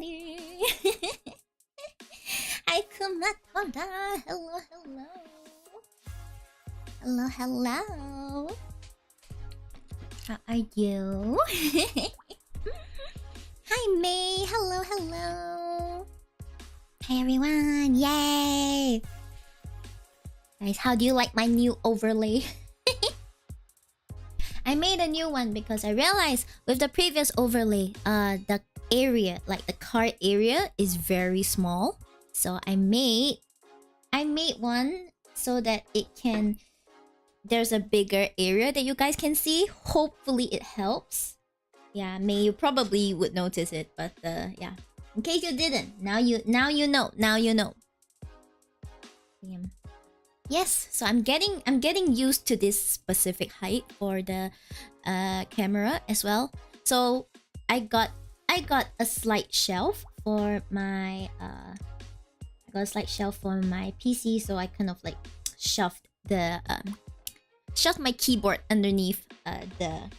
everybody. Hi, Kumatora. Hello, hello. Hello, hello. How are you? Hi, May. Hello, hello. Hi, everyone. Yay. Guys, how do you like my new overlay? I made a new one because I realized with the previous overlay, the area, like the card area, is very small. So I made one so that it can. There's a bigger area that you guys can see. Hopefully it helps. Yeah, May, you probably would notice it, but yeah. In case you didn't, now you know. Now you know. Damn. Yes, so I'm getting used to this specific height for the camera as well. So I got a slight shelf for my PC, so I kind of like shoved my keyboard underneath the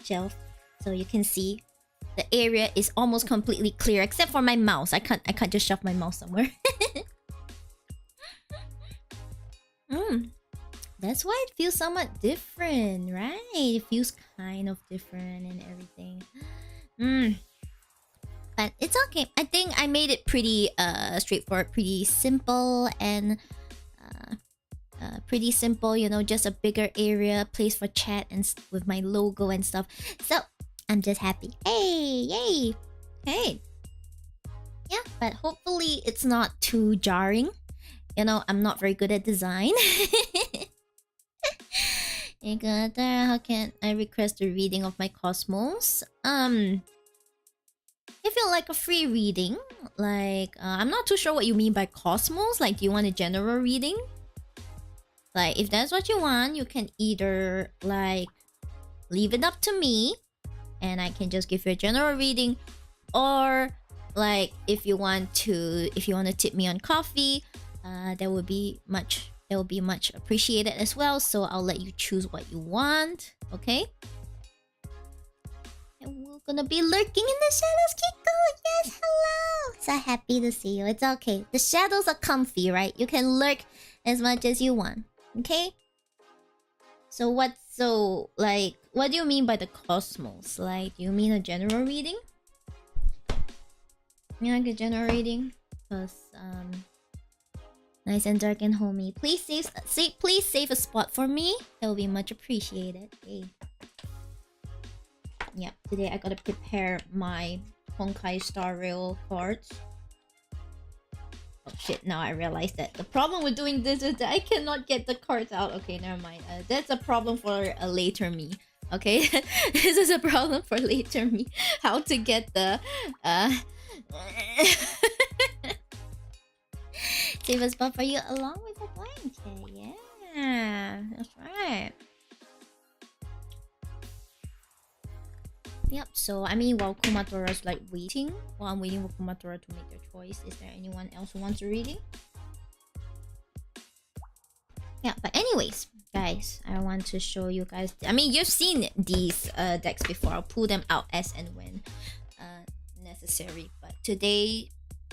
shelf, so you can see the area is almost completely clear except for my mouse. I can't just shove my mouse somewhere. That's why it feels somewhat different, right? It feels kind of different and everything. But it's okay. I think I made it pretty straightforward, pretty simple, and pretty simple, you know, just a bigger area, place for chat and with my logo and stuff. So I'm just happy. Hey, yay. Hey. Yeah, but hopefully it's not too jarring. You know, I'm not very good at design. How can I request a reading of my Cosmos? If you like a free reading, like I'm not too sure what you mean by Cosmos. Like, do you want a general reading? Like, if that's what you want, you can either like leave it up to me and I can just give you a general reading, or like if you want to tip me on coffee, that would be much appreciated as well. So I'll let you choose what you want, okay? And we're gonna be lurking in the shadows, Kiko. Yes, hello. So happy to see you. It's okay. The shadows are comfy, right? You can lurk as much as you want, okay? So what do you mean by the Cosmos? Like, do you mean a general reading? You like a general reading? Because nice and dark and homey. Please save a spot for me. That will be much appreciated. Hey. Yep, today I gotta prepare my Honkai Star Rail cards. Oh shit, now I realize that the problem with doing this is that I cannot get the cards out. Okay, never mind. That's a problem for a later me. Okay? This is a problem for later me. How to get the save a spot for you along with a blanket. Yeah, that's right. Yep, so I mean, while Kumatora's like waiting, while I'm waiting for Kumatora to make their choice, is there anyone else who wants a reading? Yeah, but anyways, guys, I want to show you guys. I mean, you've seen these decks before. I'll pull them out as and when necessary. But today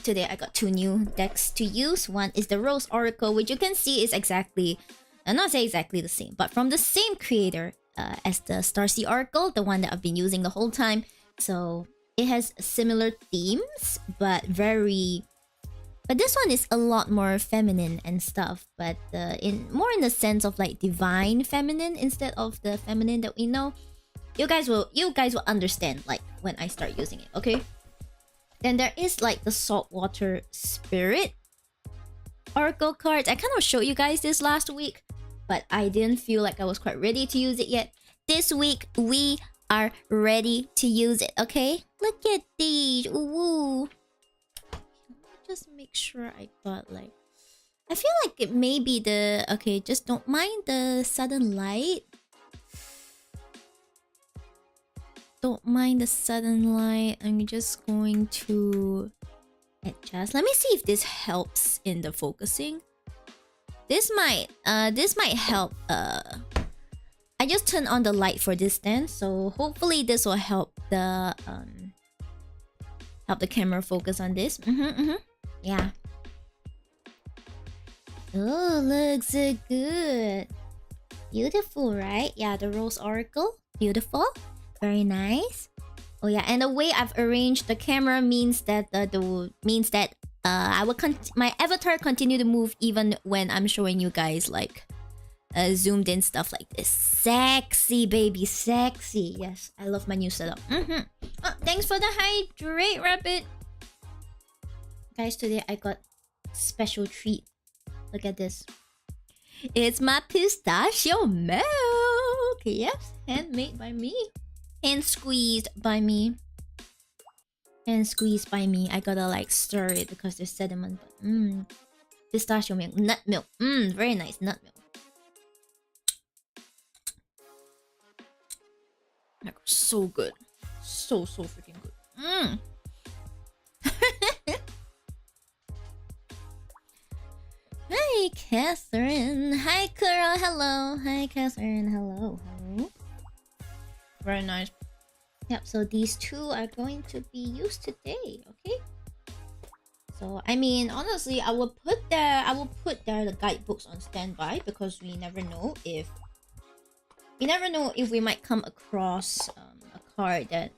I got two new decks to use. One is the Rose Oracle, which you can see is exactly, not say exactly the same, but from the same creator as the Starsea Oracle, the one that I've been using the whole time. So it has similar themes, but this one is a lot more feminine and stuff, but more in the sense of like divine feminine instead of the feminine that we know. You guys will understand like when I start using it, okay? Then there is like the Saltwater Spirit Oracle cards. I kind of showed you guys this last week, but I didn't feel like I was quite ready to use it yet. This week we are ready to use it, okay? Look at these. Ooh. Just make sure I got like, I feel like it may be the, okay, just don't mind the sudden light. Don't mind the sudden light. I'm just going to adjust. Let me see if this helps in the focusing. This might help. I just turned on the light for this stand, so hopefully this will help the help the camera focus on this. Yeah. Oh, looks so good. Beautiful, right? Yeah, the Rose Oracle. Beautiful. Very nice. Oh yeah, and the way I've arranged the camera means that I will my avatar continue to move even when I'm showing you guys like zoomed in stuff like this. Sexy, baby, sexy. Yes, I love my new setup. Oh, thanks for the hydrate, Rabbit. Guys, today I got special treat. Look at this. It's my pistachio milk. Yes, handmade by me. Hand squeezed by me. Hand squeezed by me. I gotta like stir it because there's sediment. Pistachio milk. Nut milk. Very nice. Nut milk. Like, so good. So freaking good. Hi, Catherine. Hi, Kuro. Hello. Hi, Catherine. Hello. Hello. Very nice. Yep, so these two are going to be used today, okay? So, I mean, honestly, I will put there the guidebooks on standby because we never know if we might come across a card that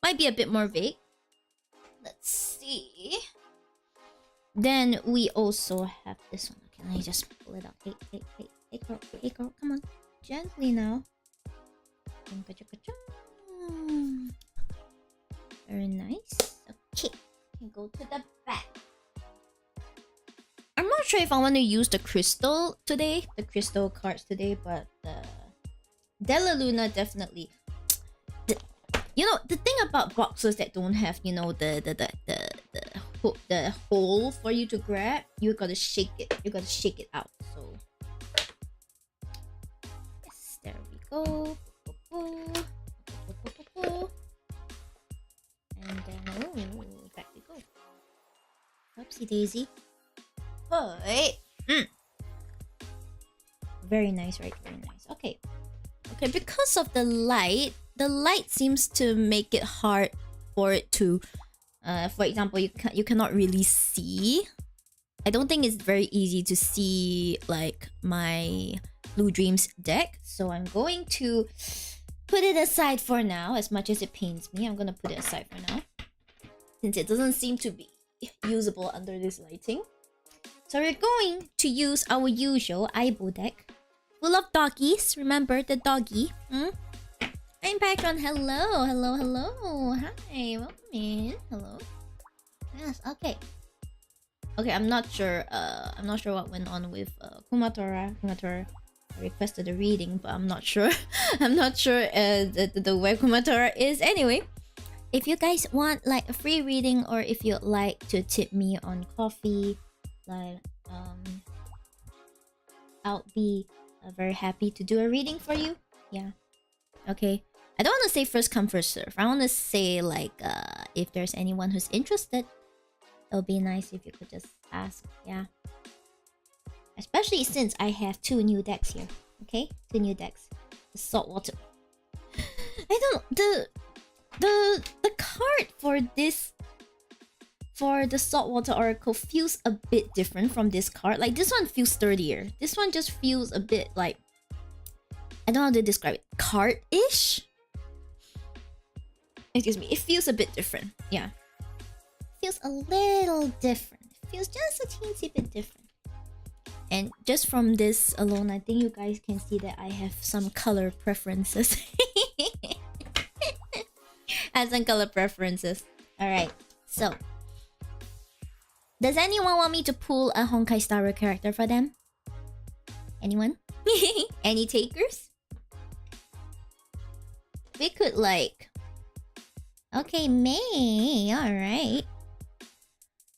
might be a bit more vague. Let's see. Then we also have this one. Okay, let me just pull it up. Hey girl, come on. Gently now. Very nice. Okay, can go to the back. I'm not sure if I want to use the crystal today, the crystal cards today, but Della Luna definitely. You know, the thing about boxes that don't have, you know, the hole for you to grab, you gotta shake it. You gotta shake it out. So yes, there we go. And then back we go. Oopsie daisy. Hey. Very nice, right? Very nice. Okay. Okay, because of the light seems to make it hard for it to for example, you cannot really see. I don't think it's very easy to see like my Blue Dreams deck, so I'm going to put it aside for now. As much as it pains me, I'm gonna put it aside for now since it doesn't seem to be usable under this lighting. So we're going to use our usual Aibo deck full of doggies. Remember the doggy? I'm background. Hello. Hi, welcome in. Hello. Yes, okay. Okay, I'm not sure what went on with Kumatora. Kumatora requested a reading, but I'm not sure. I'm not sure the way Kumatora is. Anyway, if you guys want like a free reading, or if you'd like to tip me on coffee, like I'll be very happy to do a reading for you. Yeah. Okay. I don't want to say first come first serve. I want to say like if there's anyone who's interested, it'll be nice if you could just ask. Yeah. Especially since I have 2 new decks here. Okay? 2 new decks. The saltwater. I don't the card for this, for the saltwater oracle, feels a bit different from this card. Like this one feels sturdier. This one just feels a bit like, I don't know how to describe it. Card-ish? Excuse me. It feels a bit different. Yeah. Feels a little different. Feels just a teensy bit different. And just from this alone, I think you guys can see that I have some color preferences. I have some color preferences. Alright. So. Does anyone want me to pull a Honkai Star Rail character for them? Anyone? Any takers? We could like... Okay, May. Alright.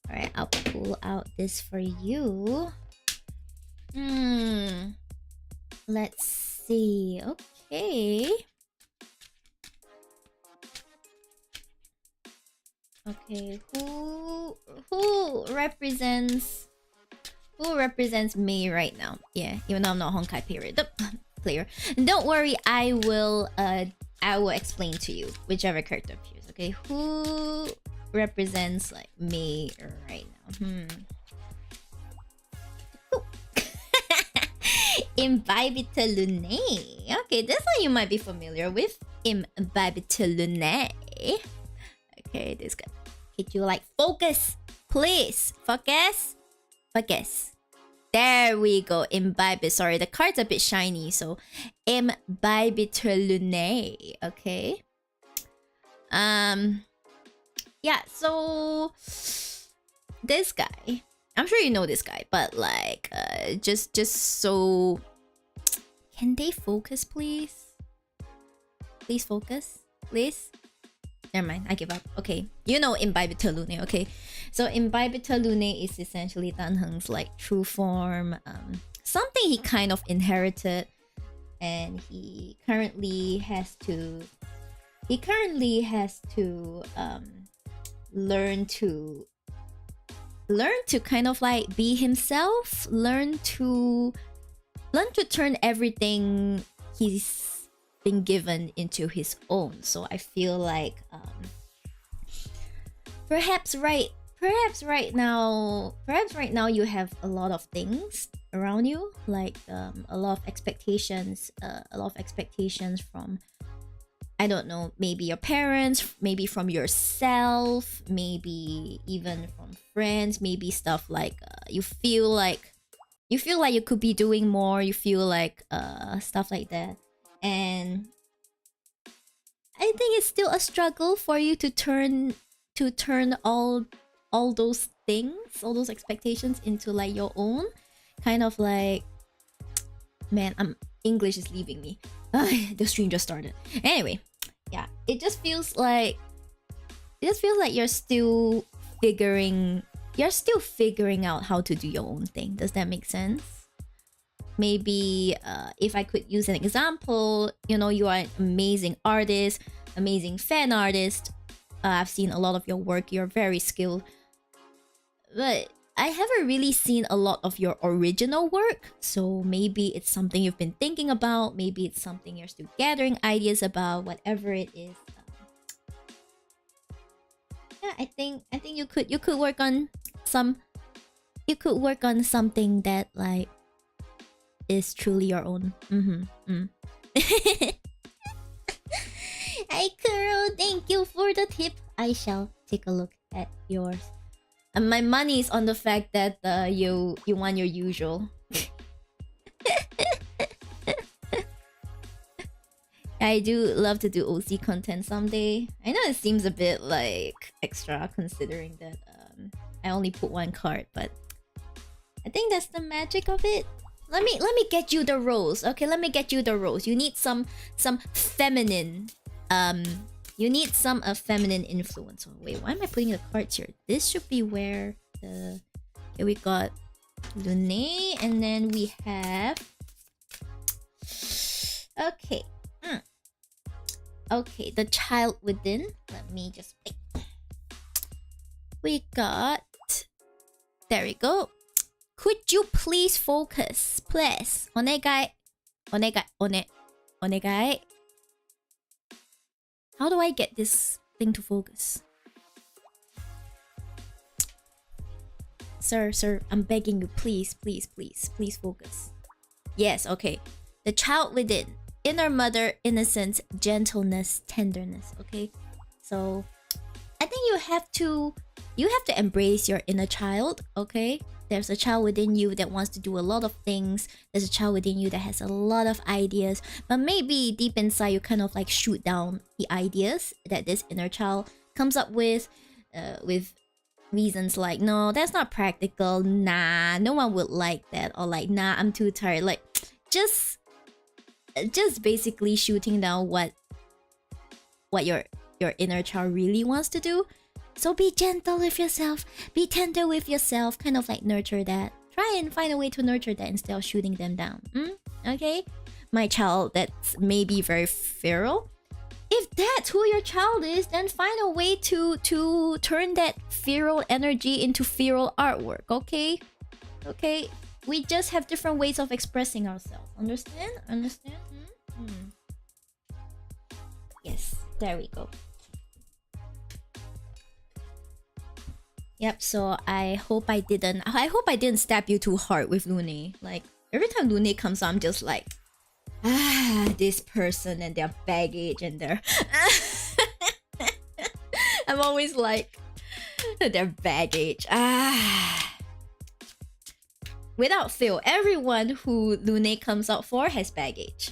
Alright, I'll pull out this for you. Let's see. Okay. Okay, who represents May right now? Yeah, even though I'm not Honkai player. Don't worry, I will explain to you whichever character appears. Okay, who represents like me right now? Imbibita Lunae. Okay, this one you might be familiar with. Imbibita Lunae. Okay, this guy. Could you like focus, please? Focus, focus. There we go. Imbibe. Sorry, the card's a bit shiny, so Imbibita Lunae. Okay. Yeah. So this guy. I'm sure you know this guy, but like, just so. Can they focus, please? Please focus, please. Never mind, I give up. Okay, you know Imbibita Lunae, okay? So Imbibita Lunae is essentially Dan Heng's like true form, something he kind of inherited, and he currently has to learn to kind of like be himself, learn to turn everything he's been given into his own. So I feel like perhaps right now you have a lot of things around you, like a lot of expectations from, I don't know, maybe your parents, maybe from yourself, maybe even from friends, maybe stuff like you feel like you could be doing more, you feel like stuff like that. And I think it's still a struggle for you to turn all those things, all those expectations into like your own. Kind of like, man, English is leaving me. The stream just started. Anyway, yeah, it just feels like you're still figuring out how to do your own thing. Does that make sense? Maybe if I could use an example, you know, you are an amazing artist, amazing fan artist. I've seen a lot of your work. You're very skilled, but I haven't really seen a lot of your original work. So maybe it's something you've been thinking about. Maybe it's something you're still gathering ideas about. Whatever it is. Yeah, I think you could work on something that like is truly your own. Hi Kuro, thank you for the tip. I shall take a look at yours. And my money is on the fact that you want your usual. I do love to do OC content someday. I know it seems a bit like extra considering that I only put one card, but I think that's the magic of it. Let me get you the rose. Okay, let me get you the rose. You need some feminine you need some feminine influence. Oh, wait, why am I putting the cards here? This should be where the... Okay, we got Lunae, and then we have... Okay. Okay, the child within. Let me just... We got... There we go. Could you please focus? Please. Onegai. Onegai. How do I get this thing to focus? Sir, I'm begging you, please focus. Yes, okay. The child within. Inner mother, innocence, gentleness, tenderness, okay? So, I think you have to embrace your inner child, okay? There's a child within you that wants to do a lot of things. There's a child within you that has a lot of ideas. But maybe deep inside you kind of like shoot down the ideas that this inner child comes up with reasons like, no, that's not practical. Nah, no one would like that. Or like, nah, I'm too tired. Like, just basically shooting down what your inner child really wants to do. So be gentle with yourself, be tender with yourself, kind of like nurture that. Try and find a way to nurture that instead of shooting them down. Okay? My child that's maybe very feral. If that's who your child is, then find a way to turn that feral energy into feral artwork, okay? Okay? We just have different ways of expressing ourselves. Understand? Understand? Yes, there we go. Yep, so I hope I didn't stab you too hard with Lune. Like, every time Lune comes on, I'm just like, this person and their baggage and their... I'm always like, their baggage. Without fail, everyone who Lune comes out for has baggage.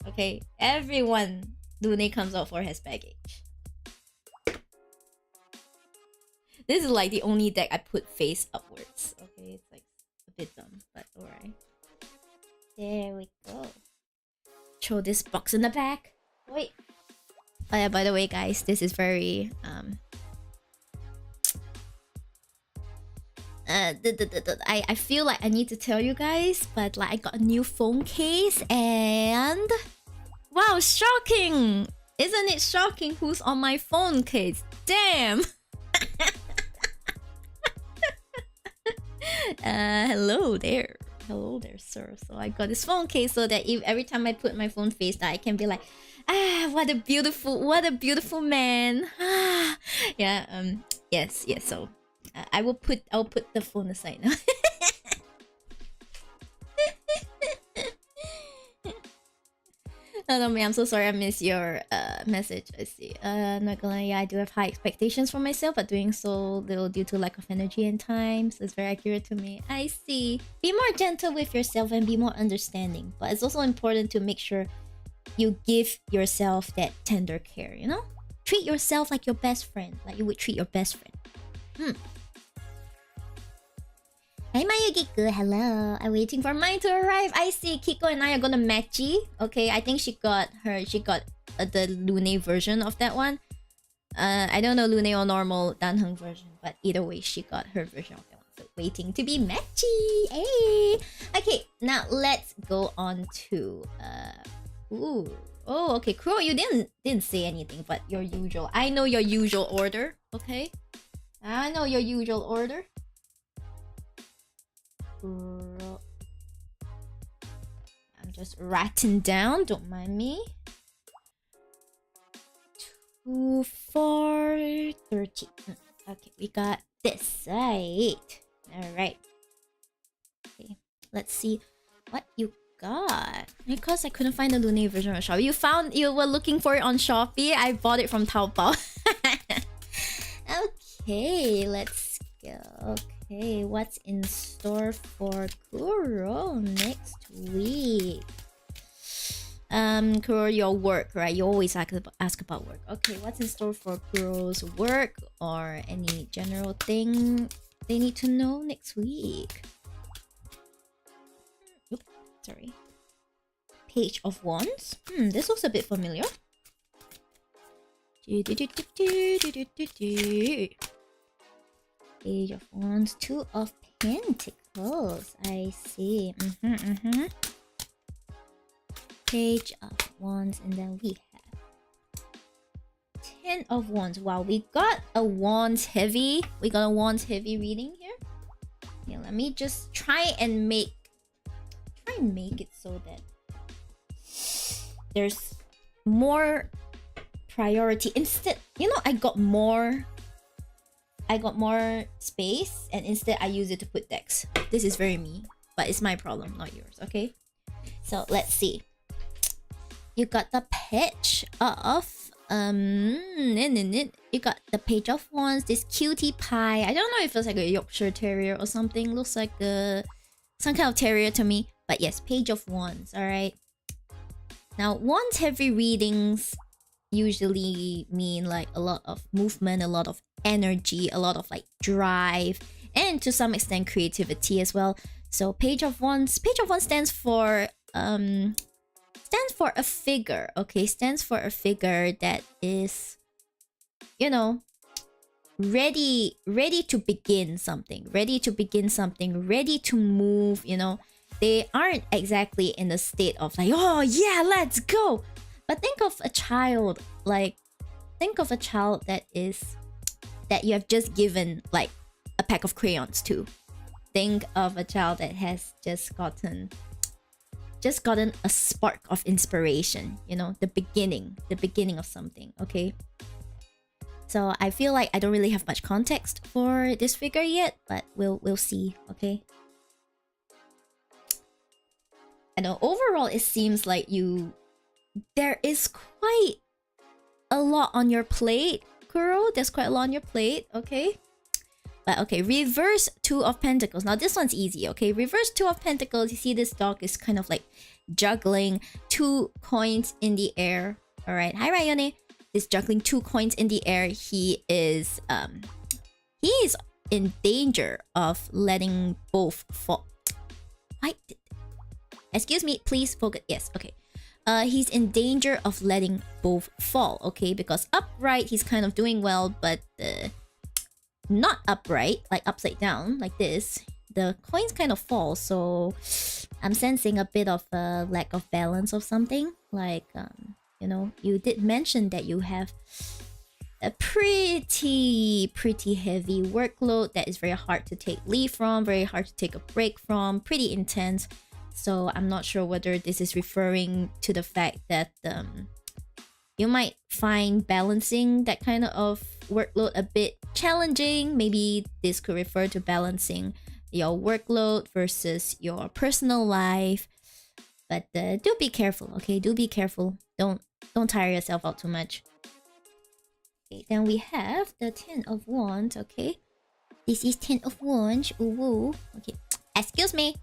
Okay? Everyone Lune comes out for has baggage. This is like the only deck I put face upwards. Okay, it's like a bit dumb, but alright. There we go. Throw this box in the back. Wait. Oh yeah, by the way, guys, this is very I feel like I need to tell you guys, but like I got a new phone case and wow, shocking! Isn't it shocking who's on my phone case? Damn! Hello there. Hello there, sir. So I got this phone case so that if every time I put my phone face down, I can be like, what a beautiful man. Yeah, yes, so I'll put the phone aside now. No, I'm so sorry I missed your message. I see. Not gonna lie, yeah, I do have high expectations for myself, but doing so little due to lack of energy and time. So it's very accurate to me. I see. Be more gentle with yourself and be more understanding. But it's also important to make sure you give yourself that tender care, you know? Treat yourself like your best friend, like you would treat your best friend. Hey Mayugiku, hello. I'm waiting for mine to arrive. I see Kiko and I are gonna matchy. Okay, I think she got the Lune version of that one. I don't know Lune or normal Danheng version, but either way, she got her version of that one. So waiting to be matchy. Hey. Okay, now let's go on to oh, okay, Kuro, you didn't say anything, but your usual. I know your usual order. Okay, I know your usual order. I'm just writing down, don't mind me. 2, 4, 30. Okay, we got this. Right. Alright. Okay, let's see what you got. Because I couldn't find the Lune version on Shopee. You were looking for it on Shopee. I bought it from Taobao. Okay, let's go. Okay, what's in store for Kuro next week? Kuro, your work, right? You always ask about work. Okay, what's in store for Kuro's work or any general thing they need to know next week? Oops, sorry. Page of Wands. This looks a bit familiar. Page of Wands, 2 of Pentacles. I see. Page of Wands, and then we have 10 of Wands. Wow, we got a Wands heavy. We got a Wands heavy reading here. Yeah, let me just try and make it so that there's more priority. Instead, you know, I got more space, and instead I use it to put decks. This is very me, but it's my problem, not yours, okay? So let's see. You got the page of you got the Page of Wands, this cutie pie. I don't know if it's like a Yorkshire Terrier or something. Looks like some kind of terrier to me. But yes, Page of Wands, alright? Now, Wands heavy readings usually mean like a lot of movement, a lot of energy, a lot of like drive, and to some extent creativity as well. So Page of Wands stands for a figure, okay? Stands for a figure that is, you know, ready to begin something, ready to move, you know. They aren't exactly in the state of like, oh yeah, let's go. But think of a child, like, that you have just given like a pack of crayons to. Think of a child that has just gotten a spark of inspiration, you know, the beginning of something, okay? So I feel like I don't really have much context for this figure yet, but we'll see, okay? I know overall it seems like there is quite a lot on your plate, Kuro. There's quite a lot on your plate, okay? But okay, reverse Two of Pentacles. Now this one's easy, okay? Reverse Two of Pentacles. You see this dog is kind of like juggling 2 coins in the air. All right, hi Rayone. He's juggling 2 coins in the air. He is in danger of letting both fall. Excuse me, please focus. Yes, okay. He's in danger of letting both fall, okay? Because upright, he's kind of doing well, but not upright, like upside down, like this, the coins kind of fall. So I'm sensing a bit of a lack of balance of something. Like, you know, you did mention that you have a pretty heavy workload that is very hard to take leave from, very hard to take a break from, pretty intense. So I'm not sure whether this is referring to the fact that you might find balancing that kind of workload a bit challenging. Maybe this could refer to balancing your workload versus your personal life. But do be careful, okay? Do be careful. Don't tire yourself out too much. Okay, then we have the 10 of Wands, okay? This is 10 of Wands. Ooh, okay. Excuse me.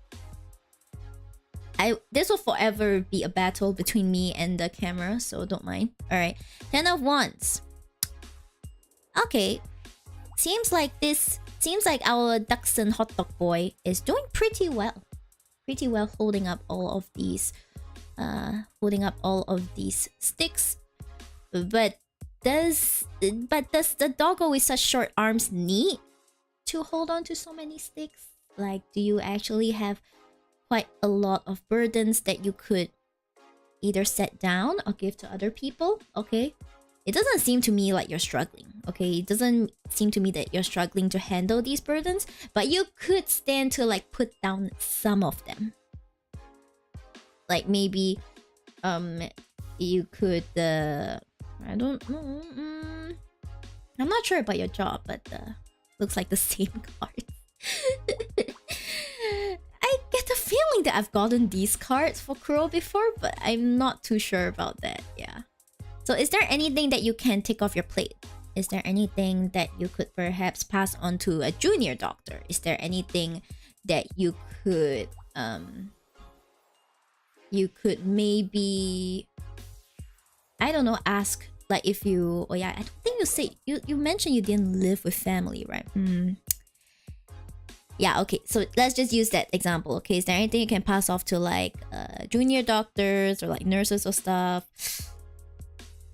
This will forever be a battle between me and the camera, so don't mind. Alright. 10 of Wands. Okay. Seems like our Dachshund hot dog boy is doing pretty well. Pretty well holding up all of these sticks. But does the doggo with such short arms need to hold on to so many sticks? Like, do you actually have quite a lot of burdens that you could either set down or give to other people? Okay, it doesn't seem to me like you're struggling. Okay, it doesn't seem to me that you're struggling to handle these burdens, but you could stand to like put down some of them. Like maybe you could I don't know, I'm not sure about your job, but looks like the same card. I get the feeling that I've gotten these cards for Kuro before, but I'm not too sure about that. Yeah. So is there anything that you can take off your plate? Is there anything that you could perhaps pass on to a junior doctor? Is there anything that you could maybe, I don't know, ask, like if you, oh yeah, I don't think you say, you mentioned you didn't live with family, right? Yeah, okay, so let's just use that example, okay? Is there anything you can pass off to like junior doctors or like nurses or stuff?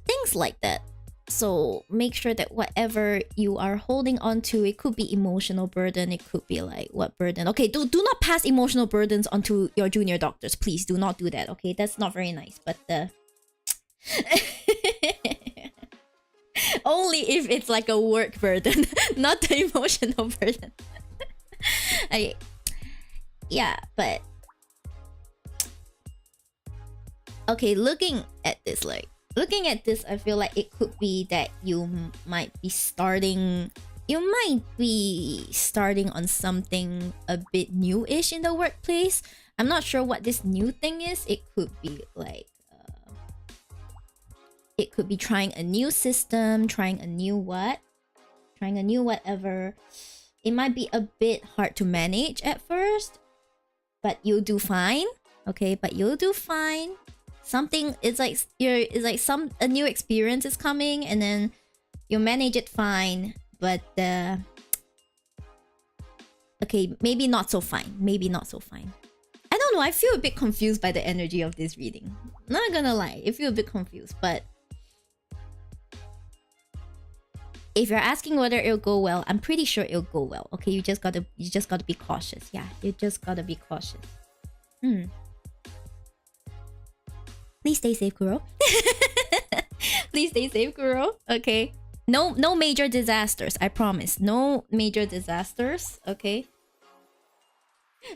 Things like that. So make sure that whatever you are holding on to, it could be emotional burden, it could be like what burden? Okay, do not pass emotional burdens onto your junior doctors. Please do not do that, okay? That's not very nice, but only if it's like a work burden, not the emotional burden. Yeah, but okay, looking at this, I feel like it could be that you might be starting on something a bit new-ish in the workplace. I'm not sure what this new thing is. It could be like it could be trying a new system, trying a new whatever. It might be a bit hard to manage at first, but you'll do fine. Okay, but you'll do fine. Something, it's like a new experience is coming, and then you manage it fine. But okay, maybe not so fine. Maybe not so fine. I don't know. I feel a bit confused by the energy of this reading. Not gonna lie, I feel a bit confused, but if you're asking whether it'll go well, I'm pretty sure it'll go well. Okay, you just gotta be cautious. Yeah, you just gotta be cautious. Please stay safe, Kuro. Please stay safe, Kuro. Okay. No major disasters, I promise. No major disasters, okay?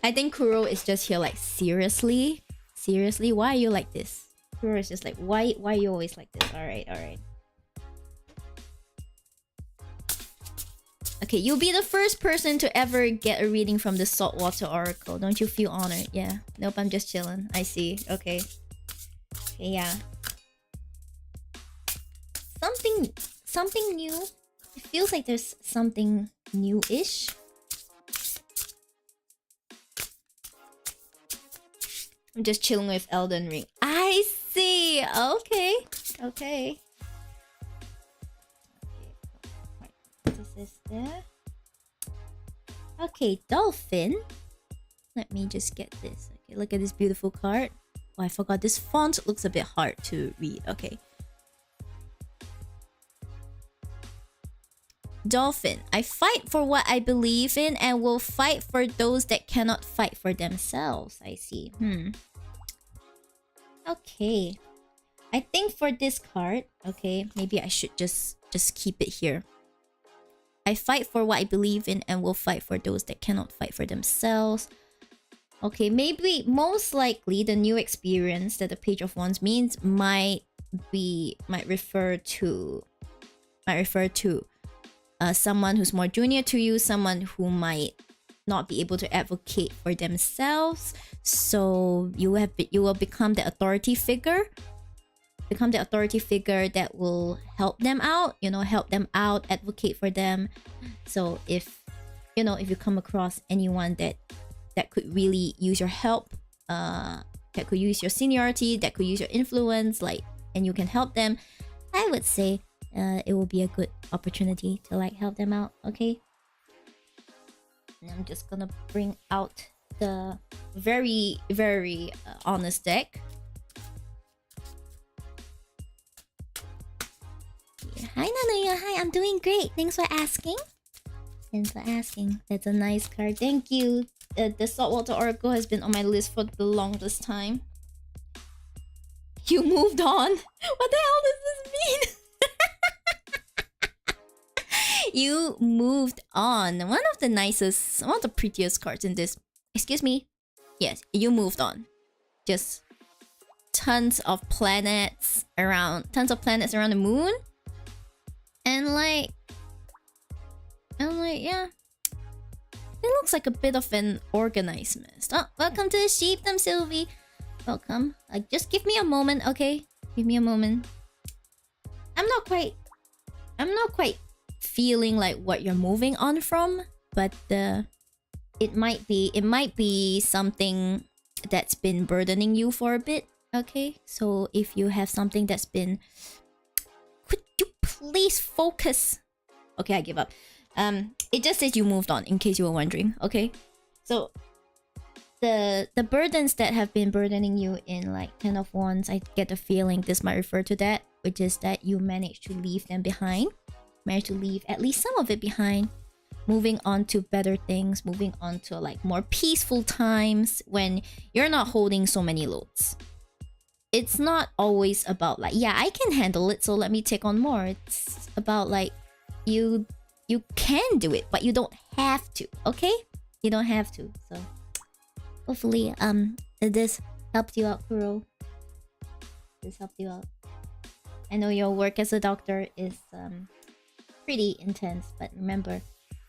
I think Kuro is just here like, seriously? Seriously? Why are you like this? Kuro is just like, why are you always like this? Alright. Okay, you'll be the first person to ever get a reading from the saltwater oracle. Don't you feel honored? Yeah. Nope, I'm just chilling. I see. Okay. Okay, yeah. Something new. It feels like there's something new-ish. I'm just chilling with Elden Ring. I see. Okay. Okay. This is there. Okay, dolphin. Let me just get this. Okay, look at this beautiful card. Oh, I forgot this font looks a bit hard to read. Okay. Dolphin. I fight for what I believe in and will fight for those that cannot fight for themselves. I see. Okay. I think for this card, okay, maybe I should just keep it here. I fight for what I believe in and will fight for those that cannot fight for themselves. Okay, maybe most likely the new experience that the Page of Wands means might refer to someone who's more junior to you, someone who might not be able to advocate for themselves. So you will become the authority figure. Become the authority figure that will help them out, help them out, advocate for them. So if you come across anyone that could really use your help, that could use your seniority, that could use your influence, and you can help them, I would say it will be a good opportunity to help them out. Okay, and I'm just gonna bring out the very, very honest deck. Hi Nanaya, hi, I'm doing great. Thanks for asking. That's a nice card. Thank you. The Saltwater Oracle has been on my list for the longest time. You moved on. What the hell does this mean? You moved on. One of the prettiest cards in this. Excuse me. Yes, you moved on. Just tons of planets around the moon. And yeah. It looks like a bit of an organized mess. Oh, welcome to the sheepdom, Sylvie. Welcome. Just give me a moment, okay? Give me a moment. I'm not quite feeling like what you're moving on from, but it might be something that's been burdening you for a bit, okay? So if you have something that's been, could you please focus? Okay, I give up. It just says you moved on, in case you were wondering. Okay, so the burdens that have been burdening you in Ten of Wands, I get the feeling this might refer to that, which is that you managed to leave them behind, managed to leave at least some of it behind, moving on to better things, moving on to more peaceful times when you're not holding so many loads. It's not always about yeah, I can handle it, so let me take on more. It's about you can do it, but you don't have to, okay? You don't have to. So hopefully this helped you out, Kuro. This helped you out. I know your work as a doctor is pretty intense, but remember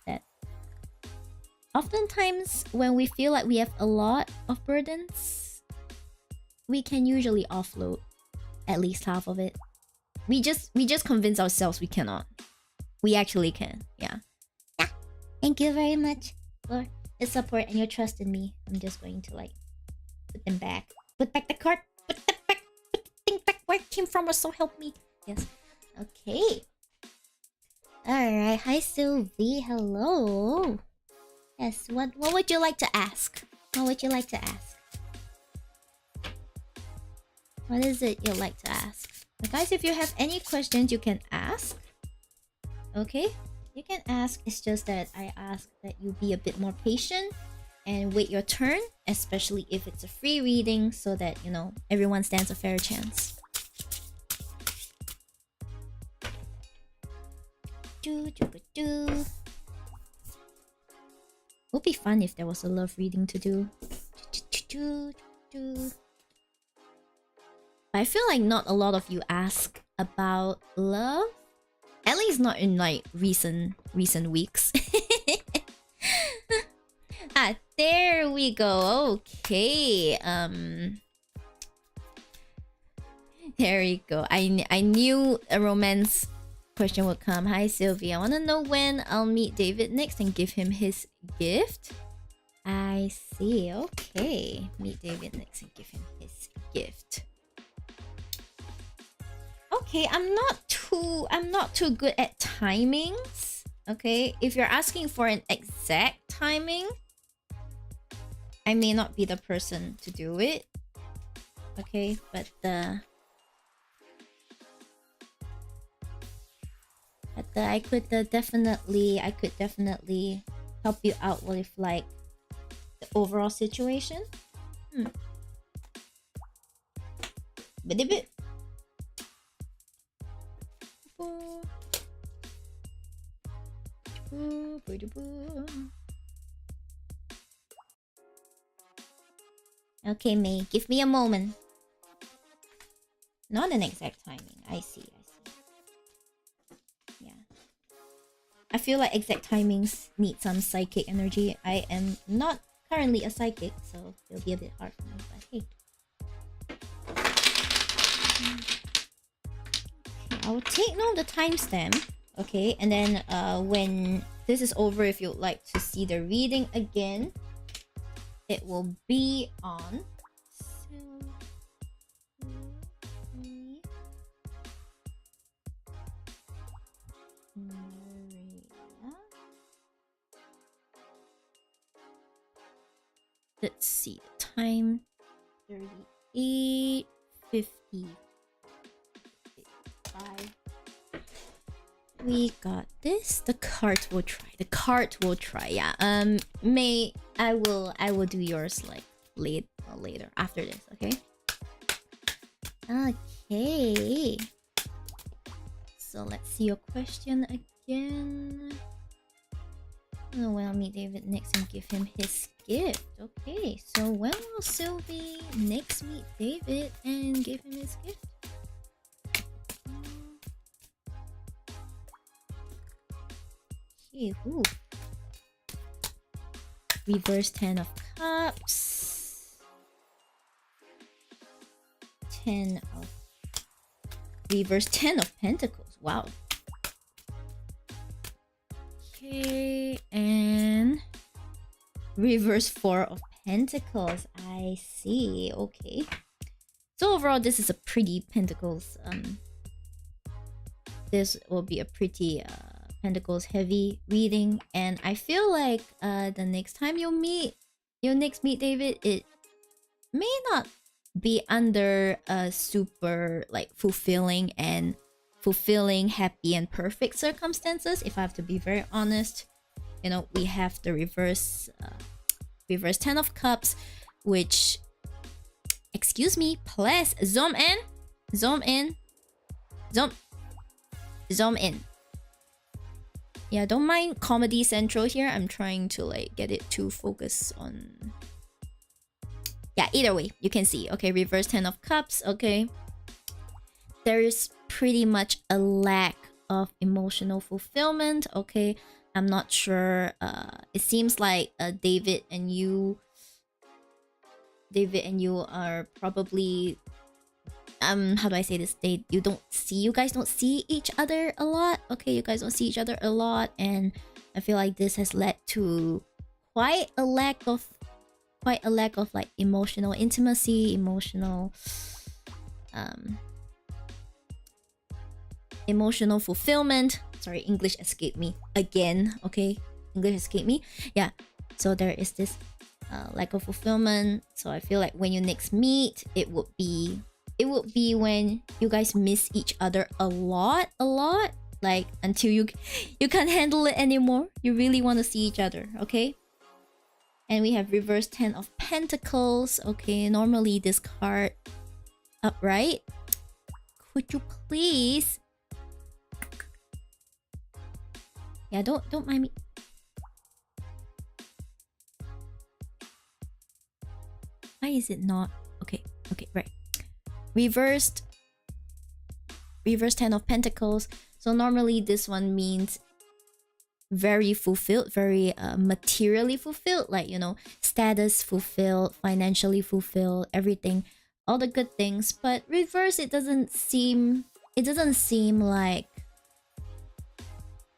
that oftentimes when we feel like we have a lot of burdens, we can usually offload at least half of it. We just convince ourselves we cannot. We actually can. Yeah. Thank you very much for the support and your trust in me. I'm just going to put them back. Put back the card. Put that back. Put the thing back where it came from, or so help me. Yes. Okay. Alright. Hi Sylvie. Hello. Yes. What would you like to ask? What would you like to ask? What is it you'd like to ask? But guys, if you have any questions, you can ask. Okay? You can ask. It's just that I ask that you be a bit more patient and wait your turn, especially if it's a free reading, so that, everyone stands a fair chance. Would be fun if there was a love reading to do. But I feel like not a lot of you ask about love. At least not in like recent weeks. Ah, there we go. Okay. There you go. I knew a romance question would come. Hi Sylvie. I wanna know when I'll meet David next and give him his gift. I see. Okay. Meet David next and give him his gift. Okay, I'm not too good at timings. Okay, if you're asking for an exact timing, I may not be the person to do it. Okay, but I could definitely help you out with like the overall situation. But a bit. Okay, May, give me a moment. Not an exact timing. I see. Yeah. I feel like exact timings need some psychic energy. I am not currently a psychic, so it'll be a bit hard for me, but hey. I will take note of the timestamp, okay? And then when this is over, if you'd like to see the reading again, it will be on let's see the time, 38:50. We got this. The cart will try. Yeah. May I will do yours like later after this. Okay. Okay. So let's see your question again. Oh, when I'll meet David next and give him his gift. Okay. So when will Sylvie next meet David and give him his gift? Ooh. Reverse 10 of cups. 10 of reverse 10 of pentacles. Wow. Okay, and reverse 4 of pentacles. I see. Okay. So overall, this is a pretty pentacles. This will be a pretty pentacles heavy reading, and I feel like the next time you'll meet David, it may not be under a super like fulfilling, happy and perfect circumstances. If I have to be very honest, you know, we have the reverse 10 of cups, which, excuse me, please zoom in. Yeah, don't mind Comedy Central here. I'm trying to like get it to focus on. Yeah, either way, you can see. Okay, reverse 10 of cups. Okay, there is pretty much a lack of emotional fulfillment. Okay, I'm not sure. It seems like David and you are probably how do I say this? You guys don't see each other a lot. Okay, you guys don't see each other a lot, and I feel like this has led to quite a lack of like emotional intimacy, emotional fulfillment. Sorry, English escaped me again. Okay, English escaped me. Yeah, so there is this lack of fulfillment. So I feel like when you next meet, it would be when you guys miss each other a lot, like until you can't handle it anymore. You really want to see each other. Okay, and we have reverse 10 of pentacles. Okay, normally this card upright. Could you please, yeah, don't mind me. Why is it not okay, right? Reversed 10 of pentacles. So normally this one means very fulfilled, very materially fulfilled, like, you know, status fulfilled, financially fulfilled, everything, all the good things. But reverse, it doesn't seem like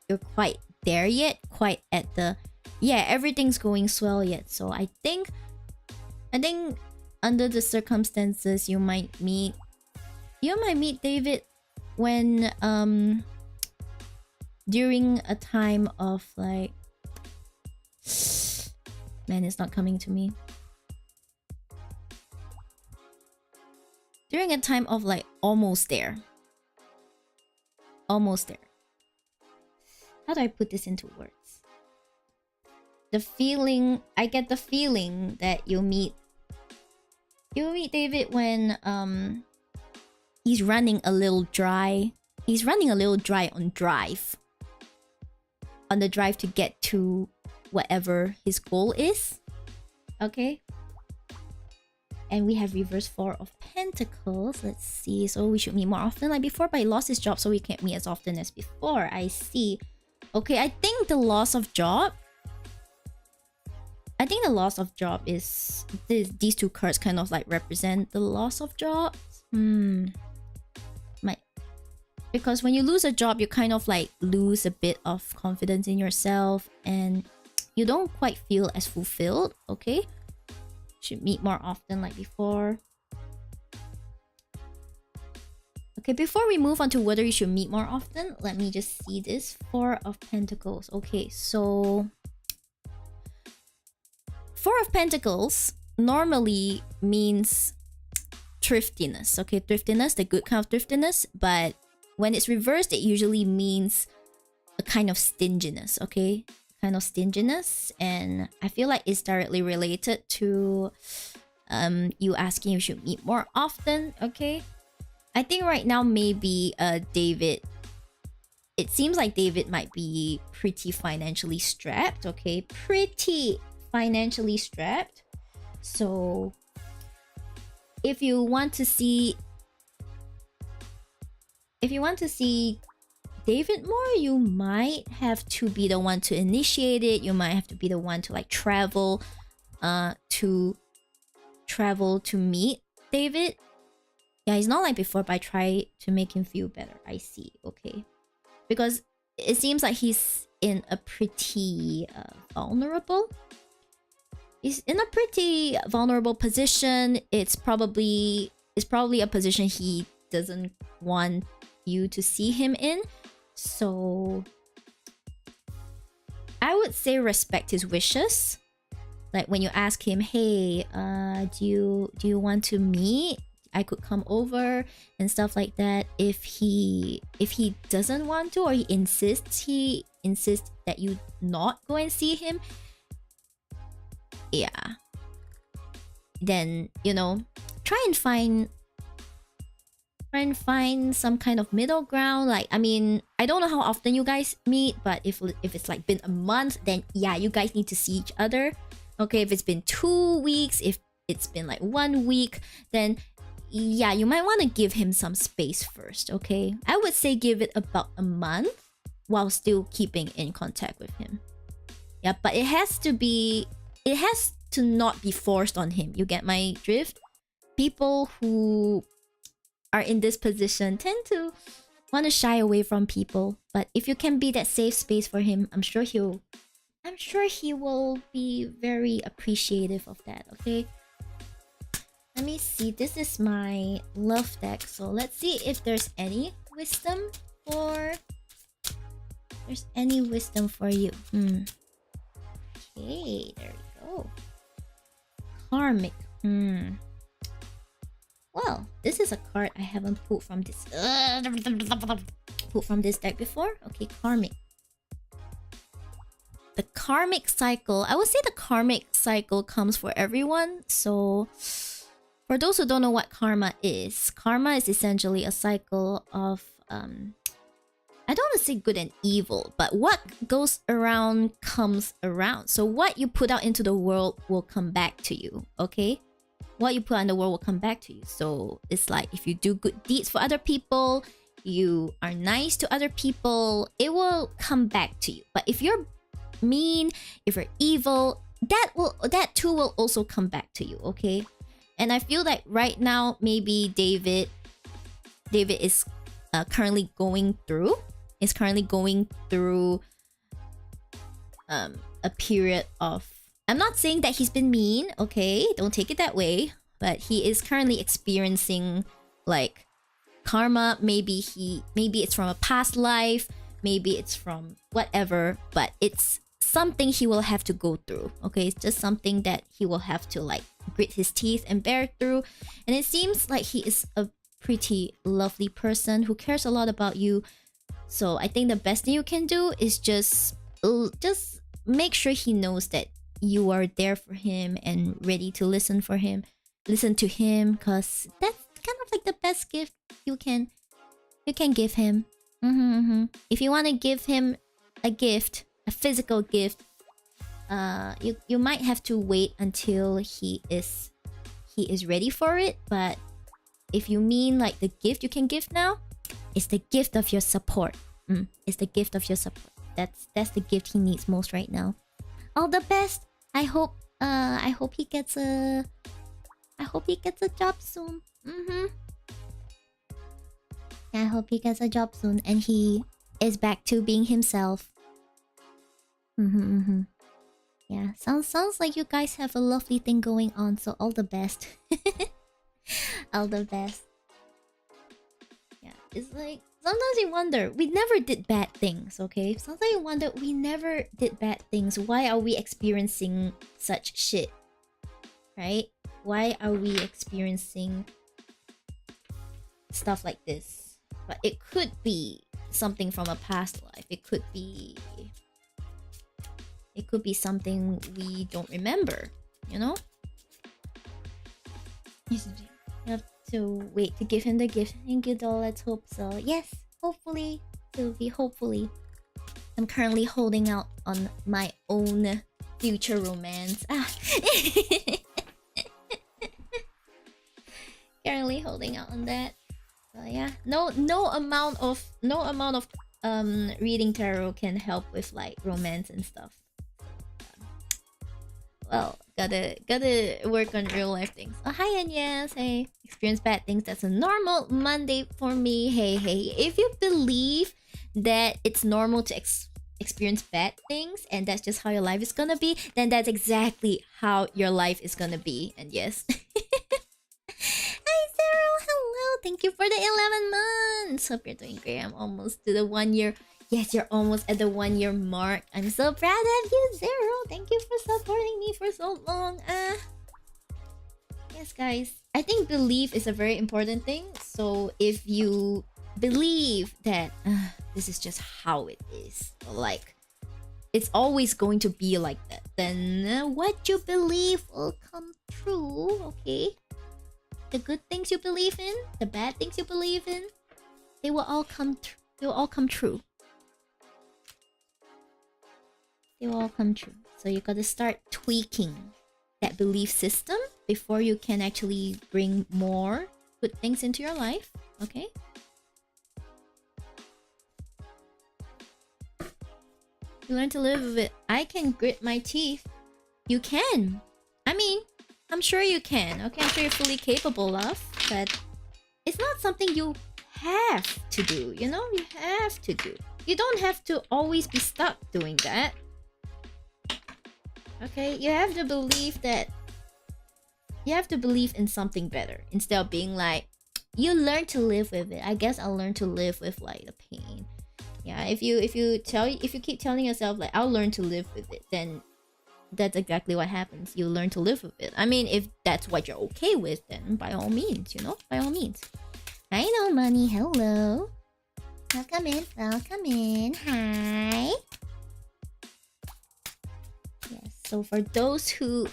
you're quite there yet, quite at the, yeah, everything's going swell yet. So I think under the circumstances, you might meet David when during a time of like, man, it's not coming to me. During a time of like almost there. Almost there. How do I put this into words? The feeling, I get the feeling that you'll meet David when he's running a little dry. He's running a little dry on drive. On the drive to get to whatever his goal is. Okay. And we have reverse 4 of Pentacles. Let's see. So we should meet more often like before, but he lost his job, so we can't meet as often as before. I see. Okay, I think the loss of job. I think the loss of job is these two cards kind of like represent the loss of jobs. Because when you lose a job, you kind of like lose a bit of confidence in yourself and you don't quite feel as fulfilled, okay? Should meet more often like before. Okay, before we move on to whether you should meet more often, let me just see this. 4 of Pentacles. Okay, so 4 of Pentacles normally means thriftiness. Okay, thriftiness, the good kind of thriftiness, but when it's reversed, it usually means a kind of stinginess, okay? Kind of stinginess. And I feel like it's directly related to you asking if you should meet more often, okay? I think right now maybe David... It seems like David might be pretty financially strapped, okay? Pretty financially strapped. So if you want to see David more, you might have to be the one to initiate it. You might have to be the one to like travel to meet David. Yeah, he's not like before, but I try to make him feel better. I see, okay. Because it seems like he's in a pretty vulnerable. He's in a pretty vulnerable position. It's probably a position he doesn't want you to see him in. So I would say respect his wishes. Like when you ask him, hey, do you want to meet? I could come over and stuff like that. If he doesn't want to, or he insists that you not go and see him, yeah, then, you know, try and find some kind of middle ground. Like, I mean, I don't know how often you guys meet, but if it's like been a month, then yeah, you guys need to see each other. Okay, if it's been 2 weeks, if it's been like 1 week, then yeah, you might want to give him some space first, okay? I would say give it about a month while still keeping in contact with him. Yeah, but it has to not be forced on him. You get my drift? People who are in this position tend to want to shy away from people, but if you can be that safe space for him, I'm sure he will be very appreciative of that, okay? Let me see. This is my love deck, so let's see if there's any wisdom for you. Okay, there we go. Karmic. Well, this is a card I haven't pulled from this deck before. Okay, karmic. The karmic cycle. I would say the karmic cycle comes for everyone. So for those who don't know what karma is essentially a cycle of I don't want to say good and evil, but what goes around comes around. So what you put out into the world will come back to you, okay? What you put out in the world will come back to you. So it's like if you do good deeds for other people, you are nice to other people, it will come back to you. But if you're mean, if you're evil, that too will also come back to you, okay? And I feel like right now maybe David is currently going through a period of, I'm not saying that he's been mean, okay? Don't take it that way, but he is currently experiencing like karma. Maybe it's from a past life, maybe it's from whatever, but it's something he will have to go through, okay? It's just something that he will have to like grit his teeth and bear through. And it seems like he is a pretty lovely person who cares a lot about you. So I think the best thing you can do is just make sure he knows that you are there for him and ready to listen to him, because that's kind of like the best gift you can give him. If you want to give him a gift, a physical gift, you might have to wait until he is ready for it. But if you mean like the gift you can give now, it's the gift of your support. It's the gift of your support. That's the gift he needs most right now. All the best. I hope he gets a job soon. I hope he gets a job soon and he is back to being himself. Yeah, sounds like you guys have a lovely thing going on, so all the best. All the best. Yeah, it's like sometimes you wonder, we never did bad things, okay? Sometimes you wonder, we never did bad things. Why are we experiencing such shit? Right? Why are we experiencing stuff like this? But it could be something from a past life. It could be something we don't remember, you know? You have to wait to give him the gift. Thank you, doll. Let's hope so. Yes, hopefully, Sylvie, hopefully. I'm currently holding out on my own future romance. Currently holding out on that. So yeah, no amount of reading tarot can help with like romance and stuff. Well, gotta work on real life things. Oh, hi Agnes. Hey, experience bad things. That's a normal Monday for me. Hey, if you believe that it's normal to experience bad things and that's just how your life is gonna be, then that's exactly how your life is gonna be. And yes. Hi Zero, hello. Thank you for the 11 months. Hope you're doing great. I'm almost to the 1 year. Yes, you're almost at the 1 year mark. I'm so proud of you, Zero. Thank you for supporting me for so long. Yes, guys. I think belief is a very important thing. So if you believe that this is just how it is, like it's always going to be like that, then what you believe will come true, okay? The good things you believe in, the bad things you believe in, they will all come true. They will all come true. They will all come true. So you gotta start tweaking that belief system before you can actually bring more good things into your life. Okay? You learn to live with it. I can grit my teeth. You can. I mean, I'm sure you can. Okay, I'm sure you're fully capable of. But it's not something you have to do. You know, you have to do. You don't have to always be stuck doing that. Okay, you have to believe that. You have to believe in something better instead of being like, you learn to live with it. I guess I'll learn to live with like the pain. Yeah, if you keep telling yourself like I'll learn to live with it, then that's exactly what happens. You learn to live with it. I mean, if that's what you're okay with, then by all means, you know, by all means. I know, money. Hello. Welcome in. Welcome in. Hi. Yes. So for those who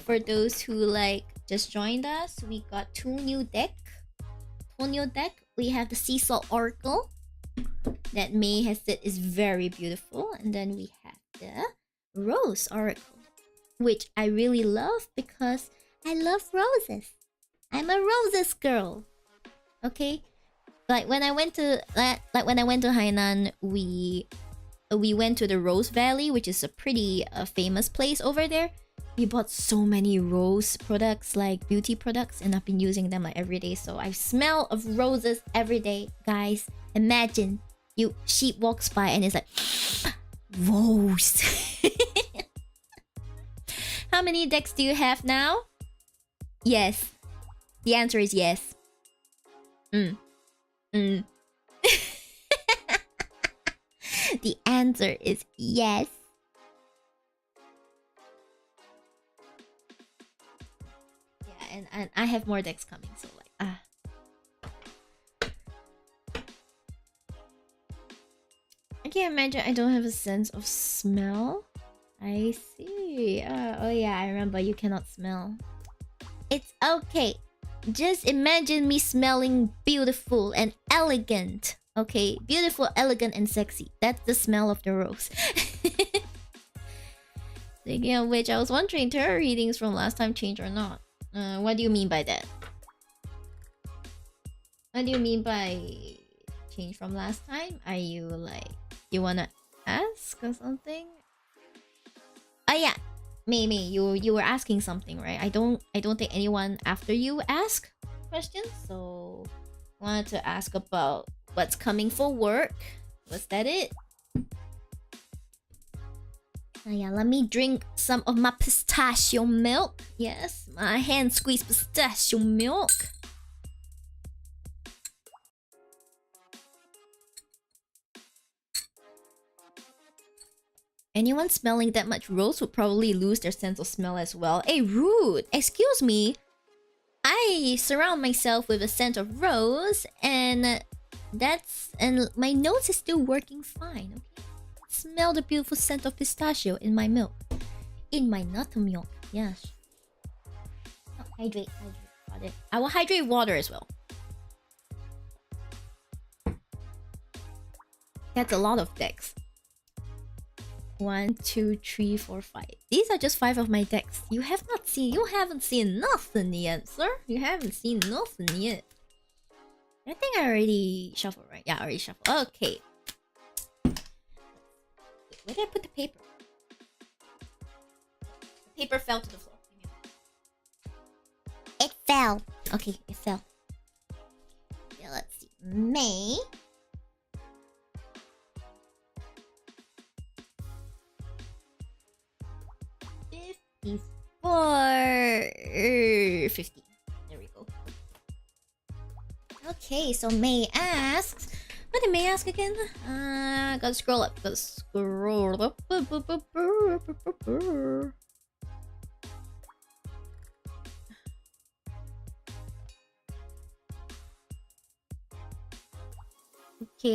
like just joined us, we got two new deck. We have the Sea Salt Oracle that May has said is very beautiful, and then we have the Rose Oracle, which I really love because I love roses. I'm a roses girl. Okay, Like when I went to Hainan, we went to the Rose Valley, which is a pretty famous place over there. We bought so many rose products, like beauty products, and I've been using them like every day. So I smell of roses every day, guys. Imagine Shib walks by and it's like rose. How many decks do you have now? Yes. The answer is yes. The answer is yes. Yeah, and I have more decks coming, so like I can't imagine I don't have a sense of smell. I see. Oh yeah, I remember you cannot smell. It's okay. Just imagine me smelling beautiful and elegant. Okay, beautiful, elegant, and sexy. That's the smell of the rose. Speaking of which, I was wondering, tarot readings from last time change or not? What do you mean by that? What do you mean by change from last time? Are you like, you wanna ask or something? Oh yeah, May, you were asking something, right? I don't think anyone after you ask questions, so wanted to ask about what's coming for work. Was that it? Oh yeah, let me drink some of my pistachio milk. Yes, my hand squeezed pistachio milk. Anyone smelling that much rose would probably lose their sense of smell as well. Hey, rude! Excuse me. I surround myself with a scent of rose, and my nose is still working fine. Okay, smell the beautiful scent of pistachio in my milk, in my nut milk. Yes. Oh, hydrate. Got it. I will hydrate water as well. That's a lot of decks. 1, 2, 3, 4, 5. These are just 5 of my decks. You haven't seen nothing yet, sir. You haven't seen nothing yet. I think I already shuffled, right? Yeah, I already shuffled. Okay. Where did I put the paper? The paper fell to the floor. It fell. Okay, it fell. Yeah, let's see. May. 50. There we go. Okay, so May asks. What did May ask again? Gotta scroll up. Okay,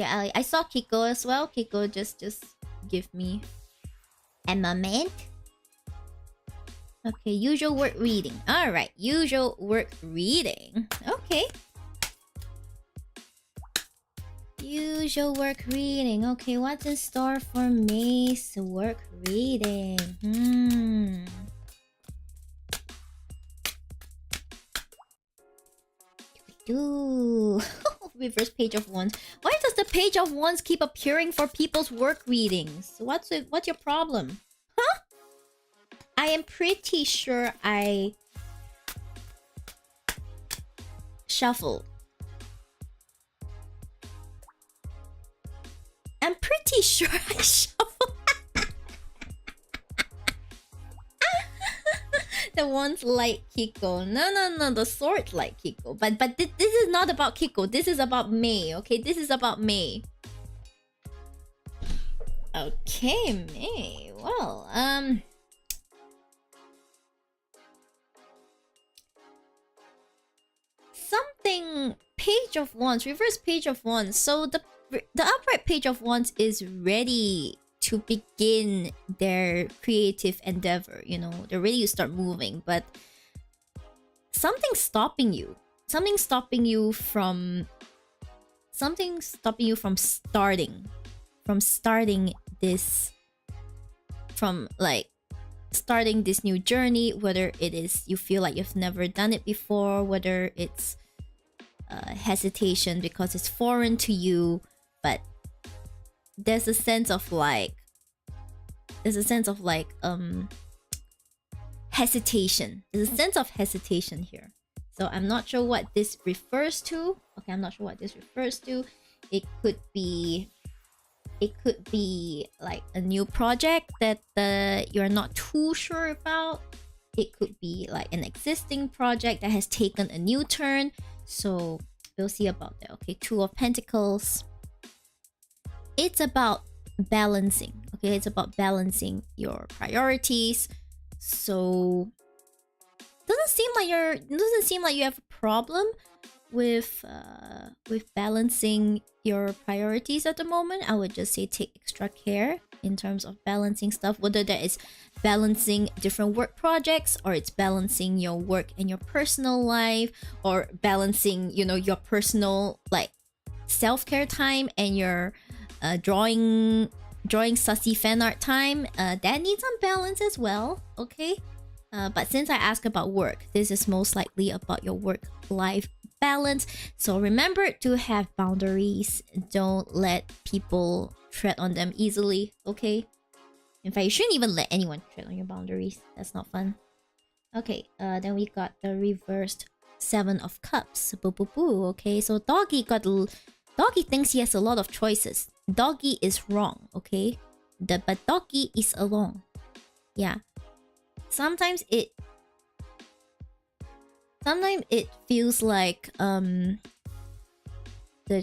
I saw Kiko as well. Kiko, just give me a moment. Okay, usual work reading. Alright, usual work reading. Okay. Usual work reading. Okay, what's in store for May's work reading? Ooh. Reverse page of wands. Why does the page of wands keep appearing for people's work readings? What's your problem? Huh? I am pretty sure I shuffled. I'm pretty sure I shuffled. The ones like Kiko. No, the sword like Kiko. But this is not about Kiko. This is about May. Okay, this is about May. Okay, May. Well, something page of wands, reverse page of wands. So the upright page of wands is ready to begin their creative endeavor. You know, they're ready to start moving, but something's stopping you. Something's stopping you from starting this, starting this new journey, whether it is you feel like you've never done it before, whether it's hesitation because it's foreign to you, but there's a sense of like hesitation. There's a sense of hesitation here. So I'm not sure what this refers to. Okay, I'm not sure what this refers to. It could be like a new project that you're not too sure about. It could be like an existing project that has taken a new turn. So we'll see about that. Okay, Two of Pentacles. It's about balancing. Okay, it's about balancing your priorities. So doesn't seem like you have a problem with balancing your priorities at the moment. I would just say take extra care in terms of balancing stuff, whether that is balancing different work projects, or it's balancing your work and your personal life, or balancing, you know, your personal like self-care time and your drawing sussy fan art time. That needs some balance as well. Okay, but since I asked about work, this is most likely about your work-life balance. So remember to have boundaries. Don't let people tread on them easily. Okay, in fact, you shouldn't even let anyone tread on your boundaries. That's not fun. Okay, then we got the reversed Seven of Cups. Boo boo boo. Okay, so Doggy thinks he has a lot of choices. Doggy is wrong. Okay, but Doggy is alone. Yeah, sometimes it feels like the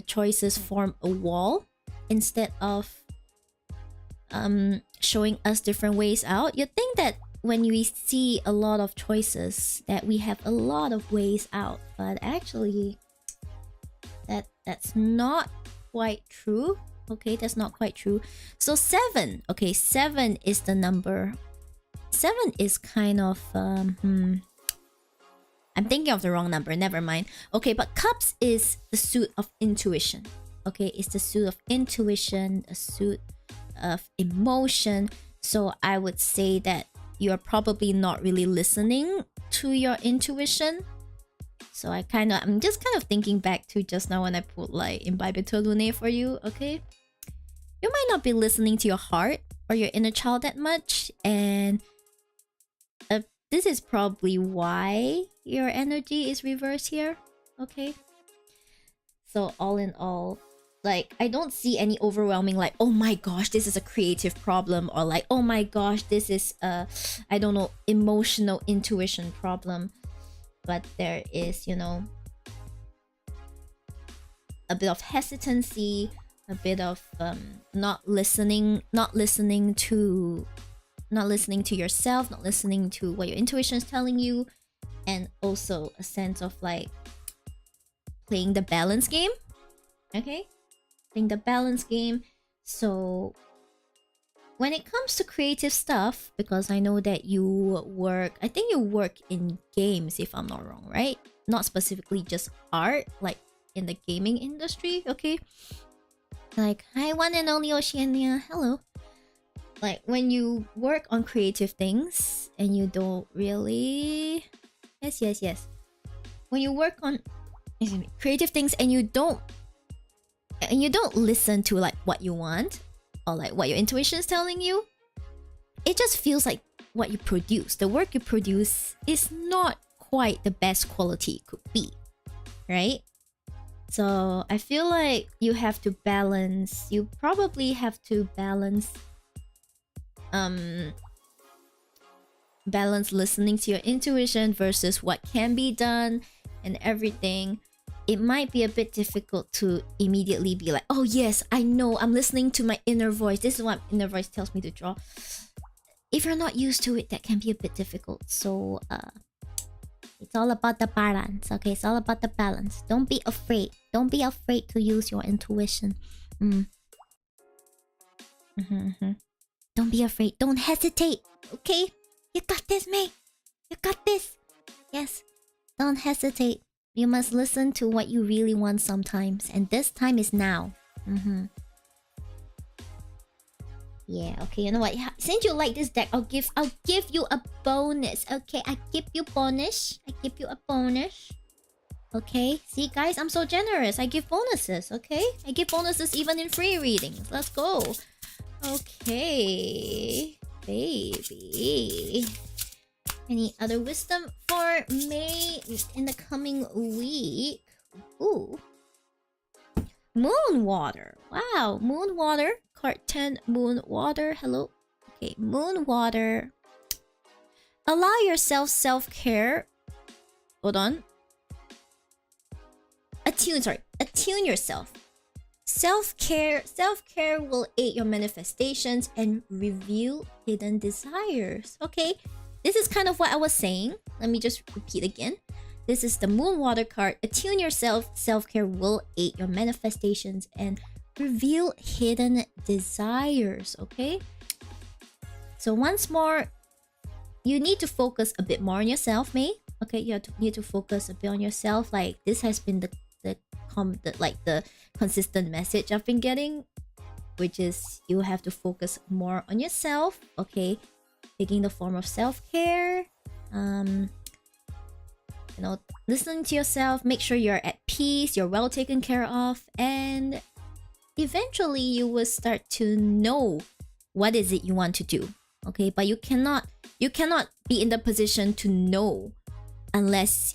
choices form a wall instead of showing us different ways out. You think that when we see a lot of choices that we have a lot of ways out, but actually that's not quite true. Okay, that's not quite true. So 7. Okay, 7 is the number. 7 is kind of I'm thinking of the wrong number. Never mind. Okay, but Cups is the suit of intuition. Okay, it's the suit of intuition, a suit of emotion. So I would say that you're probably not really listening to your intuition. So I'm just kind of thinking back to just now when I put like Imbibito Lune for you. Okay, you might not be listening to your heart or your inner child that much, and this is probably why your energy is reversed here. Okay, so all in all, like, I don't see any overwhelming like, oh my gosh, this is a creative problem, or like, oh my gosh, this is I don't know, emotional intuition problem. But there is, you know, a bit of hesitancy, a bit of not listening to yourself, not listening to what your intuition is telling you, and also a sense of like playing the balance game. Okay, playing the balance game. So when it comes to creative stuff, because I know that you work in games, if I'm not wrong, right? Not specifically just art, like in the gaming industry. Okay, like, hi, one and only Oceania, hello. Like, when you work on creative things and you don't really yes when you work on creative things and you don't listen to like what you want or like what your intuition is telling you, it just feels like what you produce, the work you produce, is not quite the best quality it could be, right? So I feel like you probably have to balance listening to your intuition versus what can be done and everything. It might be a bit difficult to immediately be like, oh yes, I know, I'm listening to my inner voice, this is what inner voice tells me to draw. If you're not used to it, that can be a bit difficult. So it's all about the balance. Okay, it's all about the balance. Don't be afraid to use your intuition. Don't be afraid, don't hesitate. Okay, you got this, mate, you got this. Yes, don't hesitate. You must listen to what you really want sometimes, and this time is now. Yeah, okay, you know what? Since you like this deck, I'll give you a bonus. Okay, I give you a bonus. Okay, see guys, I'm so generous. I give bonuses, okay? I give bonuses even in free readings. Let's go. Okay, baby. Any other wisdom for May in the coming week? Ooh. Moon water. Wow, moon water. Card 10, moon water. Hello. Okay, moon water. Allow yourself self-care. Hold on. Attune yourself. Self-care will aid your manifestations and reveal hidden desires. Okay, this is kind of what I was saying. Let me just repeat again. This is the moon water card. Attune yourself. Self-care will aid your manifestations and reveal hidden desires. Okay, so once more, you need to focus a bit more on yourself, May. Okay, you need to focus a bit on yourself. Like, this has been the consistent message I've been getting, which is you have to focus more on yourself. Okay, taking the form of self-care. You know, listening to yourself. Make sure you're at peace. You're well taken care of, and eventually you will start to know what is it you want to do. Okay, but you cannot be in the position to know unless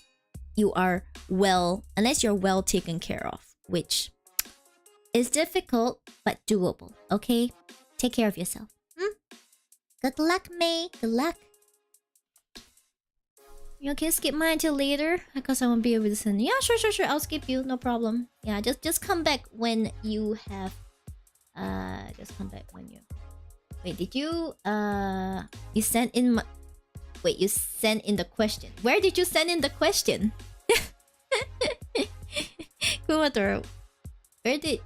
you're well taken care of, which is difficult but doable. Okay, take care of yourself. Good luck, May. Good luck. You okay? Skip mine until later because I won't be able to listen. Yeah, sure. I'll skip you. No problem. Yeah, just come back when you have. Just come back when you. Wait, did you you sent in my... Wait, you sent in the question. Where did you send in the question? Kumatora, where did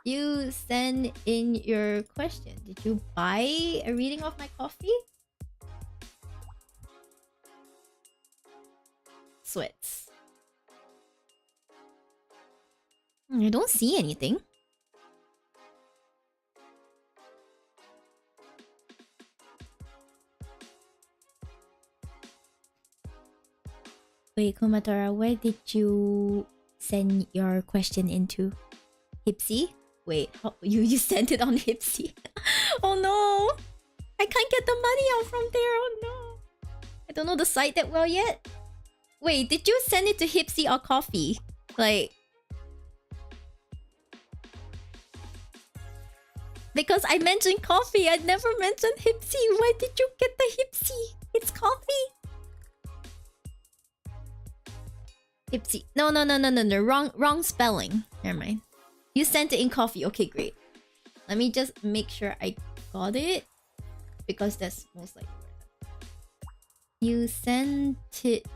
you send in your question? Did you buy a reading of my coffee? Sweats. I don't see anything. Wait, Kumatora, where did you send your question into? Hipsy? Wait, you sent it on Hipsy? Oh no! I can't get the money out from there, oh no! I don't know the site that well yet. Wait, did you send it to Hipsy or Coffee? Like... Because I mentioned Coffee, I never mentioned Hipsy. Why did you get the Hipsy? It's Coffee. Hipsy. No. Wrong spelling. Never mind. You sent it in Coffee. Okay, great. Let me just make sure I got it. Because that's most likely. You sent it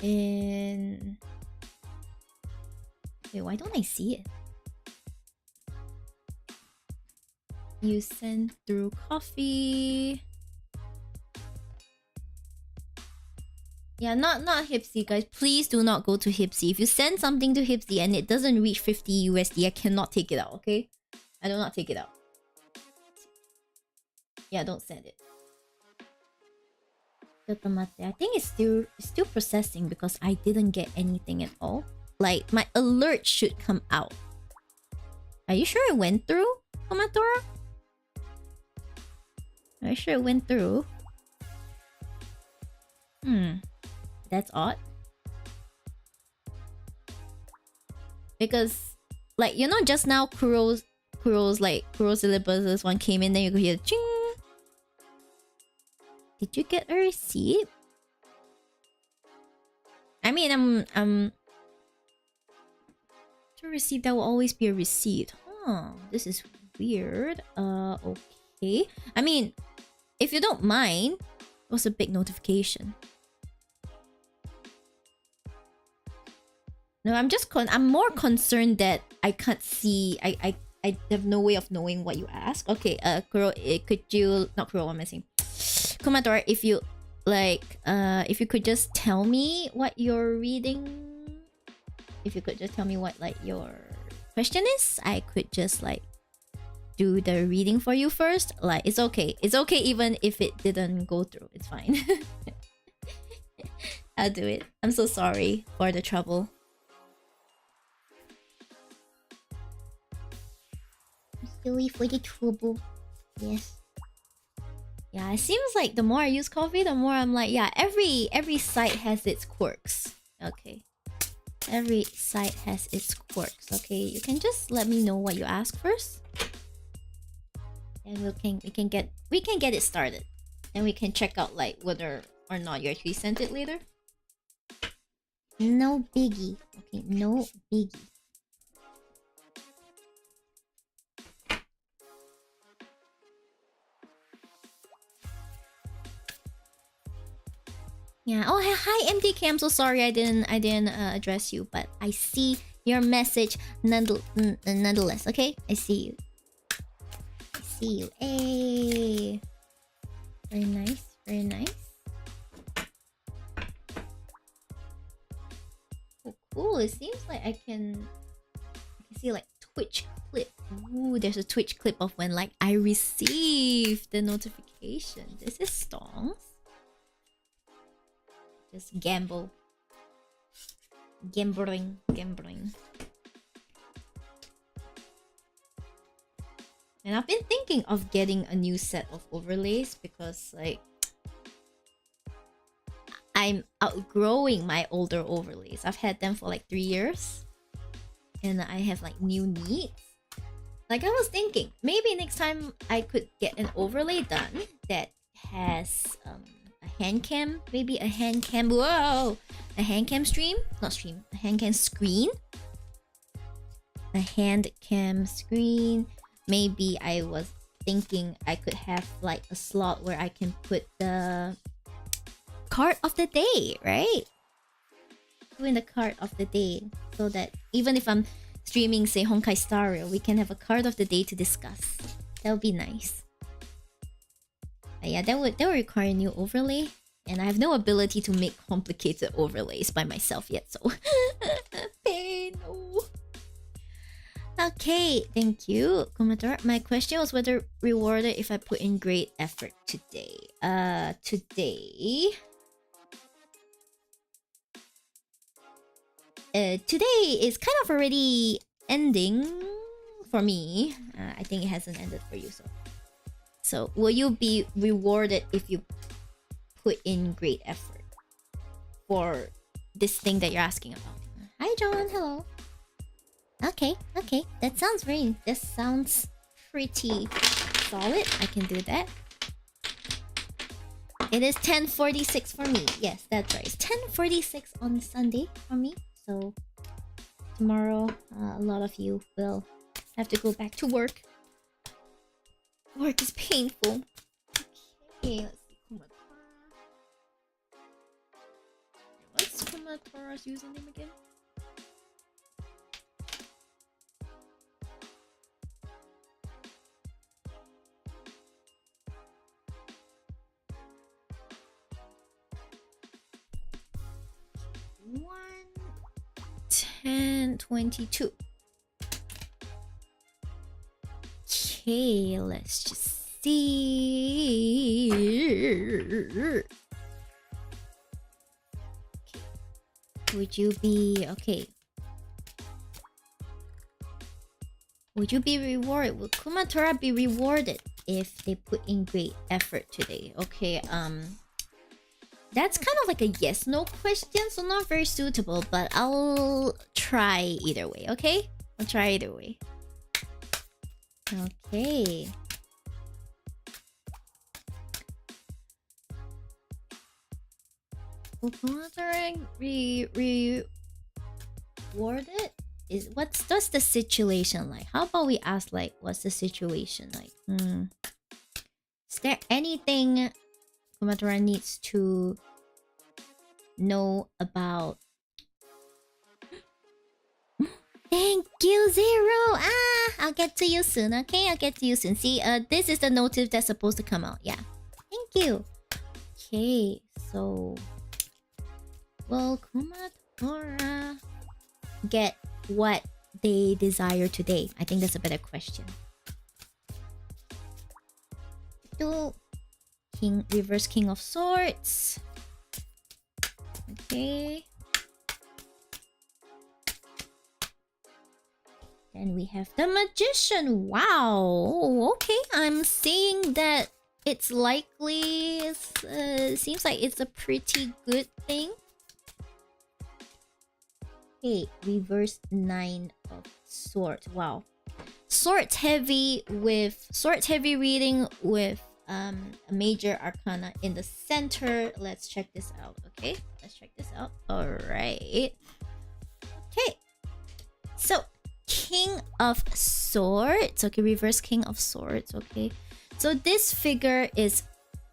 in... Wait, why don't I see it? You sent through Coffee. Yeah, not Hipsy, guys. Please do not go to Hipsy. If you send something to Hipsy and it doesn't reach 50 USD, I cannot take it out, okay? I do not take it out. Yeah, don't send it. I think it's still processing because I didn't get anything at all. Like, my alert should come out. Are you sure it went through, Kumatora? Are you sure it went through? That's odd. Because, like, you know, just now Kurosilibus one came in, then you could hear ching. Did you get a receipt? I mean, to receipt, that will always be a receipt. Huh, this is weird. Okay. I mean, if you don't mind, it was a big notification. No, I'm more concerned that I can't see. I have no way of knowing what you ask. Okay, could you... Not Kuro, I'm missing. Kumatora, if you... Like, if you could just tell me what you're reading... If you could just tell me what, like, your question is, I could just, like, do the reading for you first. Like, it's okay. It's okay even if it didn't go through. It's fine. I'll do it. I'm so sorry for the trouble. Sorry for the trouble. Yes. Yeah, it seems like the more I use coffee, the more I'm like, yeah, every site has its quirks. Okay. Every site has its quirks. Okay, you can just let me know what you ask first. And we can get it started. And we can check out like whether or not you actually sent it later. No biggie. Okay, no biggie. Yeah. Oh, hi MDK. I'm so sorry I didn't address you, but I see your message nonetheless. Okay, I see you. I see you. Hey. Very nice. Very nice. Oh, cool. It seems like I can see like Twitch clip. Ooh, there's a Twitch clip of when like I received the notification. This is Stongs. Just gambling. And I've been thinking of getting a new set of overlays because like I'm outgrowing my older overlays. I've had them for like 3 years. And I have like new needs. Like I was thinking, maybe next time I could get an overlay done that has a handcam, maybe a handcam. Whoa, a handcam stream, not stream, a handcam screen, a handcam screen. Maybe I was thinking I could have like a slot where I can put the card of the day, right? Doing the card of the day, so that even if I'm streaming, say Honkai Star Rail, we can have a card of the day to discuss. That would be nice. But yeah, that would require a new overlay, and I have no ability to make complicated overlays by myself yet. So, pain. No. Okay, thank you, Kumatora. My question was whether rewarded if I put in great effort today. Today is kind of already ending for me. I think it hasn't ended for you, so will you be rewarded if you put in great effort for this thing that you're asking about? Hi John, hello. Okay, that sounds pretty solid. I can do that. It is 10:46 for me. Yes, that's right. It's 10:46 on Sunday for me. So tomorrow, a lot of you will have to go back to work. Work is painful. Okay, let's see. Kumatora. What's Kumatora's username again? One 10:22. Okay, let's just see. Okay. Would you be okay? Would you be rewarded? Will Kumatora be rewarded if they put in great effort today? Okay, that's kind of like a yes/no question, so not very suitable, but I'll try either way, okay? I'll try either way. Okay. Will Kumatora rewarded? What's the situation like? How about we ask like, what's the situation like? Is there anything Kumatora needs to know about? Thank you, Zero. I'll get to you soon. Okay, I'll get to you soon. See, this is the notif that's supposed to come out. Yeah. Thank you. Okay, so will Kumatora get what they desire today? I think that's a better question. Reverse King of Swords. Okay. And we have the Magician. Wow. Okay, I'm seeing that it's likely... seems like it's a pretty good thing. Okay, reverse 9 of Swords. Wow. Swords heavy reading with a major arcana in the center. Let's check this out. Okay, let's check this out. All right. Okay, so King of Swords. Okay, reverse King of Swords. Okay, so this figure is...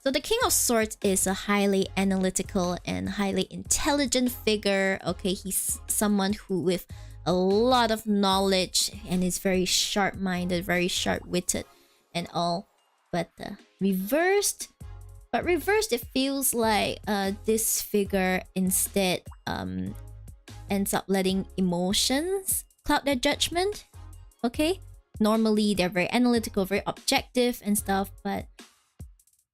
So the King of Swords is a highly analytical and highly intelligent figure. Okay, he's someone who with a lot of knowledge and is very sharp-minded, very sharp-witted and all. But reversed, it feels like this figure instead ends up letting emotions cloud their judgment. Okay, normally they're very analytical, very objective and stuff, but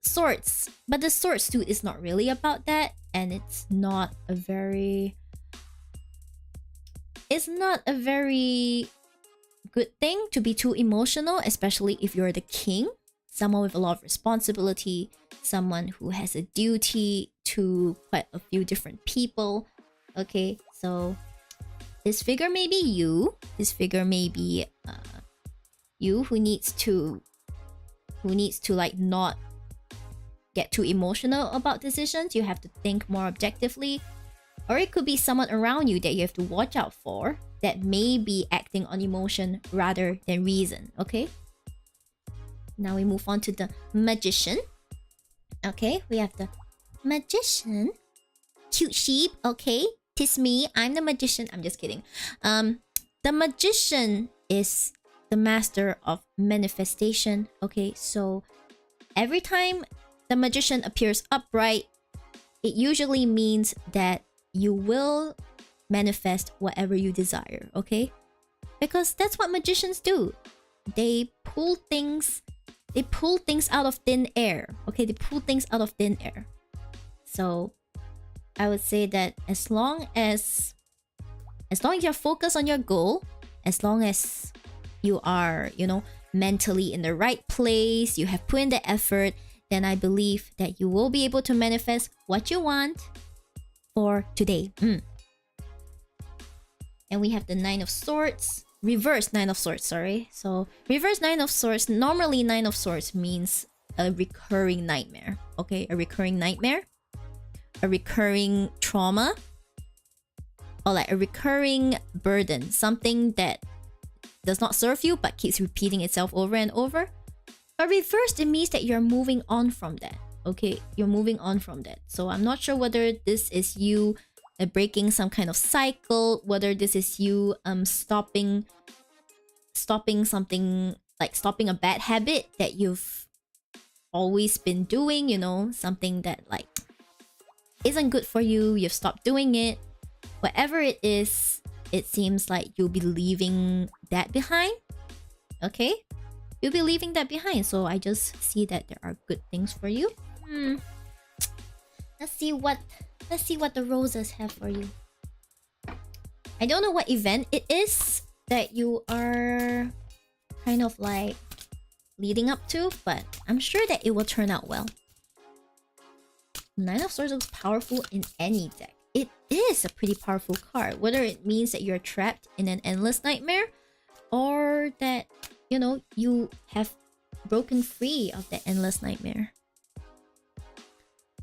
the Swords suit is not really about that, and it's not a very good thing to be too emotional, especially if you're the king, someone with a lot of responsibility, someone who has a duty to quite a few different people. Okay, so this figure may be you. This figure may be you who needs to like not get too emotional about decisions. You have to think more objectively. Or it could be someone around you that you have to watch out for that may be acting on emotion rather than reason. Okay, now we move on to the Magician. Okay, we have the Magician. Cute sheep. Okay, 'tis me, I'm the Magician. I'm just kidding. The Magician is the master of manifestation. Okay, so every time the Magician appears upright, it usually means that you will manifest whatever you desire, okay? Because that's what magicians do. They pull things out of thin air. Okay, they pull things out of thin air. So I would say that as long as you're focused on your goal, as long as you are, mentally in the right place, you have put in the effort, then I believe that you will be able to manifest what you want for today. And we have the 9 of Swords. Reverse 9 of Swords, sorry. So, reverse 9 of Swords. Normally, 9 of Swords means a recurring nightmare. Okay, a recurring nightmare. A recurring trauma. Or like a recurring burden. Something that does not serve you but keeps repeating itself over and over. But reversed, it means that you're moving on from that. Okay, you're moving on from that. So I'm not sure whether this is you breaking some kind of cycle, whether this is you stopping something, like stopping a bad habit that you've always been doing, something that like isn't good for you, you've stopped doing it. Whatever it is, it seems like you'll be leaving that behind. Okay? You'll be leaving that behind. So I just see that there are good things for you. Let's see what the roses have for you. I don't know what event it is that you are kind of like leading up to, but I'm sure that it will turn out well. 9 of Swords looks powerful in any deck. It is a pretty powerful card, whether it means that you're trapped in an endless nightmare or that, you have broken free of the endless nightmare.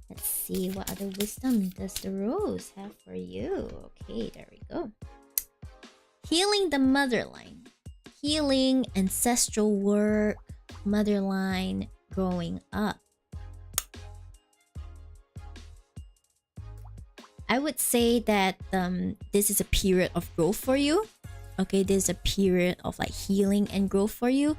Let's see what other wisdom does the rose have for you. Okay, there we go. Healing the motherline. Healing, ancestral work, motherline, growing up. I would say that this is a period of growth for you. Okay, this is a period of like healing and growth for you.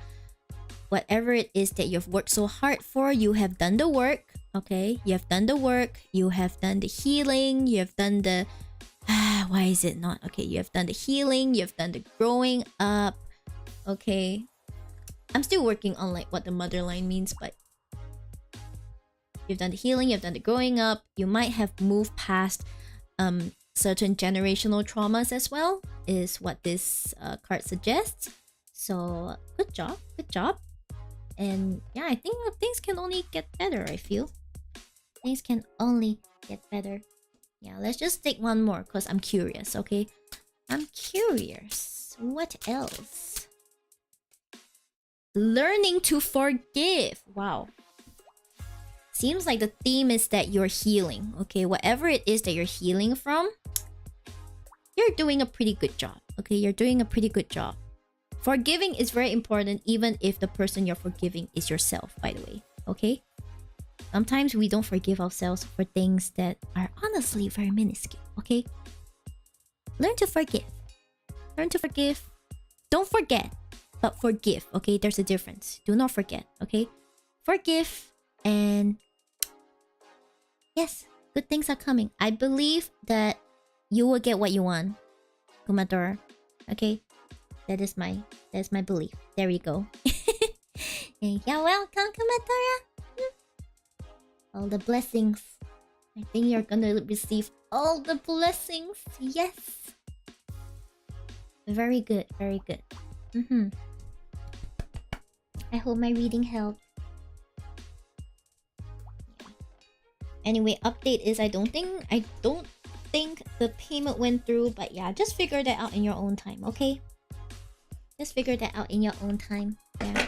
Whatever it is that you've worked so hard for, you have done the work. Okay, you have done the work. You have done the healing. You have done the... why is it not? Okay, you have done the healing. You have done the growing up. Okay. I'm still working on like what the motherline means, but... You've done the healing. You've done the growing up. You might have moved past certain generational traumas as well, is what this card suggests. So good job, good job. And yeah, I think things can only get better. I feel things can only get better. Yeah, let's just take one more because I'm curious. Okay, I'm curious. What else? Learning to forgive. Wow. Seems like the theme is that you're healing. Okay, whatever it is that you're healing from, you're doing a pretty good job. Okay, you're doing a pretty good job. Forgiving is very important, even if the person you're forgiving is yourself, by the way. Okay? Sometimes we don't forgive ourselves for things that are honestly very minuscule. Okay? Learn to forgive. Learn to forgive. Don't forget, but forgive. Okay? There's a difference. Do not forget. Okay? Forgive, and yes, good things are coming. I believe that you will get what you want, Kumatora. Okay? That's my belief. There we go. And you're welcome, Kumatora. All the blessings. I think you're gonna receive all the blessings. Yes. Very good, very good. I hope my reading helped. Anyway, update is I don't think the payment went through, but yeah, just figure that out in your own time, okay? Just figure that out in your own time. Yeah.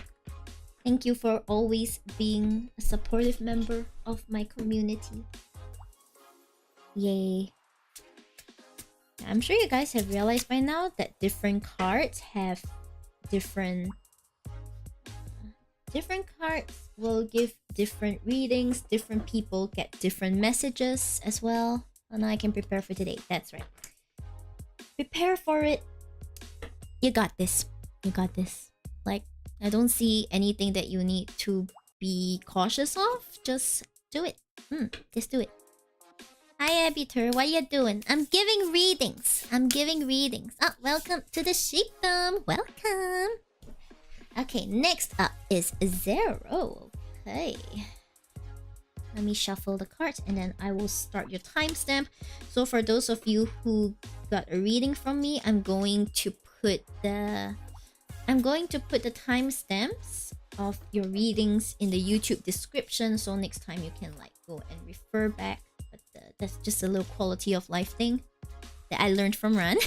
Thank you for always being a supportive member of my community. Yay. I'm sure you guys have realized by now that different cards have different cards will give different readings. Different people get different messages as well. And I can prepare for today. That's right. Prepare for it. You got this. You got this. Like, I don't see anything that you need to be cautious of. Just do it. Just do it. Hi, Abiter. What you doing? I'm giving readings. I'm giving readings. Oh, welcome to the sheepdom. Welcome. Okay, next up is Zero. Okay. Let me shuffle the cards and then I will start your timestamp. So for those of you who got a reading from me, I'm going to put the timestamps of your readings in the YouTube description, so next time you can like go and refer back. But that's just a little quality of life thing that I learned from Ran.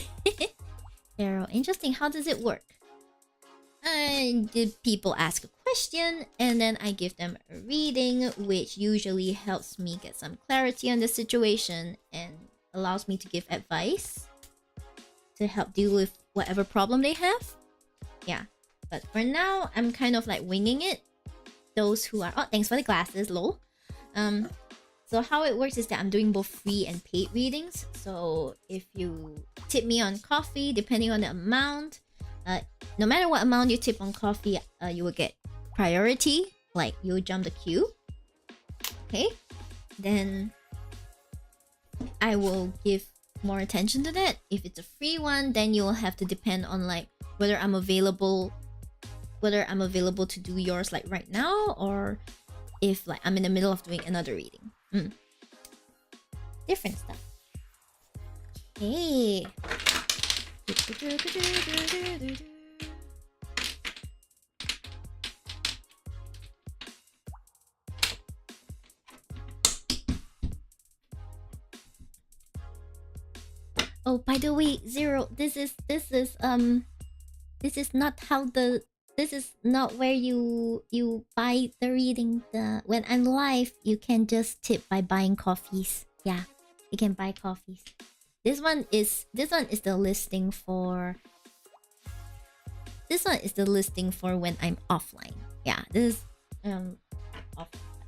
Arrow, interesting. How does it work? People ask a question and then I give them a reading, which usually helps me get some clarity on the situation and allows me to give advice to help deal with whatever problem they have. Yeah, but for now, I'm kind of like winging it. Those who are... Oh, thanks for the glasses, lol. So how it works is that I'm doing both free and paid readings. So if you tip me on coffee, depending on the amount, no matter what amount you tip on coffee, you will get priority. Like, you'll jump the queue. Okay? Then I will give more attention to that. If it's a free one, then you'll have to depend on like whether I'm available to do yours like right now, or if like I'm in the middle of doing another reading. Different stuff. Okay. Oh, by the way, Zero, this is not where you buy the reading. When I'm live, you can just tip by buying coffees. Yeah, you can buy coffees. This one is the listing for. This one is the listing for when I'm offline. Yeah, this is offline.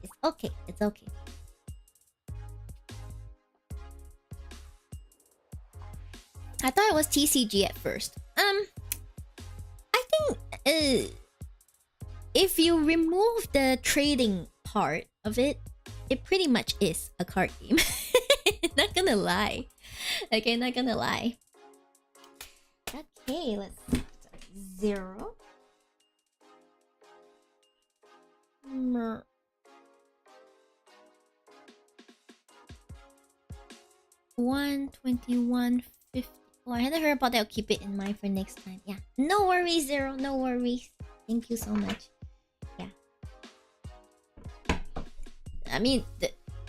It's okay. It's okay. I thought it was TCG at first. I think if you remove the trading part of it, it pretty much is a card game. Not gonna lie. Okay, not gonna lie. Okay, let's start. Zero. 121.50. Oh, I hadn't heard about that. I'll keep it in mind for next time. Yeah. No worries, Zero. No worries. Thank you so much. Yeah. I mean,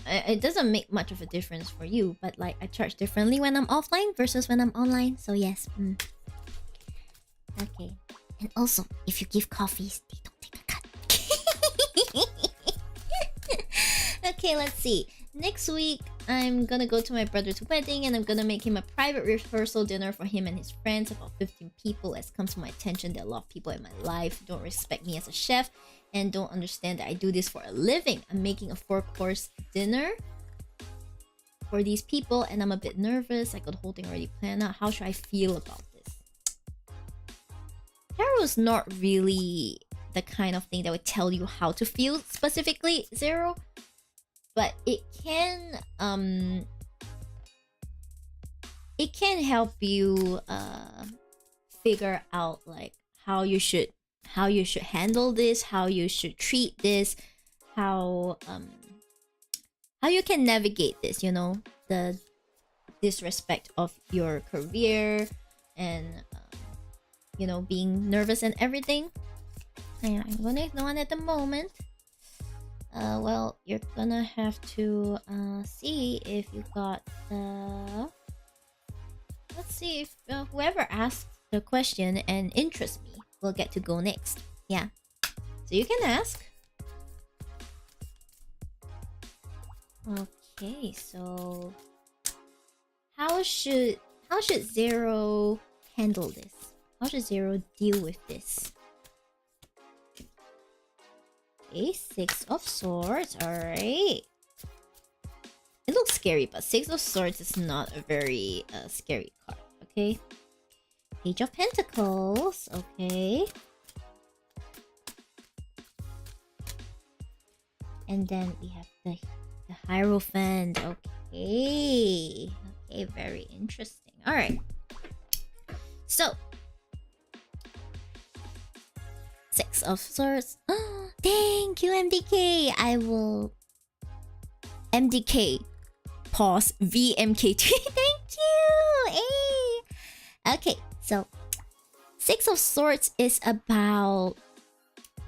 it doesn't make much of a difference for you, but like I charge differently when I'm offline versus when I'm online. So yes. Okay. And also, if you give coffees, they don't take a cut. Okay, let's see. Next week, I'm gonna go to my brother's wedding and I'm gonna make him a private rehearsal dinner for him and his friends. About 15 people. As comes to my attention that a lot of people in my life don't respect me as a chef and don't understand that I do this for a living. I'm making a 4-course dinner for these people and I'm a bit nervous. I got the whole thing already planned out. How should I feel about this? Tarot's not really the kind of thing that would tell you how to feel specifically, Zero. But it can help you figure out like how you should handle this, how you should treat this, how you can navigate this, you know, the disrespect of your career and you know, being nervous and everything. I'm gonna ignore it at the moment. Well, you're gonna have to see if you got the. Let's see if whoever asked the question and interests me will get to go next. Yeah, so you can ask. Okay, so how should Zero handle this? How should Zero deal with this? Okay, 6 of Swords. Alright. It looks scary, but 6 of Swords is not a very scary card. Okay. Page of Pentacles. Okay. And then we have the Hierophant. Okay. Okay, very interesting. Alright. So 6 of Swords. Oh, thank you, MDK. I will MDK pause VMK3. Thank you. Hey. Okay, so 6 of Swords is about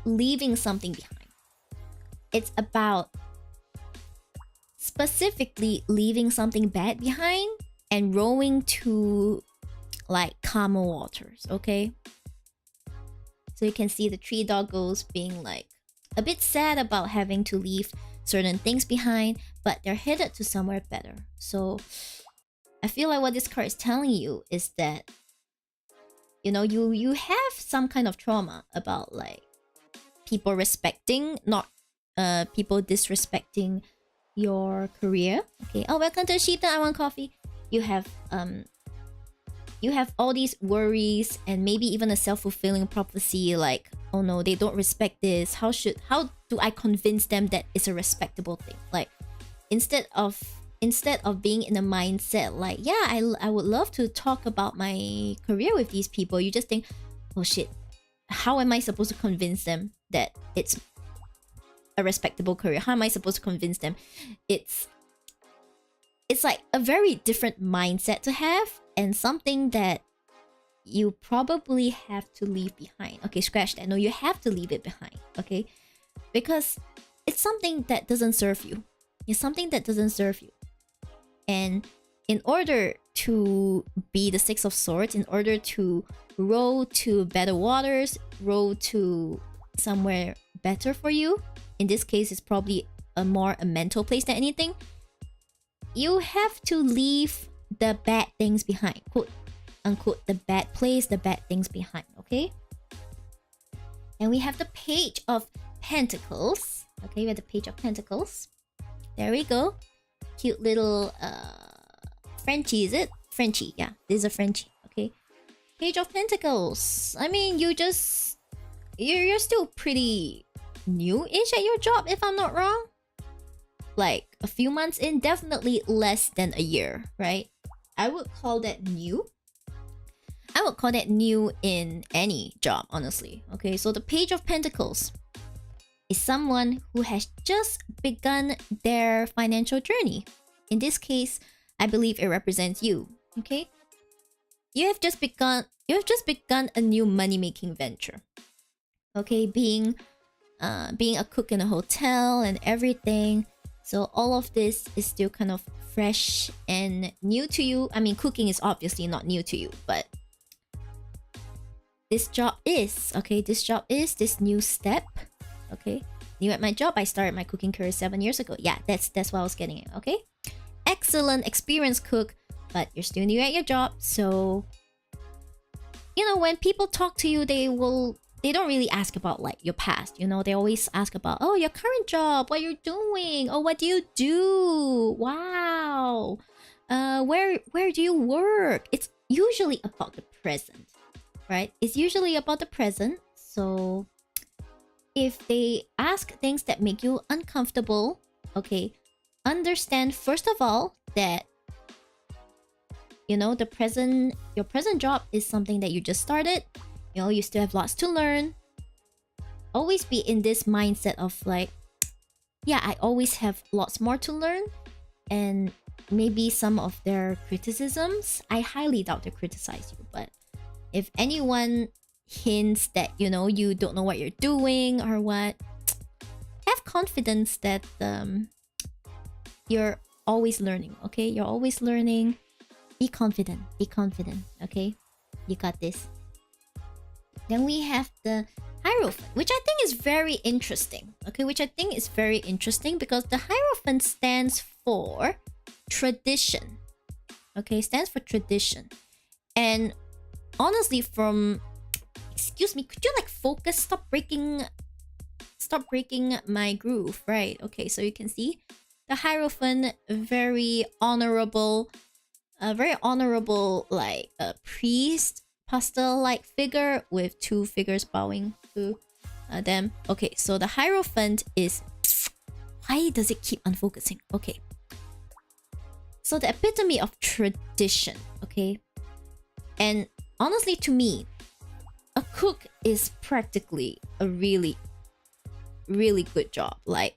leaving something behind. It's about specifically leaving something bad behind and rowing to like calmer waters, okay? So you can see the tree doggos being like a bit sad about having to leave certain things behind, but they're headed to somewhere better. So I feel like what this card is telling you is that, you know, you have some kind of trauma about like people respecting, not people disrespecting your career. Okay. Oh, welcome to Shib, I want coffee. You have all these worries and maybe even a self-fulfilling prophecy like, oh no, they don't respect this. How do I convince them that it's a respectable thing? Like instead of being in a mindset like, yeah, I would love to talk about my career with these people, you just think, oh shit, how am I supposed to convince them that it's a respectable career? How am I supposed to convince them it's like a very different mindset to have and something that you probably have to leave behind. Okay, scratch that. No, you have to leave it behind, okay? Because it's something that doesn't serve you. It's something that doesn't serve you. And in order to be the 6 of Swords, in order to row to better waters, row to somewhere better for you, in this case, it's probably a mental place than anything, you have to leave the bad things behind, quote unquote, the bad place, the bad things behind, okay? And we have the Page of Pentacles. Okay, we have the Page of Pentacles. There we go. Cute little Frenchie, is it? Frenchie, yeah, this is a Frenchie, okay? Page of Pentacles. I mean, you're still pretty new-ish at your job, if I'm not wrong. Like a few months in, definitely less than a year, right? I would call that new. I would call that new in any job, honestly. Okay, so the Page of Pentacles is someone who has just begun their financial journey. In this case, I believe it represents you. Okay? You have just begun a new money-making venture. Okay, being a cook in a hotel and everything. So all of this is still kind of fresh and new to you. I mean, cooking is obviously not new to you, but this job is, okay? This job is this new step, okay? New at my job, I started my cooking career 7 years ago. Yeah, that's what I was getting at, okay? Excellent, experienced cook, but you're still new at your job, so... You know, when people talk to you, they don't really ask about like your past, you know, they always ask about, oh, your current job, what you're doing, oh, what do you do, wow, where do you work. It's usually about the present, right? It's usually about the present. So if they ask things that make you uncomfortable, okay, understand first of all that, you know, your present job is something that you just started. You know, you still have lots to learn. Always be in this mindset of like, yeah, I always have lots more to learn. And maybe some of their criticisms, I highly doubt they criticize you. But if anyone hints that, you know, you don't know what you're doing or what, have confidence that you're always learning, okay? You're always learning. Be confident, okay? You got this. Then we have the Hierophant, which I think is very interesting. Okay, which I think is very interesting because the Hierophant stands for tradition. Okay, stands for tradition. And honestly, from... Excuse me, could you like focus? Stop breaking my groove. Right, okay, so you can see the Hierophant, very honorable like a priest pastel-like figure with two figures bowing to them. Okay, so the Hierophant is... Why does it keep unfocusing? Okay. So the epitome of tradition, okay? And honestly, to me, a cook is practically a really, really good job. Like,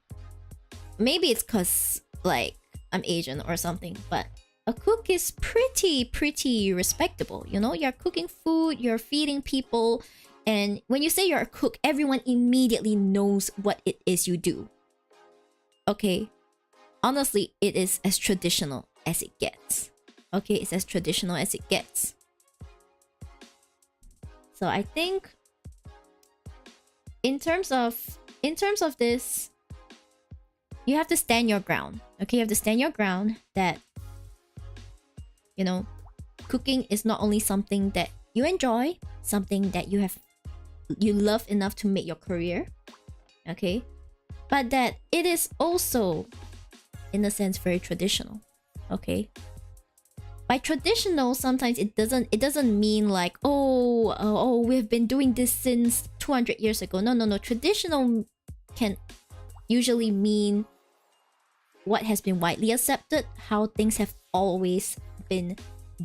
maybe it's because, like, I'm Asian or something, but a cook is pretty respectable. You know, you're cooking food, you're feeding people, and when you say you're a cook, everyone immediately knows what it is you do. Okay, honestly, it is as traditional as it gets. Okay, it's as traditional as it gets. So I think in terms of this, you have to stand your ground. Okay, you have to stand your ground that, you know, cooking is not only something that you enjoy, something that you love enough to make your career, okay, but that it is also, in a sense, very traditional. Okay, by traditional, sometimes it doesn't mean like, oh, we've been doing this since 200 years ago. No. Traditional can usually mean what has been widely accepted, how things have always been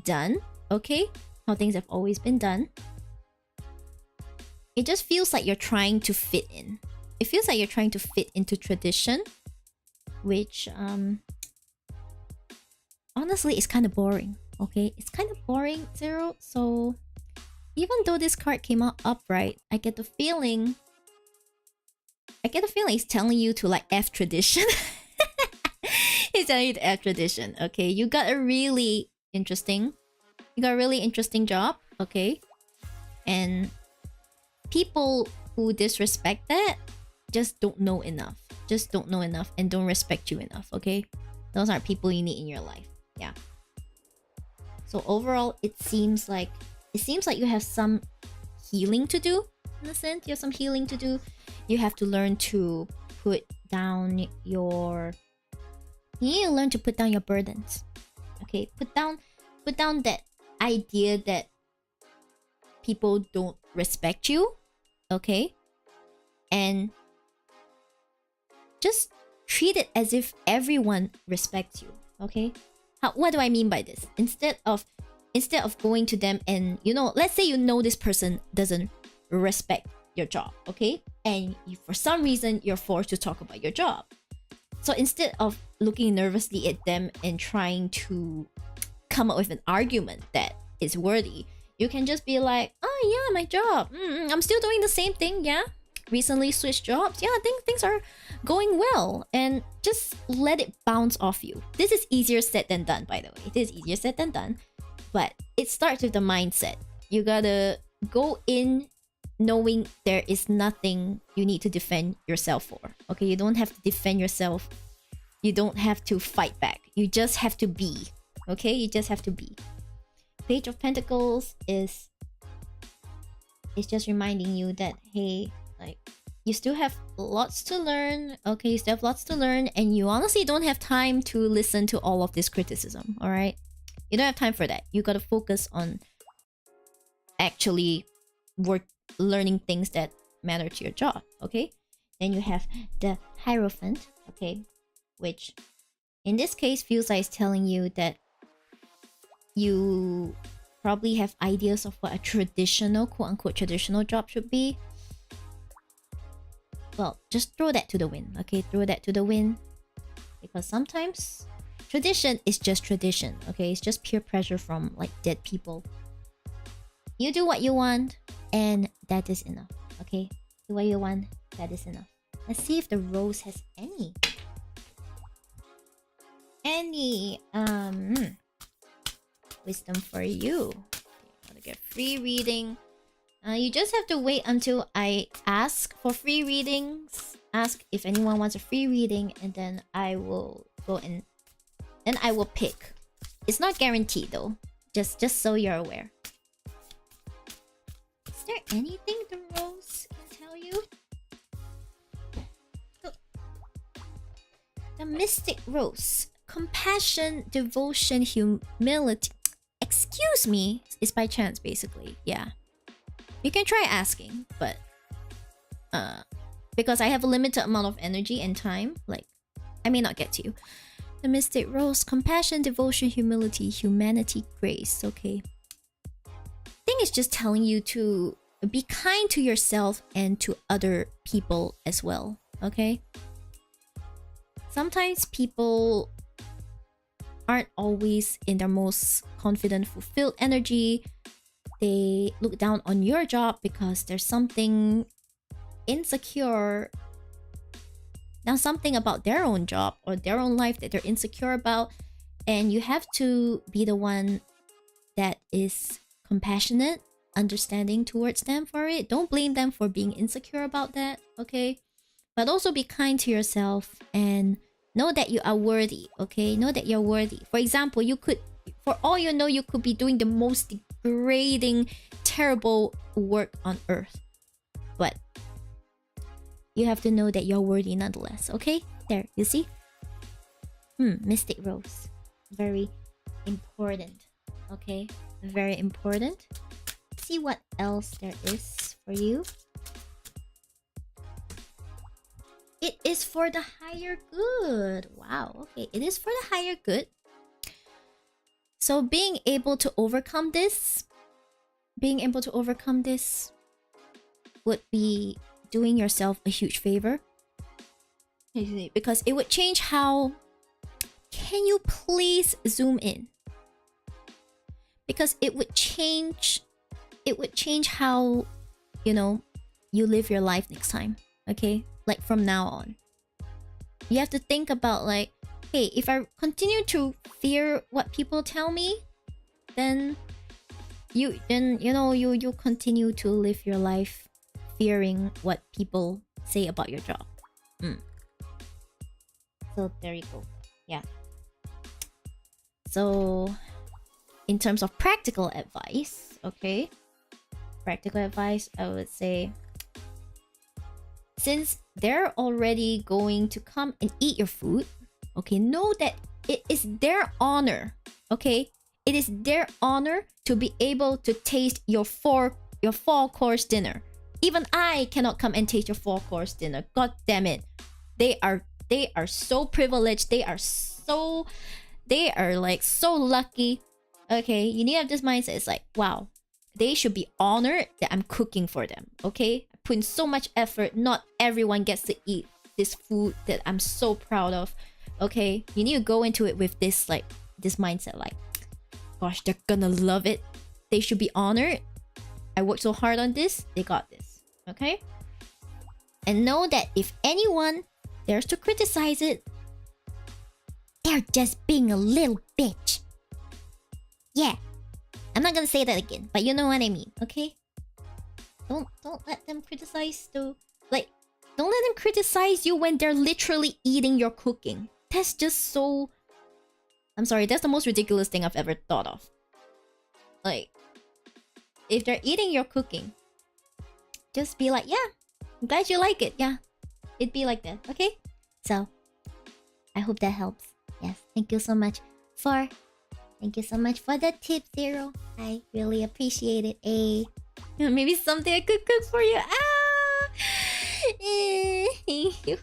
done, okay? How things have always been done. It just feels like you're trying to fit in. It feels like you're trying to fit into tradition, which honestly is kind of boring, okay? It's kind of boring, Zero. So even though this card came out upright, I get the feeling it's telling you to like F tradition. It's telling you to F tradition, okay? You got a really interesting job, okay? And people who disrespect that just don't know enough. Just don't know enough and don't respect you enough, okay? Those aren't people you need in your life. Yeah. So overall, it seems like you have some healing to do. In a sense, you have some healing to do. You have to learn to put down your... You need to learn to put down your burdens. Okay, put down that idea that people don't respect you. Okay, and just treat it as if everyone respects you. Okay, what do I mean by this? Instead of going to them and, you know, let's say you know this person doesn't respect your job. Okay, and for some reason you're forced to talk about your job. So instead of looking nervously at them and trying to come up with an argument that is worthy, you can just be like, oh yeah, my job, I'm still doing the same thing, yeah, recently switched jobs, yeah, I think things are going well, and just let it bounce off you. This is easier said than done, by the way. This is easier said than done, but it starts with the mindset. You gotta go in knowing there is nothing you need to defend yourself for. Okay, you don't have to defend yourself. You don't have to fight back. You just have to be. Okay, you just have to be. Page of Pentacles is just reminding you that, hey, like, you still have lots to learn. Okay, you still have lots to learn, and you honestly don't have time to listen to all of this criticism. All right, you don't have time for that. You gotta focus on actually learning things that matter to your job. Okay, then you have the Hierophant. Okay, which in this case feels like it's telling you that you probably have ideas of what a traditional, quote-unquote traditional job should be. Well, just throw that to the wind. Okay, throw that to the wind, because sometimes tradition is just tradition. Okay, it's just peer pressure from like dead people. You do what you want, and that is enough. Okay, do what you want, that is enough. Let's see if the rose has any wisdom for you. Okay, to get free reading, you just have to wait until I ask for free readings. Ask if anyone wants a free reading, and then I will go and then I will pick. It's not guaranteed though, just so you're aware. Is there anything the rose can tell you? So, the Mystic Rose. Compassion, devotion, humility. Excuse me, is by chance, basically. Yeah. You can try asking, but because I have a limited amount of energy and time, like, I may not get to you. The Mystic Rose. Compassion, devotion, humility, humanity, grace. Okay. I think it's just telling you to be kind to yourself and to other people as well. Okay? Sometimes people aren't always in their most confident, fulfilled energy. They look down on your job because there's something insecure. Now, something about their own job or their own life that they're insecure about. And you have to be the one that is compassionate, understanding towards them for it. Don't blame them for being insecure about that, okay? But also be kind to yourself and know that you are worthy, okay? Know that you're worthy. For example, you could, for all you know, you could be doing the most degrading, terrible work on earth. But you have to know that you're worthy nonetheless, okay? There, you see? Mystic Rose. Very important, okay? Very important. See what else there is for you. It is for the higher good. Wow, okay. It is for the higher good. So being able to overcome this would be doing yourself a huge favor. Because it would change how... Can you please zoom in? Because it would change how, you know, you live your life next time. Okay? Like from now on. You have to think about like, hey, if I continue to fear what people tell me, then you continue to live your life fearing what people say about your job. So there you go. Yeah. So in terms of practical advice, okay? Practical advice, I would say, since they're already going to come and eat your food, okay, know that it is their honor, okay? It is their honor to be able to taste your 4-course dinner. Even I cannot come and taste your 4-course dinner. God damn it. They are so privileged. They are like so lucky. Okay, you need to have this mindset. It's like, wow, they should be honored that I'm cooking for them, okay? I put in so much effort. Not everyone gets to eat this food that I'm so proud of. Okay, you need to go into it with this like this mindset, like, gosh, they're gonna love it. They should be honored. I worked so hard on this. They got this. Okay, and know that if anyone dares to criticize it, they're just being a little bitch. Yeah, I'm not gonna say that again, but you know what I mean. Okay, don't let them criticize though. Like, don't let them criticize you when they're literally eating your cooking. That's just so... I'm sorry, that's the most ridiculous thing I've ever thought of. Like, if they're eating your cooking, just be like, yeah, I'm glad you like it. Yeah, it'd be like that, okay? So, I hope that helps. Yes, thank you so much for the tip, Zero. I really appreciate it. Maybe someday I could cook for you. Thank you.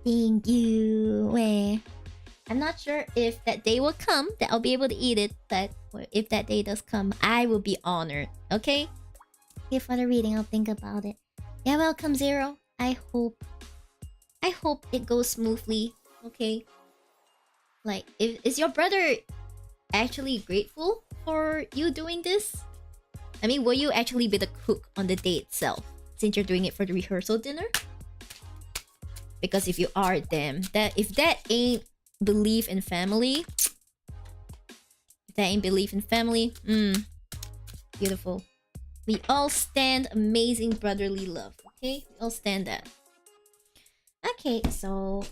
Thank you. I'm not sure if that day will come that I'll be able to eat it, but if that day does come, I will be honored. Okay? Here for the reading, I'll think about it. Yeah, welcome, Zero. I hope it goes smoothly. Okay? Like, is your brother actually grateful for you doing this? I mean, will you actually be the cook on the day itself, since you're doing it for the rehearsal dinner? Because if you are, then if that ain't belief in family, beautiful. We all stand amazing brotherly love. Okay, we all stand that. Okay, so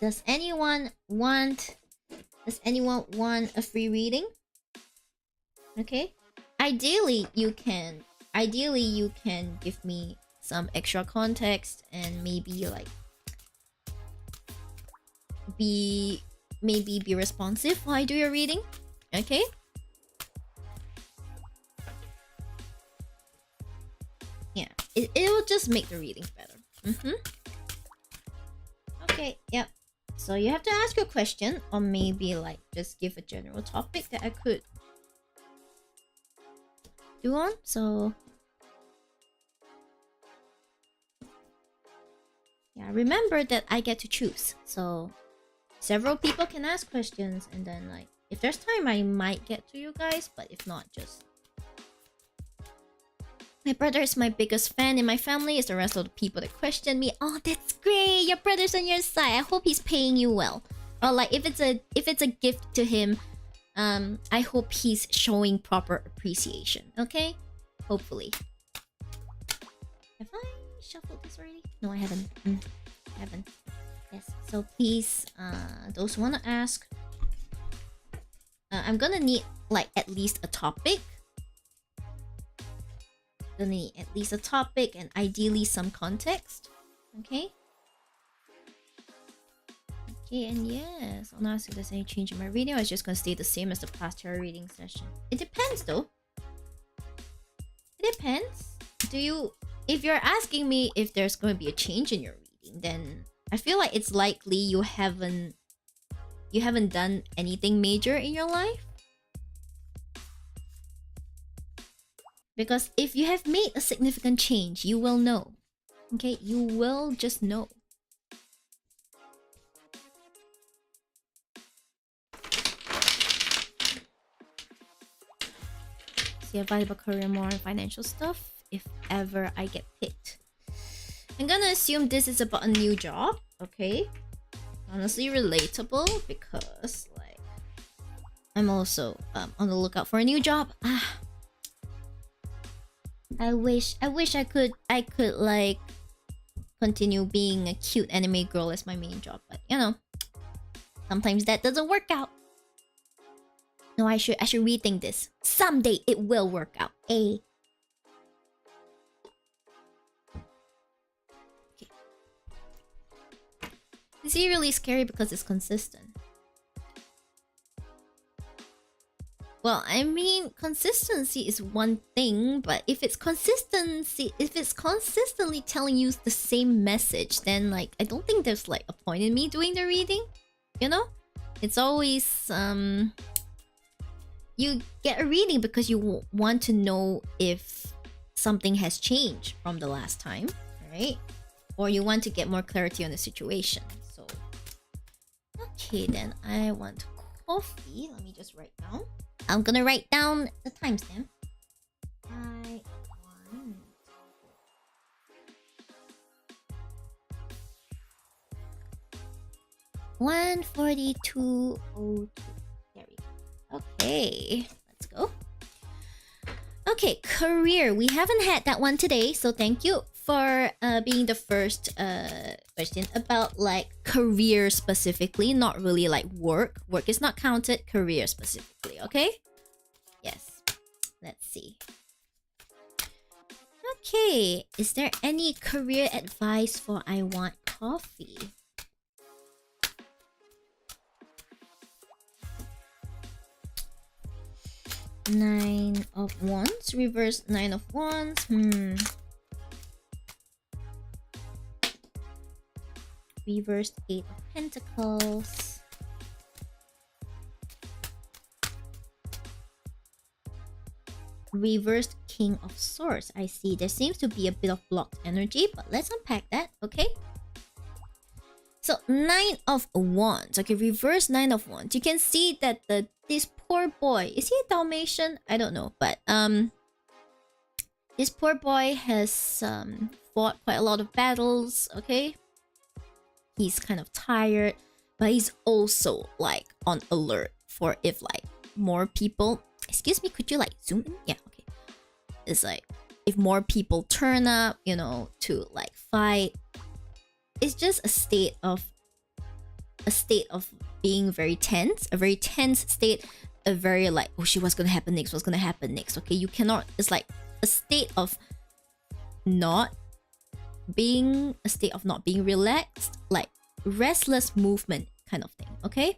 does anyone want a free reading? Okay, ideally you can give me some extra context and maybe like be responsive while I do your reading. Okay, yeah, it will just make the reading better. Okay, yep. So you have to ask a question, or maybe like just give a general topic that I could do on. So yeah, remember that I get to choose. So several people can ask questions, and then like if there's time I might get to you guys, but if not, just... My brother is my biggest fan in my family. Is the rest of the people that question me. Oh, that's great. Your brother's on your side. I hope he's paying you well. Or like if it's a gift to him, I hope he's showing proper appreciation. Okay? Hopefully. Have I shuffled this already? No, I haven't. I haven't. Yes. So please, those who wanna ask, I'm gonna need like at least a topic. Gonna need at least a topic and ideally some context. Okay? Okay, and yes, I'll not ask if there's any change in my reading, or it's just gonna stay the same as the past tarot reading session. It depends though. It depends. If you're asking me if there's going to be a change in your reading, then I feel like it's likely you haven't done anything major in your life. Because if you have made a significant change, you will know. Okay? You will just know. See if I have a career, more financial stuff, if ever I get picked. I'm gonna assume this is about a new job. Okay? Honestly relatable, because like I'm also on the lookout for a new job. I wish I could like continue being a cute anime girl as my main job, but you know, sometimes that doesn't work out. No, I should rethink this. Someday it will work out. Okay. This is really scary because it's consistent. Well, I mean, consistency is one thing, but if it's consistently telling you the same message, then like I don't think there's like a point in me doing the reading. You know? It's always you get a reading because you want to know if something has changed from the last time, right? or you want to get more clarity on the situation. So, okay, then I want coffee. Let me just write down. I'm gonna write down the timestamp. I want 1:42:02. There we go. Okay, let's go. Okay, career. We haven't had that one today, so thank you for being the first question about like career specifically, not really like work. Work is not counted, career specifically, okay? Yes. Let's see. Okay, is there any career advice for I Want Coffee? Nine of Wands, reverse Nine of Wands. Reversed Eight of Pentacles. Reversed King of Swords. I see there seems to be a bit of blocked energy, but let's unpack that, okay? So Nine of Wands. Okay, reverse Nine of Wands. You can see that this poor boy, is he a Dalmatian? I don't know, but this poor boy has fought quite a lot of battles, okay? He's kind of tired, but he's also like on alert for if like more people, excuse me, could you like zoom in? Yeah, okay. It's like if more people turn up, you know, to like fight. It's just a state of being very tense, a very tense state, a very like, oh shit, what's gonna happen next? What's gonna happen next? Okay, you cannot, it's like a state of not being relaxed, like restless movement kind of thing, okay?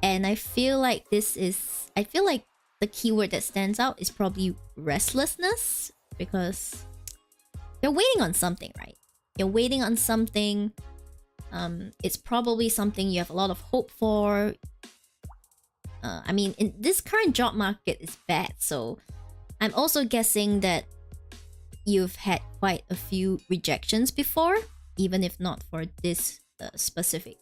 And I feel like the keyword that stands out is probably restlessness, because you're waiting on something, right? You're waiting on something. It's probably something you have a lot of hope for. I mean, in this current job market is bad, so I'm also guessing that you've had quite a few rejections before, even if not for this specific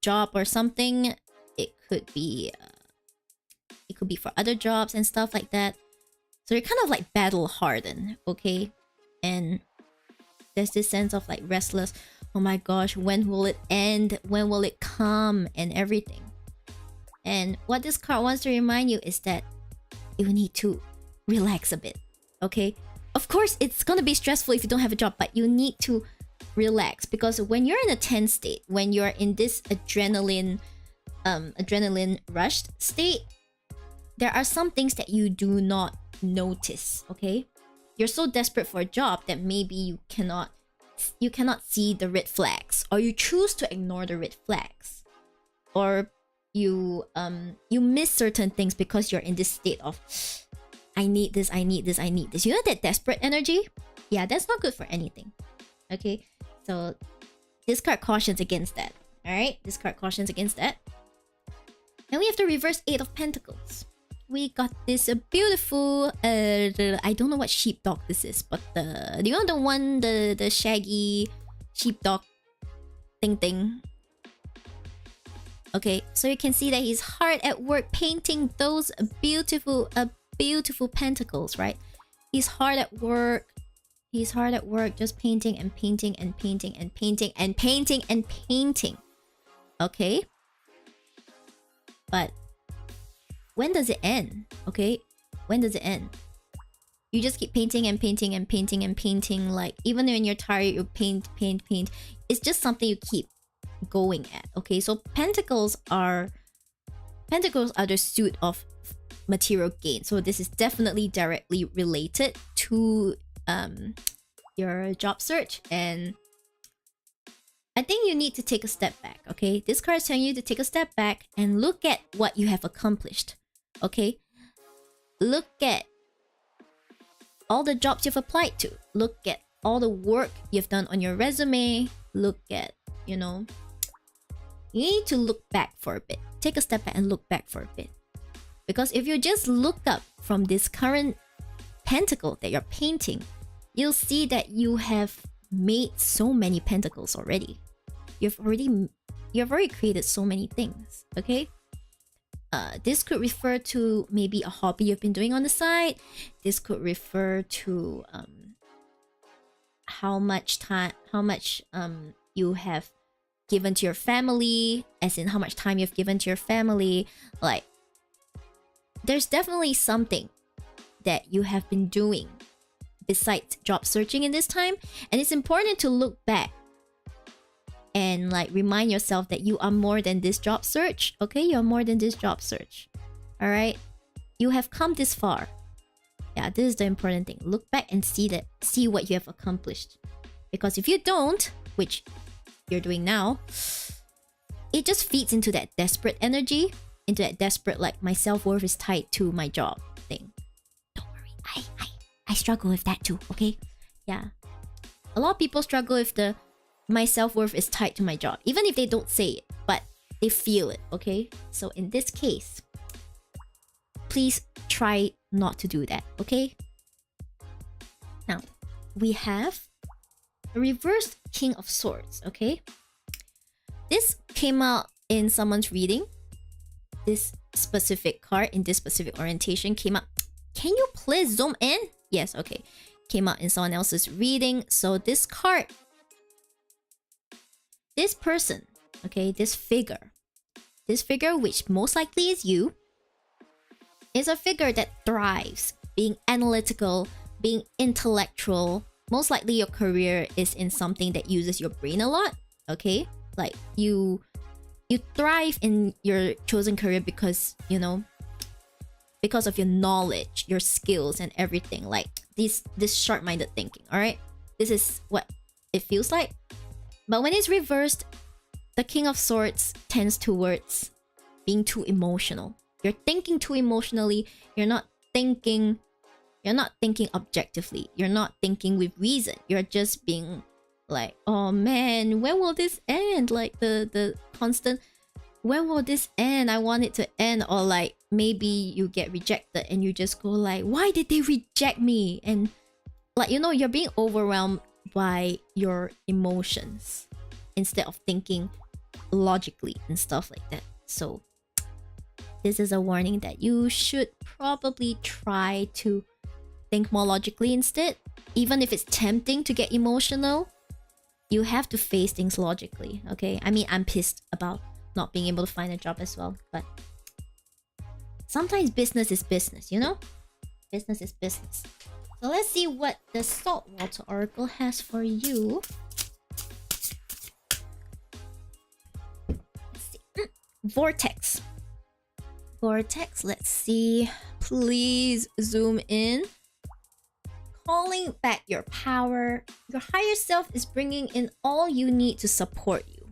job or something. It could be for other jobs and stuff like that. So you're kind of like battle hardened, okay? And there's this sense of like restless. Oh my gosh, when will it end? When will it come? And everything. And what this card wants to remind you is that you need to relax a bit, okay? Of course, it's gonna be stressful if you don't have a job, but you need to relax, because when you're in a tense state, when you're in this adrenaline rushed state, there are some things that you do not notice, okay? You're so desperate for a job that maybe you cannot see the red flags, or you choose to ignore the red flags, or you miss certain things because you're in this state of I need this. You know that desperate energy? Yeah, that's not good for anything. Okay, so this card cautions against that. Alright, this card cautions against that. And we have the reverse Eight of Pentacles. We got this beautiful I don't know what sheepdog this is, but do you know the one, the shaggy sheepdog thing? Okay, so you can see that he's hard at work painting those beautiful pentacles, right? He's hard at work. He's hard at work, just painting and painting and painting and painting and painting and painting. Okay? But when does it end? Okay? When does it end? You just keep painting and painting and painting and painting. Like, even when you're tired, you paint. It's just something you keep going at. Okay? So pentacles are the suit of material gain. So this is definitely directly related to your job search, and I think you need to take a step back, okay? This card is telling you to take a step back and look at what you have accomplished, okay? Look at all the jobs you've applied to. Look at all the work you've done on your resume. Look at, you know, you need to look back for a bit. Take a step back and look back for a bit. Because if you just look up from this current pentacle that you're painting, you'll see that you have made so many pentacles already. You've already created so many things, okay? This could refer to maybe a hobby you've been doing on the side. This could refer to how much you have given to your family, as in how much time you've given to your family. Like, there's definitely something that you have been doing besides job searching in this time, and it's important to look back and like remind yourself that you are more than this job search. Okay, you're more than this job search. All right, you have come this far. Yeah, this is the important thing. Look back and see what you have accomplished, because if you don't, which you're doing now, it just feeds into that desperate energy, into that desperate like my self-worth is tied to my job thing. Don't worry, I struggle with that too. Okay, yeah, a lot of people struggle with the my self-worth is tied to my job, even if they don't say it, but they feel it. Okay, so in this case, please try not to do that. Okay, now we have a reversed King of Swords. Okay, this came out in someone's reading. This specific card in this specific orientation came out. Can you please zoom in? Yes, okay, came out in someone else's reading. So this card, this person, okay, this figure, which most likely is you, is a figure that thrives being analytical, being intellectual. Most likely your career is in something that uses your brain a lot. Okay, like you thrive in your chosen career because, you know, because of your knowledge, your skills, and everything. Like this sharp-minded thinking. All right, this is what it feels like. But when it's reversed, the King of Swords tends towards being too emotional. You're thinking too emotionally. You're not thinking objectively. You're not thinking with reason. You're just being like, oh man, when will this end? Like the constant, when will this end? I want it to end. Or like maybe you get rejected and you just go like, why did they reject me? And like, you know, you're being overwhelmed by your emotions instead of thinking logically and stuff like that. So this is a warning that you should probably try to think more logically instead. Even if it's tempting to get emotional, you have to face things logically. Okay, I mean, I'm pissed about not being able to find a job as well, but sometimes business is business, you know? Business is business. So let's see what the Saltwater Oracle has for you. Let's see. Vortex. Vortex, let's see. Please zoom in. Calling back your power. Your higher self is bringing in all you need to support you.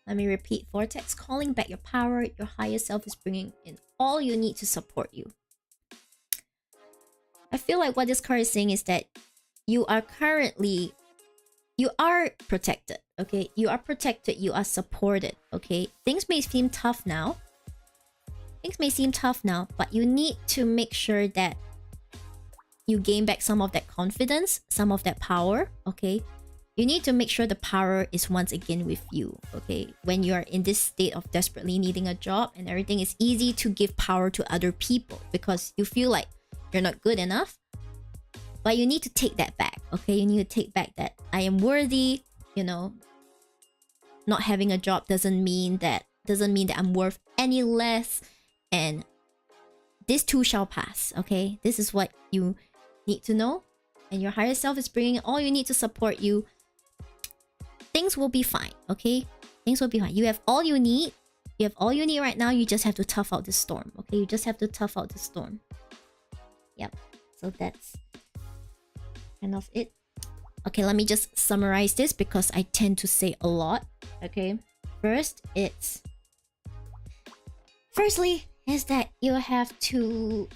Let me repeat. Vortex, calling back your power. Your higher self is bringing in all you need to support you. I feel like what this card is saying is that you are protected, okay? You are protected, you are supported, okay? Things may seem tough now. But you need to make sure that you gain back some of that confidence, some of that power, okay? You need to make sure the power is once again with you, okay? When you are in this state of desperately needing a job and everything, it's easy to give power to other people because you feel like you're not good enough. But you need to take that back, okay? You need to take back that I am worthy, you know. Not having a job doesn't mean that I'm worth any less, and this too shall pass, okay? This is what you need to know, and your higher self is bringing all you need to support you. Things will be fine, okay? Things will be fine. You have all you need. You have all you need right now. You just have to tough out this storm, okay? You just have to tough out the storm. Yep. So that's kind of it. Okay, let me just summarize this because I tend to say a lot. Okay. Firstly is that you have to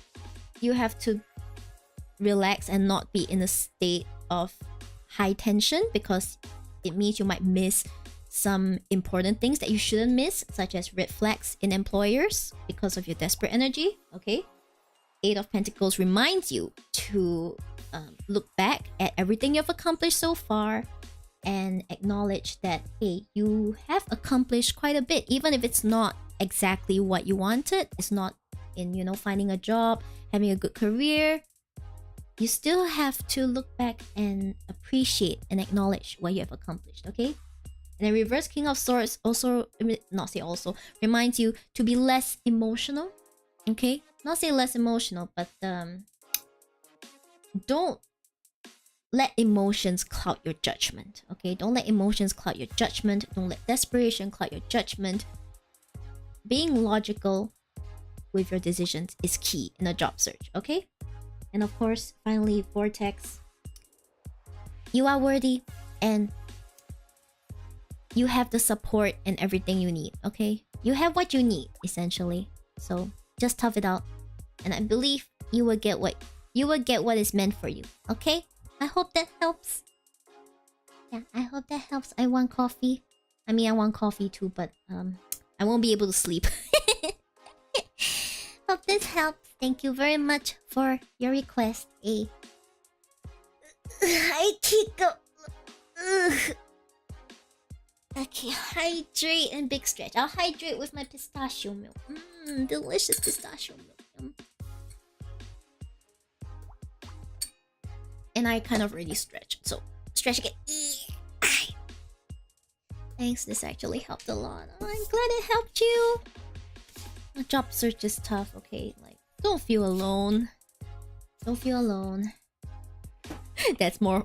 relax and not be in a state of high tension, because it means you might miss some important things that you shouldn't miss, such as red flags in employers because of your desperate energy. Okay. 8 of Pentacles reminds you to look back at everything you've accomplished so far and acknowledge that, hey, you have accomplished quite a bit, even if it's not exactly what you wanted. It's not in, you know, finding a job, having a good career. You still have to look back and appreciate and acknowledge what you have accomplished, okay? And the reverse King of Swords also, not say also, reminds you to be less emotional, okay? Not say less emotional, but don't let emotions cloud your judgment, okay? Don't let emotions cloud your judgment. Don't let desperation cloud your judgment. Being logical with your decisions is key in a job search, okay? And of course, finally, Vortex, you are worthy and you have the support and everything you need, okay? You have what you need, essentially. So just tough it out, and I believe you will get what is meant for you, okay? I hope that helps. Yeah, I hope that helps. I want coffee. I mean, I want coffee too, but I won't be able to sleep. Hope this helps. Thank you very much for your request. Hi, Kiko. Okay, hydrate and big stretch. I'll hydrate with my pistachio milk. Delicious pistachio milk. And I kind of already stretched, so stretch again. Thanks, this actually helped a lot. Oh, I'm glad it helped you. A job search is tough, okay? Like, don't feel alone. Don't feel alone. That's more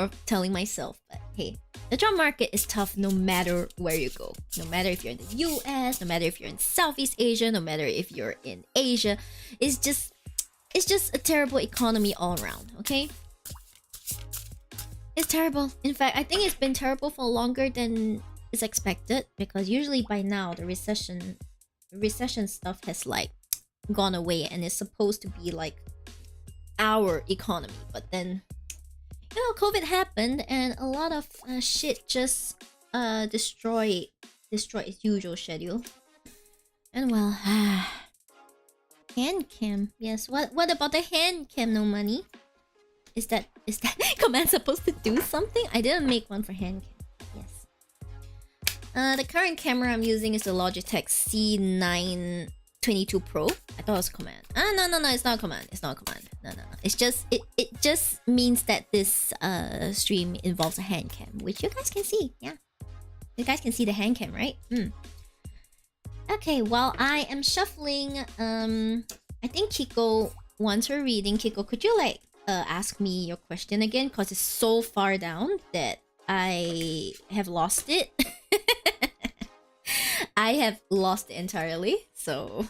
of telling myself, but hey, the job market is tough no matter where you go. No matter if you're in the US, no matter if you're in Southeast Asia, no matter if you're in Asia. It's just a terrible economy all around, okay? It's terrible. In fact, I think it's been terrible for longer than is expected, because usually by now the recession stuff has like gone away and it's supposed to be like our economy, but then, you know, COVID happened and a lot of shit just destroyed its usual schedule. And well, Handcam. Yes, what about the Handcam? No money? Is that command supposed to do something? I didn't make one for Handcam. Yes. The current camera I'm using is the Logitech C922 Pro. I thought it was command. No, it's not command. It's not command. No. It's just it just means that this stream involves a hand cam, which you guys can see. Yeah, you guys can see the hand cam, right? Okay, while I am shuffling, I think Kiko wants her reading. Kiko, could you like ask me your question again? Cause it's so far down that I have lost it. I have lost it entirely. So.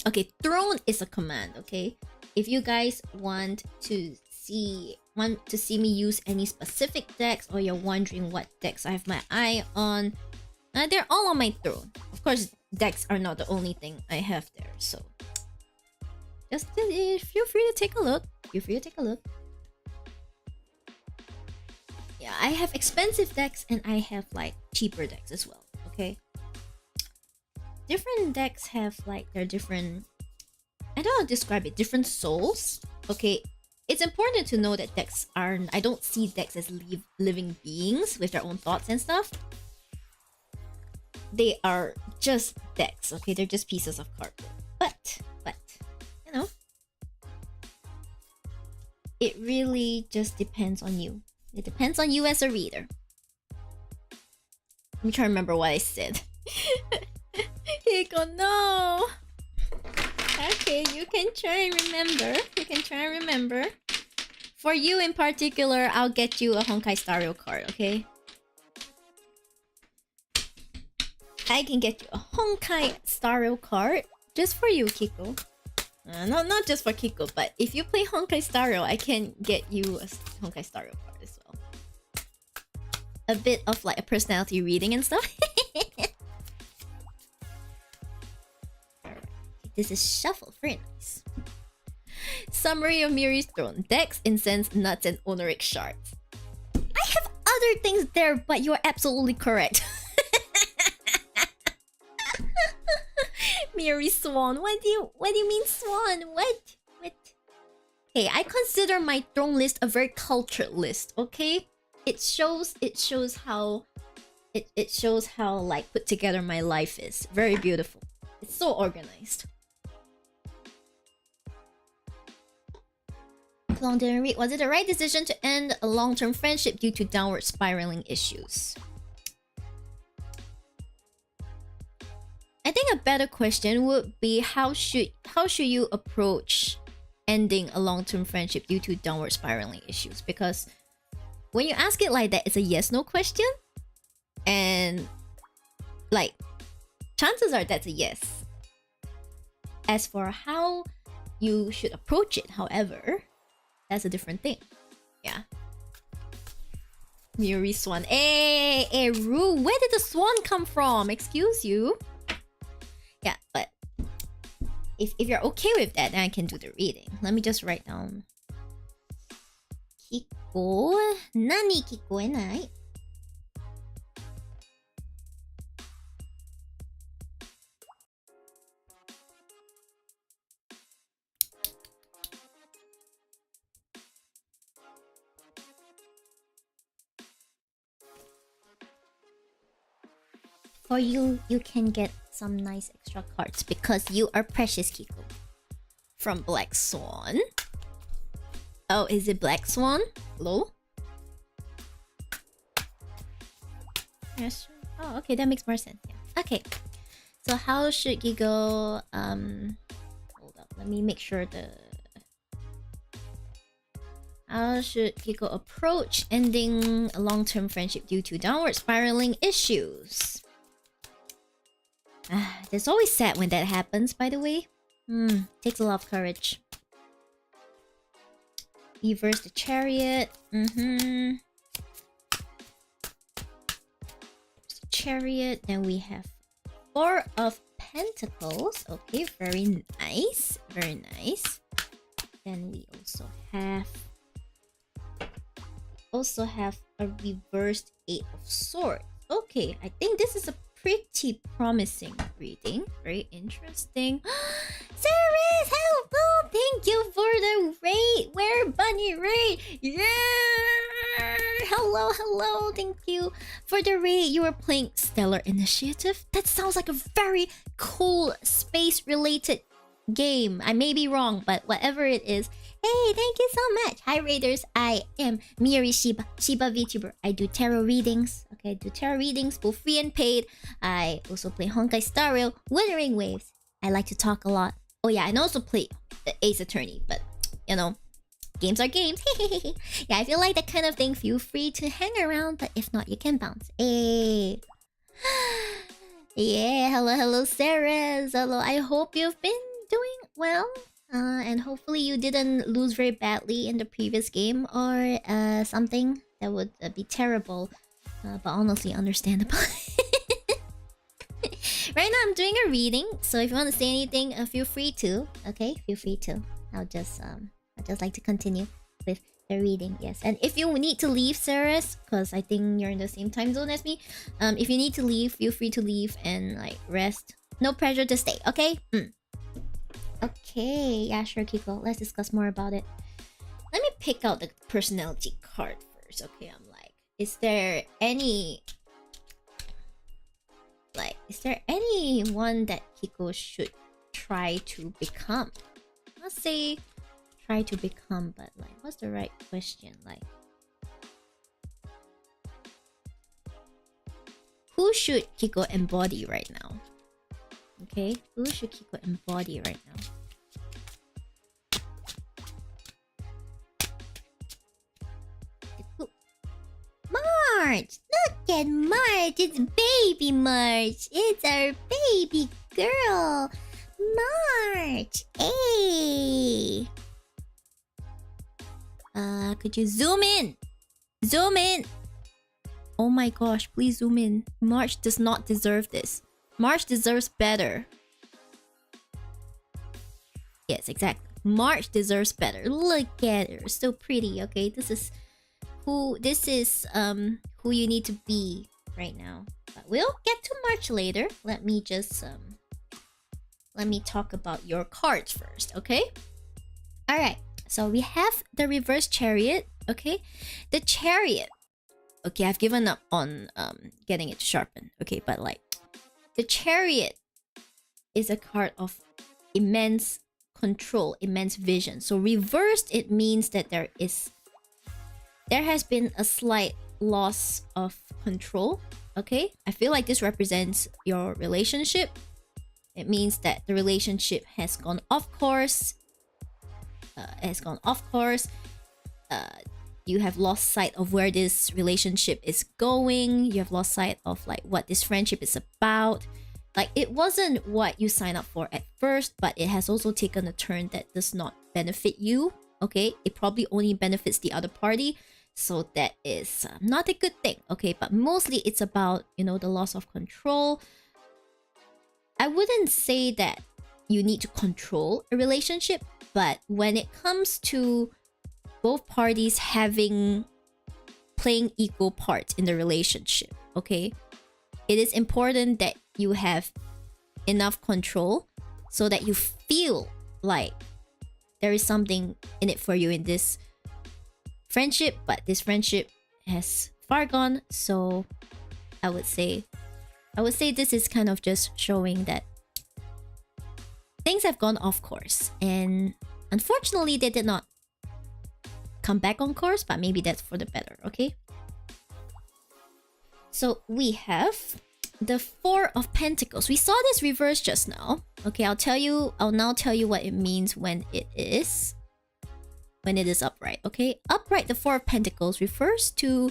Okay, throne is a command. Okay, if you guys want to see me use any specific decks, or you're wondering what decks I have my eye on, they're all on my throne. Of course, decks are not the only thing I have there, so just feel free to take a look. Yeah, I have expensive decks and I have like cheaper decks as well. Okay, different decks have like their different, I don't know how to describe it, different souls. Okay, it's important to know that decks are, I don't see decks as living beings with their own thoughts and stuff. They are just decks, okay? They're just pieces of cardboard. But you know, it really just depends on you. It depends on you as a reader. Let me try to remember what I said. Hiko, no! Okay, you can try and remember. For you in particular, I'll get you a Honkai Star Rail card, okay? I can get you a Honkai Star Rail card just for you, Kiko. Not just for Kiko, but if you play Honkai Star Rail, I can get you a Honkai Star Rail card as well. A bit of like a personality reading and stuff. This is shuffle, very nice. Summary of Miyori's throne: decks, incense, nuts, and honoric shards. I have other things there, but you're absolutely correct. Miyori Swan. What do you mean Swan? What? Hey, I consider my throne list a very cultured list, okay? It shows how like put together my life is. Very beautiful. It's so organized. Long didn't read. Was it the right decision to end a long-term friendship due to downward spiraling issues? I think a better question would be how should you approach ending a long-term friendship due to downward spiraling issues? Because when you ask it like that, it's a yes/no question, and like chances are that's a yes. As for how you should approach it, however, that's a different thing. Yeah. Miyori Swan. Hey, Rue, where did the swan come from? Excuse you. Yeah, but if you're okay with that, then I can do the reading. Let me just write down. Kiko. Nani kikoenai? For you can get some nice extra cards because you are precious, Kiko. From Black Swan. Oh, is it Black Swan? Hello? Yes. Oh, okay, that makes more sense. Yeah. Okay. So how should Gigo hold up, let me make sure how should Gigo approach ending a long-term friendship due to downward spiraling issues? It's always sad when that happens, by the way. Takes a lot of courage. Reverse the chariot. Chariot. Then we have Four of Pentacles. Okay, very nice. Very nice. Then we also have a reversed Eight of Swords. Okay, I think this is a pretty promising reading. Very interesting. Ceres, hello! Thank you for the raid. Where Bunny raid? Yeah! Hello. Thank you for the raid. You were playing Stellar Initiative. That sounds like a very cool space-related game. I may be wrong, but whatever it is. Hey, thank you so much. Hi, Raiders. I am Miyori Shiba Vtuber. I do tarot readings. Okay, I do tarot readings, both free and paid. I also play Honkai Star Rail, Wuthering Waves. I like to talk a lot. Oh yeah, and also play the Ace Attorney. But, you know, games are games. Yeah, if you like that kind of thing, feel free to hang around. But if not, you can bounce. Hey. Yeah, hello, Ceres. Hello, I hope you've been doing well. And hopefully you didn't lose very badly in the previous game or something that would be terrible, but honestly understandable. Right now I'm doing a reading, so if you want to say anything, feel free to. Okay, feel free to. I'll just like to continue with the reading. Yes, and if you need to leave, Ceres, because I think you're in the same time zone as me. If you need to leave, feel free to leave and like rest. No pressure to stay. Okay. Okay, yeah, sure, Kiko. Let's discuss more about it. Let me pick out the personality card first. Okay, I'm like, is there anyone that Kiko should try to become? Let's say try to become, but like, what's the right question? Like, who should Kiko embody right now? Okay, who should Kiko embody right now? March! Look at March! It's baby March! It's our baby girl! March! Hey! Could you zoom in? Zoom in! Oh my gosh, please zoom in. March does not deserve this. March deserves better. Yes, exactly. March deserves better. Look at her, so pretty. Okay, this is who you need to be right now. But we'll get to March later. Let me just let me talk about your cards first, okay? All right, so we have the reverse chariot, okay? The chariot, okay, I've given up on getting it to sharpen, okay? But like, the chariot is a card of immense control, immense vision. So reversed, it means that there has been a slight loss of control, okay? I feel like this represents your relationship. It means that the relationship has gone off course. You have lost sight of where this relationship is going. You have lost sight of like what this friendship is about. Like, it wasn't what you signed up for at first, but it has also taken a turn that does not benefit you, okay? It probably only benefits the other party, so that is not a good thing, okay? But mostly it's about, you know, the loss of control. I wouldn't say that you need to control a relationship, but when it comes to both parties playing equal parts in the relationship, okay? It is important that you have enough control so that you feel like there is something in it for you in this friendship, but this friendship has far gone. So I would say this is kind of just showing that things have gone off course, and unfortunately they did not come back on course, but maybe that's for the better, okay? So we have the Four of Pentacles. We saw this reverse just now. Okay, I'll now tell you what it means when it is upright, okay? Upright, the Four of Pentacles refers to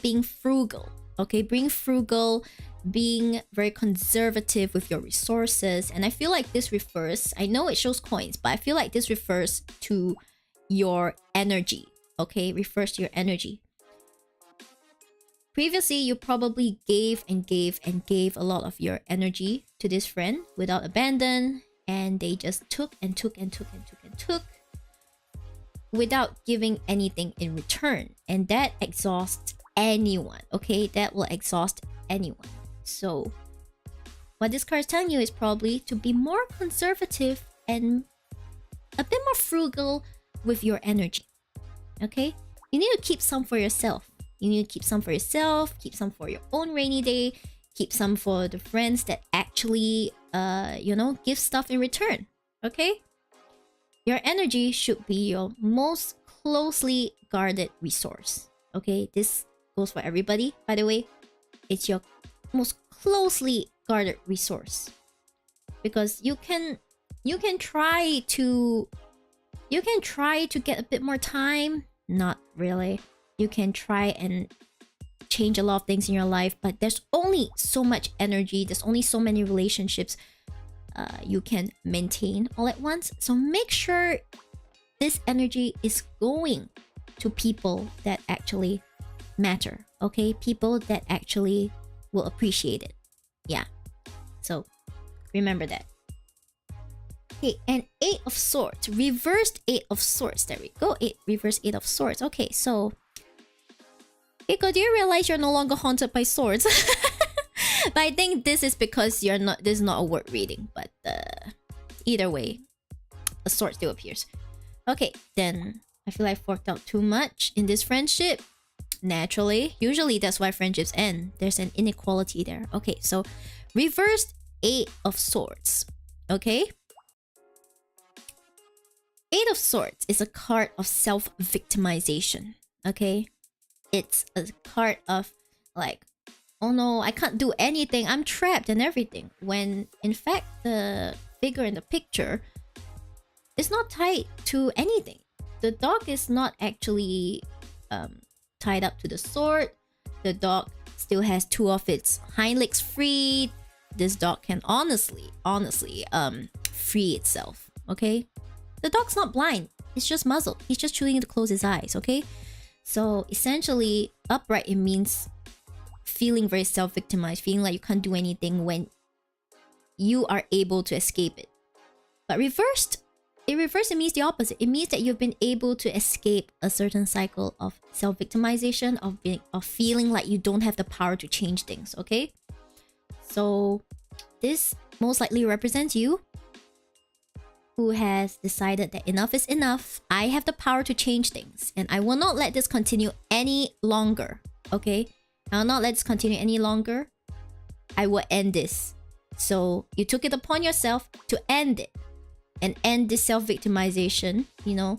being frugal, okay? Being frugal, being very conservative with your resources. And I feel like this refers, I know it shows coins, but I feel like this refers to your energy, okay? Refers to your energy. Previously, you probably gave a lot of your energy to this friend without abandon, and they just took without giving anything in return. And that exhausts anyone, okay? That will exhaust anyone. So what this card is telling you is probably to be more conservative and a bit more frugal with your energy, okay? You need to keep some for yourself. You need to keep some for yourself, keep some for your own rainy day, keep some for the friends that actually, give stuff in return, okay? Your energy should be your most closely guarded resource, okay? This goes for everybody, by the way. It's your most closely guarded resource. Because you can try to get a bit more time. Not really. You can try and change a lot of things in your life, but there's only so much energy, there's only so many relationships you can maintain all at once. So make sure this energy is going to people that actually matter, okay? People that actually will appreciate it. Yeah. So remember that. Okay, and Eight of Swords. Reversed Eight of Swords. There we go. Reverse Eight of Swords. Okay, so Eiko, do you realize you're no longer haunted by swords? But I think this is because this is not a word reading. But either way, a sword still appears. Okay, then I feel like I forked out too much in this friendship. Naturally. Usually that's why friendships end. There's an inequality there. Okay, so reversed Eight of Swords. Okay? Eight of Swords is a card of self-victimization. Okay? It's a card of like, oh no, I can't do anything, I'm trapped and everything. When in fact the figure in the picture is not tied to anything. The dog is not actually tied up to the sword. The dog still has two of its hind legs free. This dog can honestly free itself, okay? The dog's not blind, it's just muzzled. He's just choosing to close his eyes, okay? So essentially, upright, it means feeling very self-victimized, feeling like you can't do anything when you are able to escape it. But reversed, it means the opposite. It means that you've been able to escape a certain cycle of self-victimization, of feeling like you don't have the power to change things, okay? So this most likely represents you, who has decided that enough is enough. I have the power to change things, and I will not let this continue any longer. Okay? I will not let this continue any longer. I will end this. So you took it upon yourself to end it, and end this self-victimization, you know,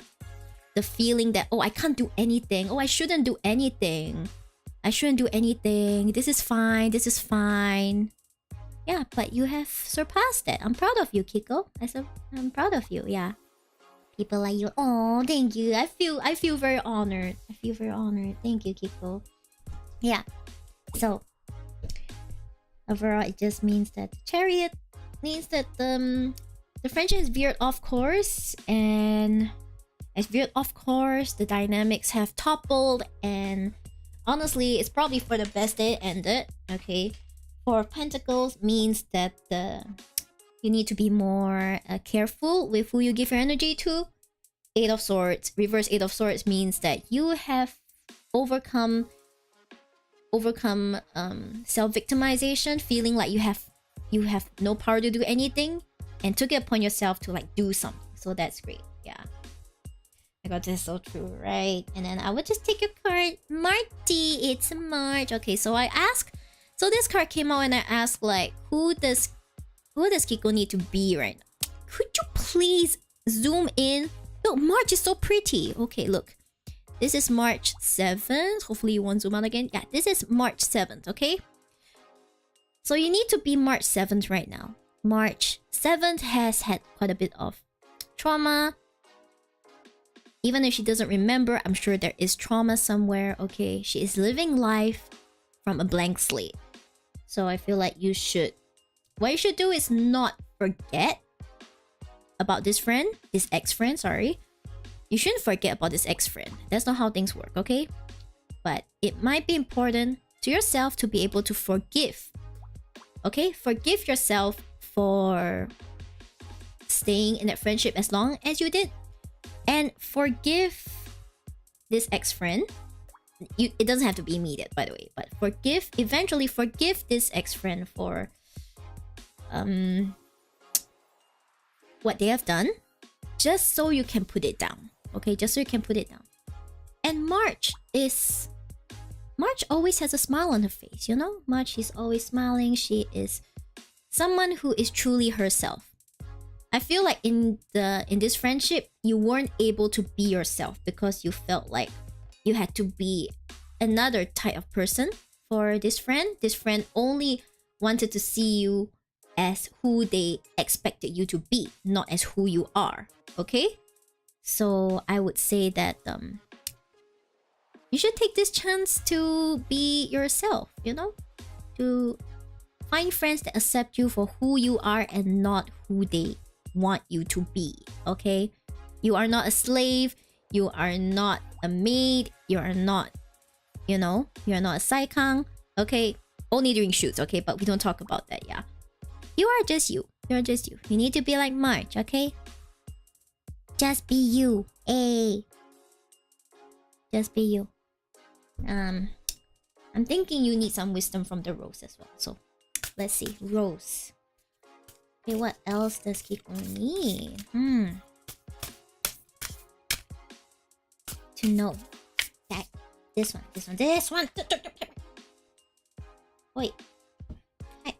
the feeling that, oh, I can't do anything, oh, I shouldn't do anything, I shouldn't do anything, this is fine, this is fine. Yeah, but you have surpassed that. I'm proud of you, Kiko. I'm proud of you. Yeah, people like you. Oh, thank you. I feel very honored. I feel very honored. Thank you, Kiko. Yeah. So overall, it just means that Chariot means that the friendship is veered off course, and as veered off course, the dynamics have toppled, and honestly, it's probably for the best that it ended. Okay. For Pentacles means that you need to be more careful with who you give your energy to. Eight of Swords, reverse Eight of Swords means that you have overcome self-victimization, feeling like you have no power to do anything, and took it upon yourself to like do something. So that's great. Yeah. I got this, so true, right? And then I would just take your card, Marty. It's March. Okay, so I ask. So this card came out and I asked, like, who does Kiko need to be right now? Could you please zoom in? Look, March is so pretty. Okay, look. This is March 7th. Hopefully you won't zoom out again. Yeah, this is March 7th, okay? So you need to be March 7th right now. March 7th has had quite a bit of trauma. Even if she doesn't remember, I'm sure there is trauma somewhere, okay? She is living life from a blank slate. So I feel like what you should do is not forget about this friend, this ex-friend, sorry. You shouldn't forget about this ex-friend. That's not how things work, okay? But it might be important to yourself to be able to forgive. Okay? Forgive yourself for staying in that friendship as long as you did. And forgive this ex-friend. It doesn't have to be immediate, by the way, but eventually forgive this ex-friend for what they have done, just so you can put it down. Okay, just so you can put it down. And March always has a smile on her face, you know? March is always smiling. She is someone who is truly herself. I feel like in this friendship, you weren't able to be yourself because you felt like you had to be another type of person for this friend. This friend only wanted to see you as who they expected you to be, not as who you are. Okay? So I would say that you should take this chance to be yourself, you know? To find friends that accept you for who you are and not who they want you to be. Okay? You are not a slave. You are not a maid. You are not, you know, you're not a saikang. Okay? Only during shoots, okay? But we don't talk about that, yeah. You are just you. You're just you. You need to be like March, okay? Just be you. Hey. Just be you. I'm thinking you need some wisdom from the rose as well. So, let's see. Rose. Okay, what else does Kiko need? To know that this one. Wait. Hi.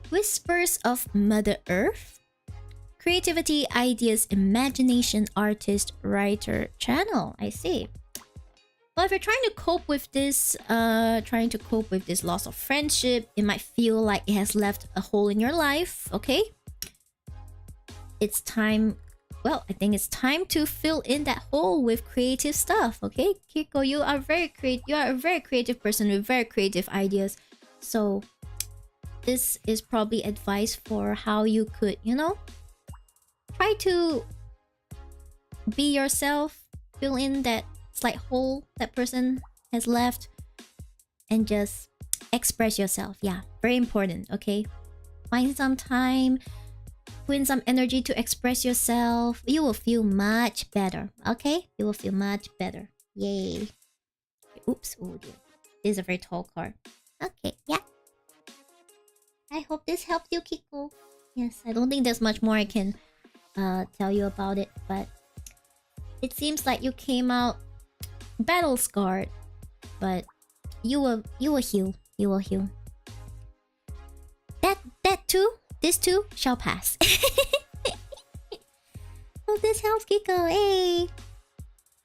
Whispers of Mother Earth. Creativity, ideas, imagination, artist, writer, channel. I see. Well, if you're trying to cope with this, loss of friendship, it might feel like it has left a hole in your life. Okay, it's time. Well, I think it's time to fill in that hole with creative stuff. Okay, Kiko, you are very creative. You are a very creative person with very creative ideas. So, this is probably advice for how you could, you know, try to be yourself, fill in that slight hole that person has left, and just express yourself. Yeah, very important. Okay, find some time, put in some energy to express yourself. You will feel much better. Okay, you will feel much better. Yay. Oops. Oh dear, this is a very tall card. Okay, yeah. I hope this helps you, Kiko. Yes, I don't think there's much more I can tell you about it, but it seems like you came out battle scarred, but you will heal. You will heal. That too, this too shall pass. Hope this helps, Kiko. Hey,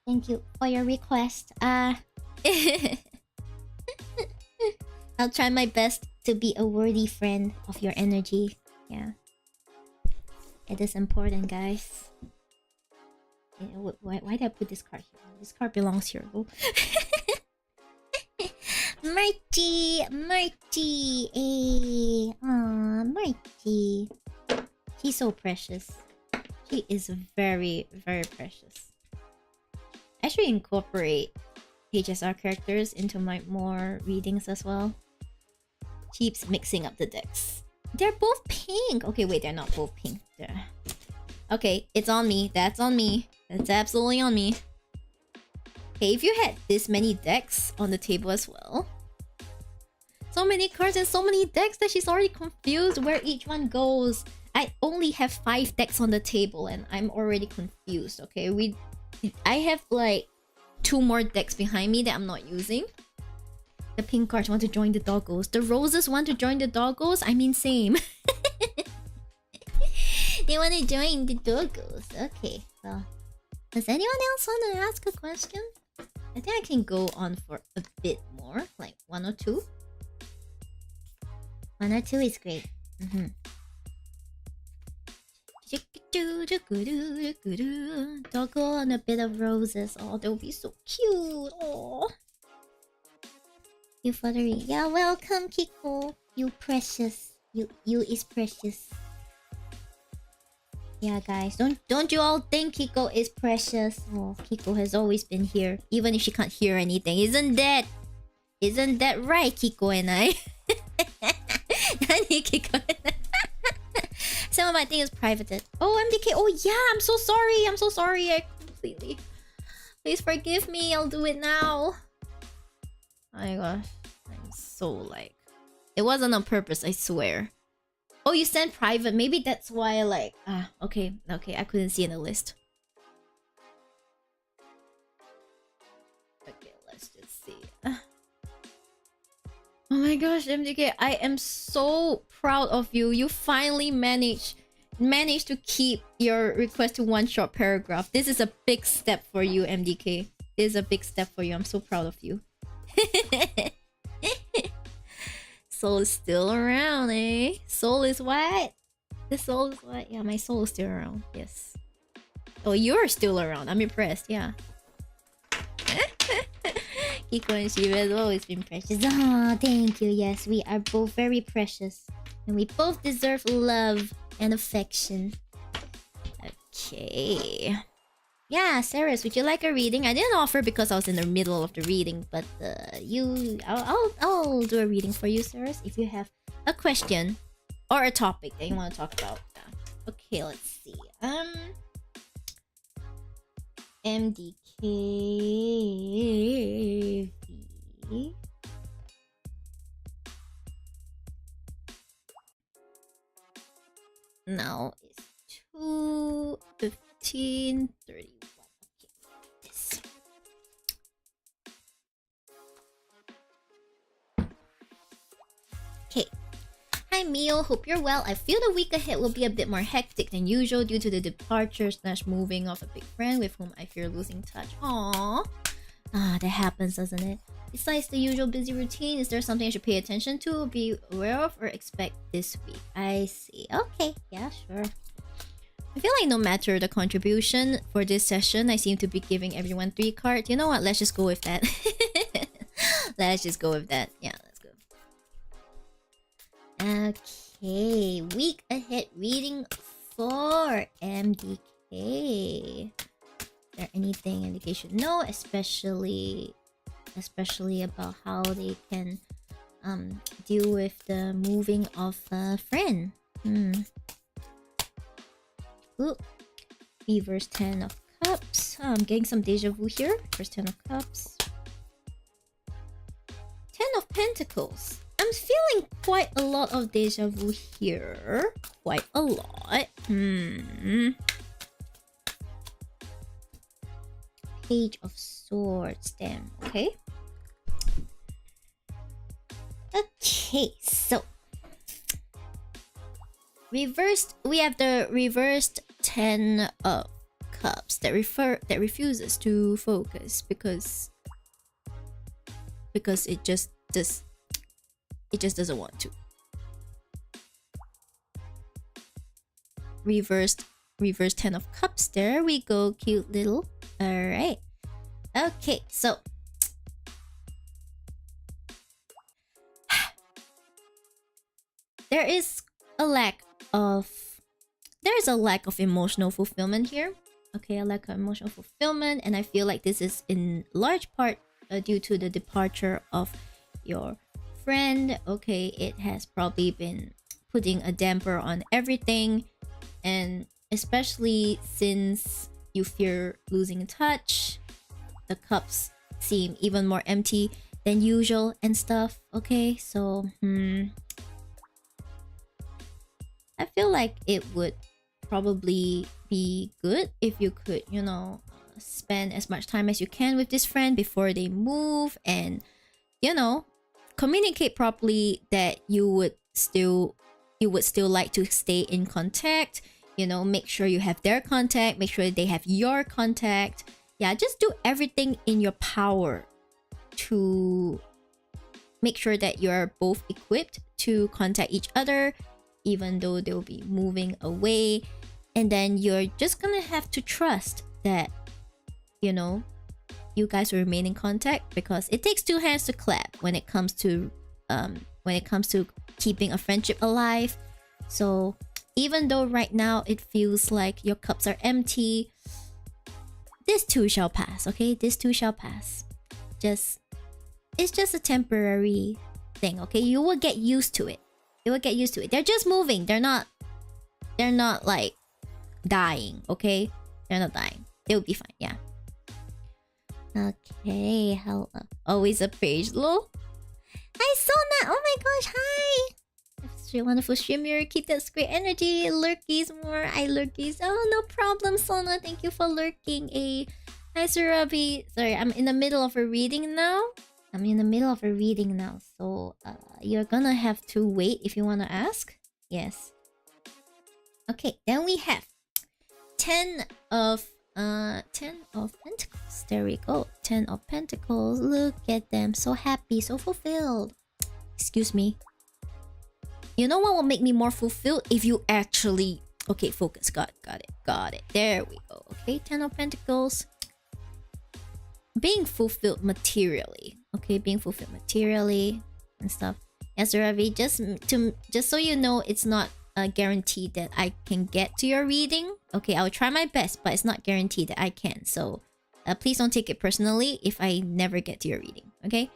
thank you for your request. I'll try my best to be a worthy friend of your energy. Yeah, it is important, guys. Yeah, why did I put this card here? This card belongs here. Oh. Murty, hey, aw, Murty. She's so precious. She is very, very precious. I should incorporate HSR characters into my more readings as well. Keeps mixing up the decks. They're both pink. Okay, wait, they're not both pink. Okay, it's on me. That's on me. That's absolutely on me. Okay, if you had this many decks on the table as well. So many cards and so many decks that she's already confused where each one goes. I only have 5 decks on the table and I'm already confused, okay? I have like 2 more decks behind me that I'm not using. The pink cards want to join the doggos. The roses want to join the doggos? I mean, same. They want to join the doggos. Okay, well. Does anyone else want to ask a question? I think I can go on for a bit more. Like 1 or 2. 1 or 2 is great. Doggo and a bit of roses. Oh, they'll be so cute. Oh. You fluttering. Yeah, welcome, Kiko. You precious. You is precious. Yeah, guys, don't you all think Kiko is precious? Oh, Kiko has always been here, even if she can't hear anything. Isn't that right, Kiko and I? Kiko and I. Some of my thing is privated. Oh, MDK. Oh yeah, I'm so sorry. I'm so sorry. I completely. Please forgive me. I'll do it now. Oh my gosh, I'm so like. It wasn't on purpose. I swear. Oh, you sent private. Maybe that's why I like... okay. Okay, I couldn't see in the list. Okay, let's just see. Oh my gosh, MDK, I am so proud of you. You finally managed to keep your request to 1 short paragraph. This is a big step for you, MDK. This is a big step for you. I'm so proud of you. Soul is still around, eh? Soul is what? The soul is what? Yeah, my soul is still around. Yes. Oh, you're still around. I'm impressed. Yeah. Kiko and Shiba has always been precious. Oh, thank you. Yes, we are both very precious. And we both deserve love and affection. Okay. Yeah, Saris, would you like a reading? I didn't offer because I was in the middle of the reading, but I'll do a reading for you, Saris, if you have a question or a topic that you want to talk about. Yeah. Okay, let's see. MDKV. Now it's 2:15:31. Okay. Hi Mio, hope you're well. I feel the week ahead will be a bit more hectic than usual due to the departure/moving of a big friend with whom I fear losing touch. Aww. That happens, doesn't it? Besides the usual busy routine, is there something I should pay attention to, be aware of, or expect this week? I see. Okay, yeah, sure. I feel like no matter the contribution for this session, I seem to be giving everyone 3 cards. You know what? Let's just go with that. Let's just go with that. Yeah, let's go. Okay, week ahead reading for MDK. Is there anything MDK should know, especially about how they can deal with the moving of a friend? Ooh. Reverse 10 of Cups. I'm getting some deja vu here. First 10 of Cups. 10 of Pentacles. I'm feeling quite a lot of deja vu here. Quite a lot. Page of Swords then, okay? Okay, so reversed, we have the reversed 10 of Cups that refuses to focus because it just doesn't want to. Reversed 10 of Cups. There we go, cute little. All right. Okay, so there's a lack of emotional fulfillment here. Okay, a lack of emotional fulfillment, and I feel like this is in large part due to the departure of your friend. Okay, it has probably been putting a damper on everything, and especially since you fear losing touch, the cups seem even more empty than usual and stuff. Okay, so I feel like it would probably be good if you could, you know, spend as much time as you can with this friend before they move, and, you know, communicate properly that you would still like to stay in contact. You know, make sure you have their contact, make sure they have your contact. Yeah, just do everything in your power to make sure that you're both equipped to contact each other, even though they'll be moving away. And then you're just gonna have to trust that, you know, you guys will remain in contact, because it takes two hands to clap when it comes to keeping a friendship alive. So even though right now it feels like your cups are empty, this too shall pass. Okay, this too shall pass. It's just a temporary thing. Okay, you will get used to it. You will get used to it. They're just moving. They're not like dying. Okay, they're not dying. They'll be fine. Yeah. Okay. Hello. Always a page. Lol. Hi Sona. Oh my gosh. Hi. It's a wonderful stream. You keep that great energy. Lurkies more. I lurkies. Oh, no problem, Sona. Thank you for lurking. Hi Surabi. Sorry, I'm in the middle of a reading now. So you're gonna have to wait if you wanna ask. Yes. Okay, then we have 10 of Pentacles. There we go. 10 of Pentacles. Look at them. So happy, so fulfilled. Excuse me. You know what will make me more fulfilled? If you actually... Okay, focus. Got it. There we go. Okay, 10 of Pentacles. Being fulfilled materially. Okay, being fulfilled materially and stuff. Yes, Ravi, just so you know, it's not guaranteed that I can get to your reading. Okay, I'll try my best, but it's not guaranteed that I can. So please don't take it personally if I never get to your reading. Okay,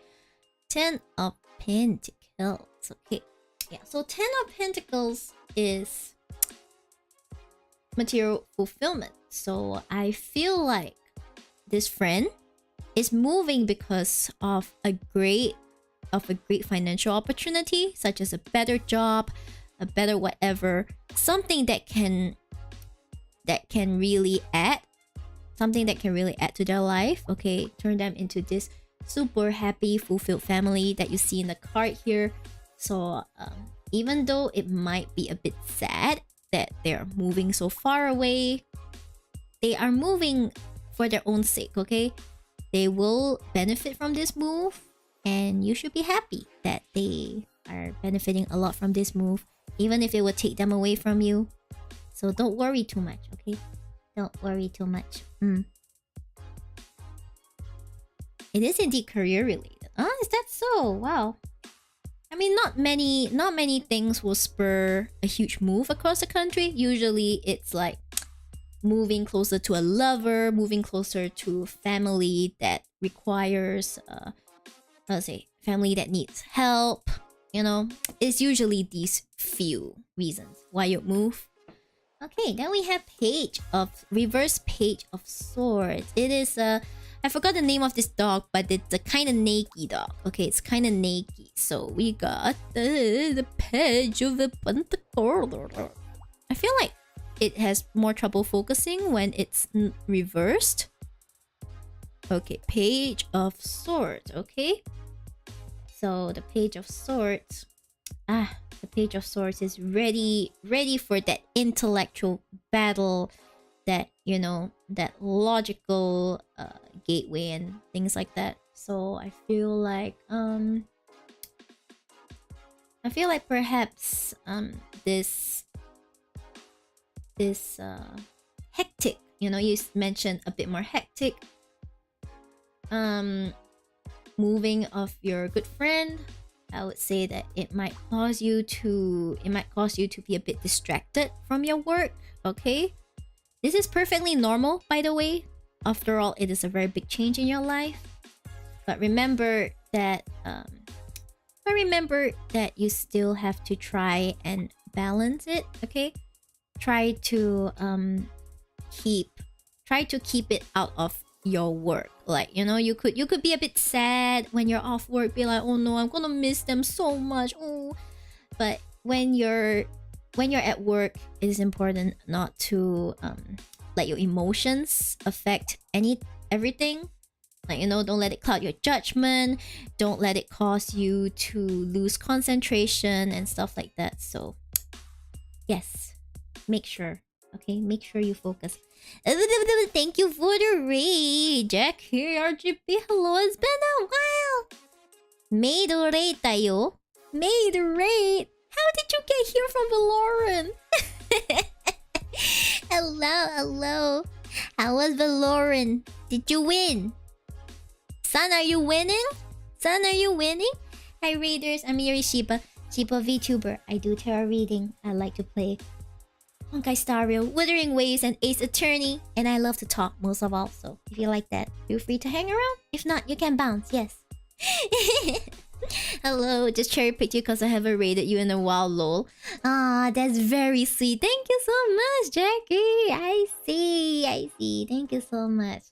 10 of Pentacles. Okay, yeah, so 10 of Pentacles is material fulfillment. So I feel like this friend is moving because of a great financial opportunity, such as a better job, a better whatever, something that can really add to their life. Okay, turn them into this super happy, fulfilled family that you see in the card here. So even though it might be a bit sad that they're moving so far away, they are moving for their own sake. Okay, they will benefit from this move, and you should be happy that they are benefiting a lot from this move, even if it would take them away from you. So don't worry too much. Okay, don't worry too much. It is indeed career related. Ah, is that so? Wow. I mean, not many things will spur a huge move across the country. Usually it's like moving closer to a lover, moving closer to family that requires family that needs help. You know, it's usually these few reasons why you move. Okay, then we have reverse page of swords. It is I I forgot the name of this dog, but it's a kind of naked dog. Okay, it's kind of naked. So we got the page of the Pentacorder. I feel like it has more trouble focusing when it's reversed. Okay, Page of Swords. Okay, so the Page of Swords. The Page of Swords is ready for that intellectual battle, that, you know, that logical gateway and things like that. So I feel like perhaps this hectic, you know, you mentioned a bit more hectic moving of your good friend. I would say that it might cause you to be a bit distracted from your work. Okay, this is perfectly normal, by the way. After all, it is a very big change in your life. But remember that you still have to try and balance it. Okay, try to keep it out of your work. Like, you know, you could be a bit sad when you're off work, be like, oh no, I'm gonna miss them so much. Oh, but when you're at work, it is important not to let your emotions affect everything. Like, you know, don't let it cloud your judgment, don't let it cause you to lose concentration and stuff like that. So yes, make sure you focus. Thank you for the raid, JackieRGB. Hello, it's been a while. Made the raid tayo. Made the raid. How did you get here from Valorant? Hello. How was Valorant? Did you win? Son, are you winning? Hi Raiders, I'm Miyori Shiba Vtuber. I do tarot reading. I like to play Honkai Star Rail, Wuthering Waves, and Ace Attorney, and I love to talk most of all. So if you like that, feel free to hang around. If not, you can bounce. Yes. Hello, just cherry picked you because I haven't raided you in a while, lol. Ah, that's very sweet. Thank you so much, Jackie. I see. Thank you so much.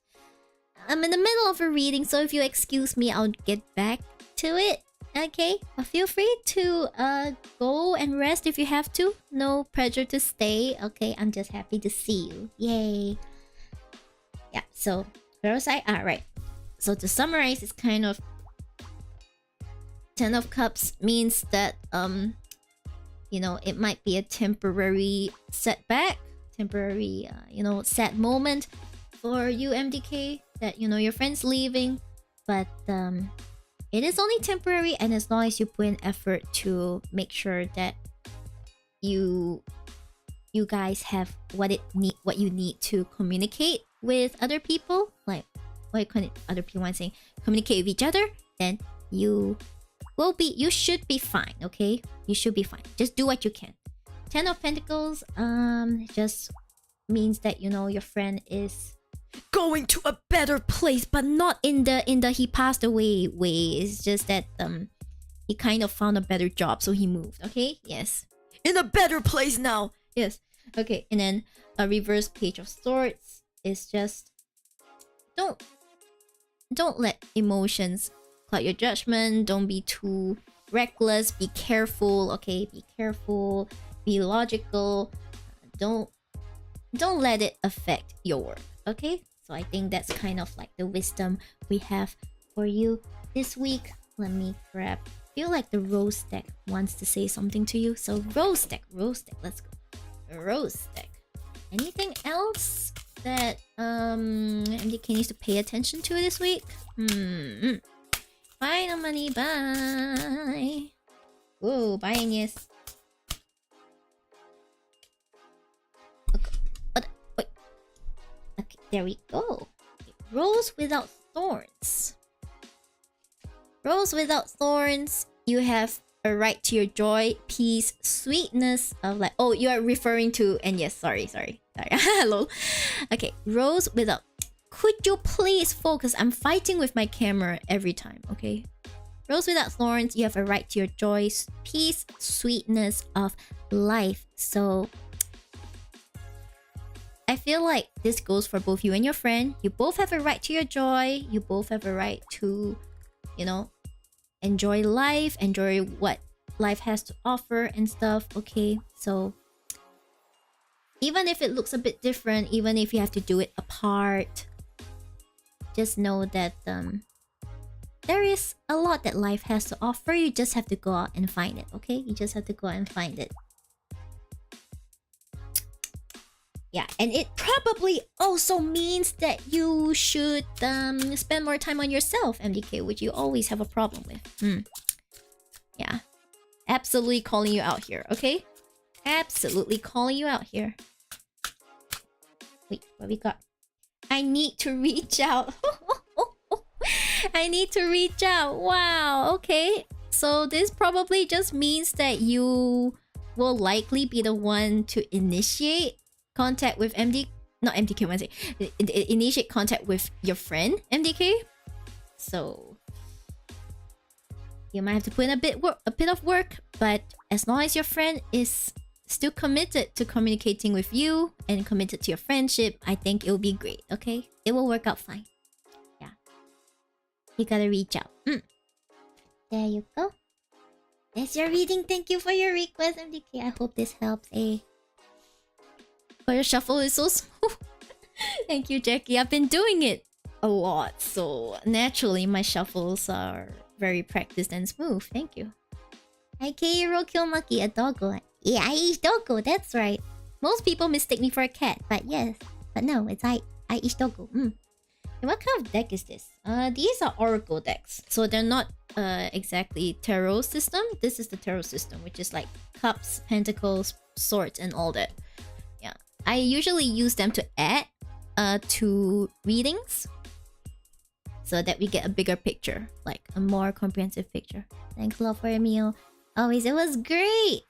I'm in the middle of a reading, so if you excuse me, I'll get back to it. Okay, but feel free to go and rest if you have to. No pressure to stay. Okay, I'm just happy to see you. Yay. Yeah, so right. So to summarize, it's kind of Ten of Cups means that you know, it might be a temporary setback, temporary sad moment for you, MDK, that, you know, your friend's leaving, but it is only temporary, and as long as you put in effort to make sure that you guys have what you need to communicate with other people, like other people want to say, communicate with each other, then you should be fine. Okay, you should be fine. Just do what you can. Ten of Pentacles just means that, you know, your friend is going to a better place, but not in the he passed away way. It's just that he kind of found a better job, so he moved. Okay, yes, in a better place now. Yes. Okay, and then a reverse Page of Swords is just don't let emotions cloud your judgment. Don't be too reckless. Be careful. Okay, be careful. Be logical. Don't let it affect your work. Okay, so I think that's kind of like the wisdom we have for you this week. Let me grab. Feel like the Rose deck wants to say something to you. So Rose deck, let's go. Rose deck. Anything else that MDK needs to pay attention to this week? Final money, bye. Whoa, buying, yes. Okay, there we go. Okay, Rose without thorns. Rose without thorns. You have a right to your joy, peace, sweetness of like. Oh, you are referring to. And yes, sorry. Hello. Okay, Rose without. Could you please focus? I'm fighting with my camera every time. Okay. Rose without thorns. You have a right to your joy, peace, sweetness of life. So I feel like this goes for both you and your friend. You both have a right to your joy. You both have a right to, you know, enjoy life, enjoy what life has to offer and stuff. Okay, so even if it looks a bit different, even if you have to do it apart, just know that there is a lot that life has to offer. You just have to go out and find it. Okay, you just have to go out and find it. Yeah, and it probably also means that you should spend more time on yourself, MDK, which you always have a problem with. Yeah, absolutely calling you out here, okay? Absolutely calling you out here. Wait, what we got? I need to reach out. I need to reach out. Wow, okay. So this probably just means that you will likely be the one to initiate contact with not MDK, Wednesday. Initiate contact with your friend, MDK. So you might have to put in a bit of work, but as long as your friend is still committed to communicating with you and committed to your friendship, I think it'll be great, okay? It will work out fine. Yeah. You gotta reach out. There you go. That's your reading. Thank you for your request, MDK. I hope this helps, eh? But your shuffle is so smooth. Thank you, Jackie. I've been doing it a lot, so naturally my shuffles are very practiced and smooth. Thank you. Hi, Keiro Kilmaki, a doggo. Yeah, I eat doggo, that's right. Most people mistake me for a cat, but yes. But no, it's I eat doggo. And what kind of deck is this? These are oracle decks. So they're not exactly tarot system. This is the tarot system, which is like cups, pentacles, swords, and all that. Yeah. I usually use them to add to readings, so that we get a bigger picture, like a more comprehensive picture. Thanks a lot for your meal. Always, it was great.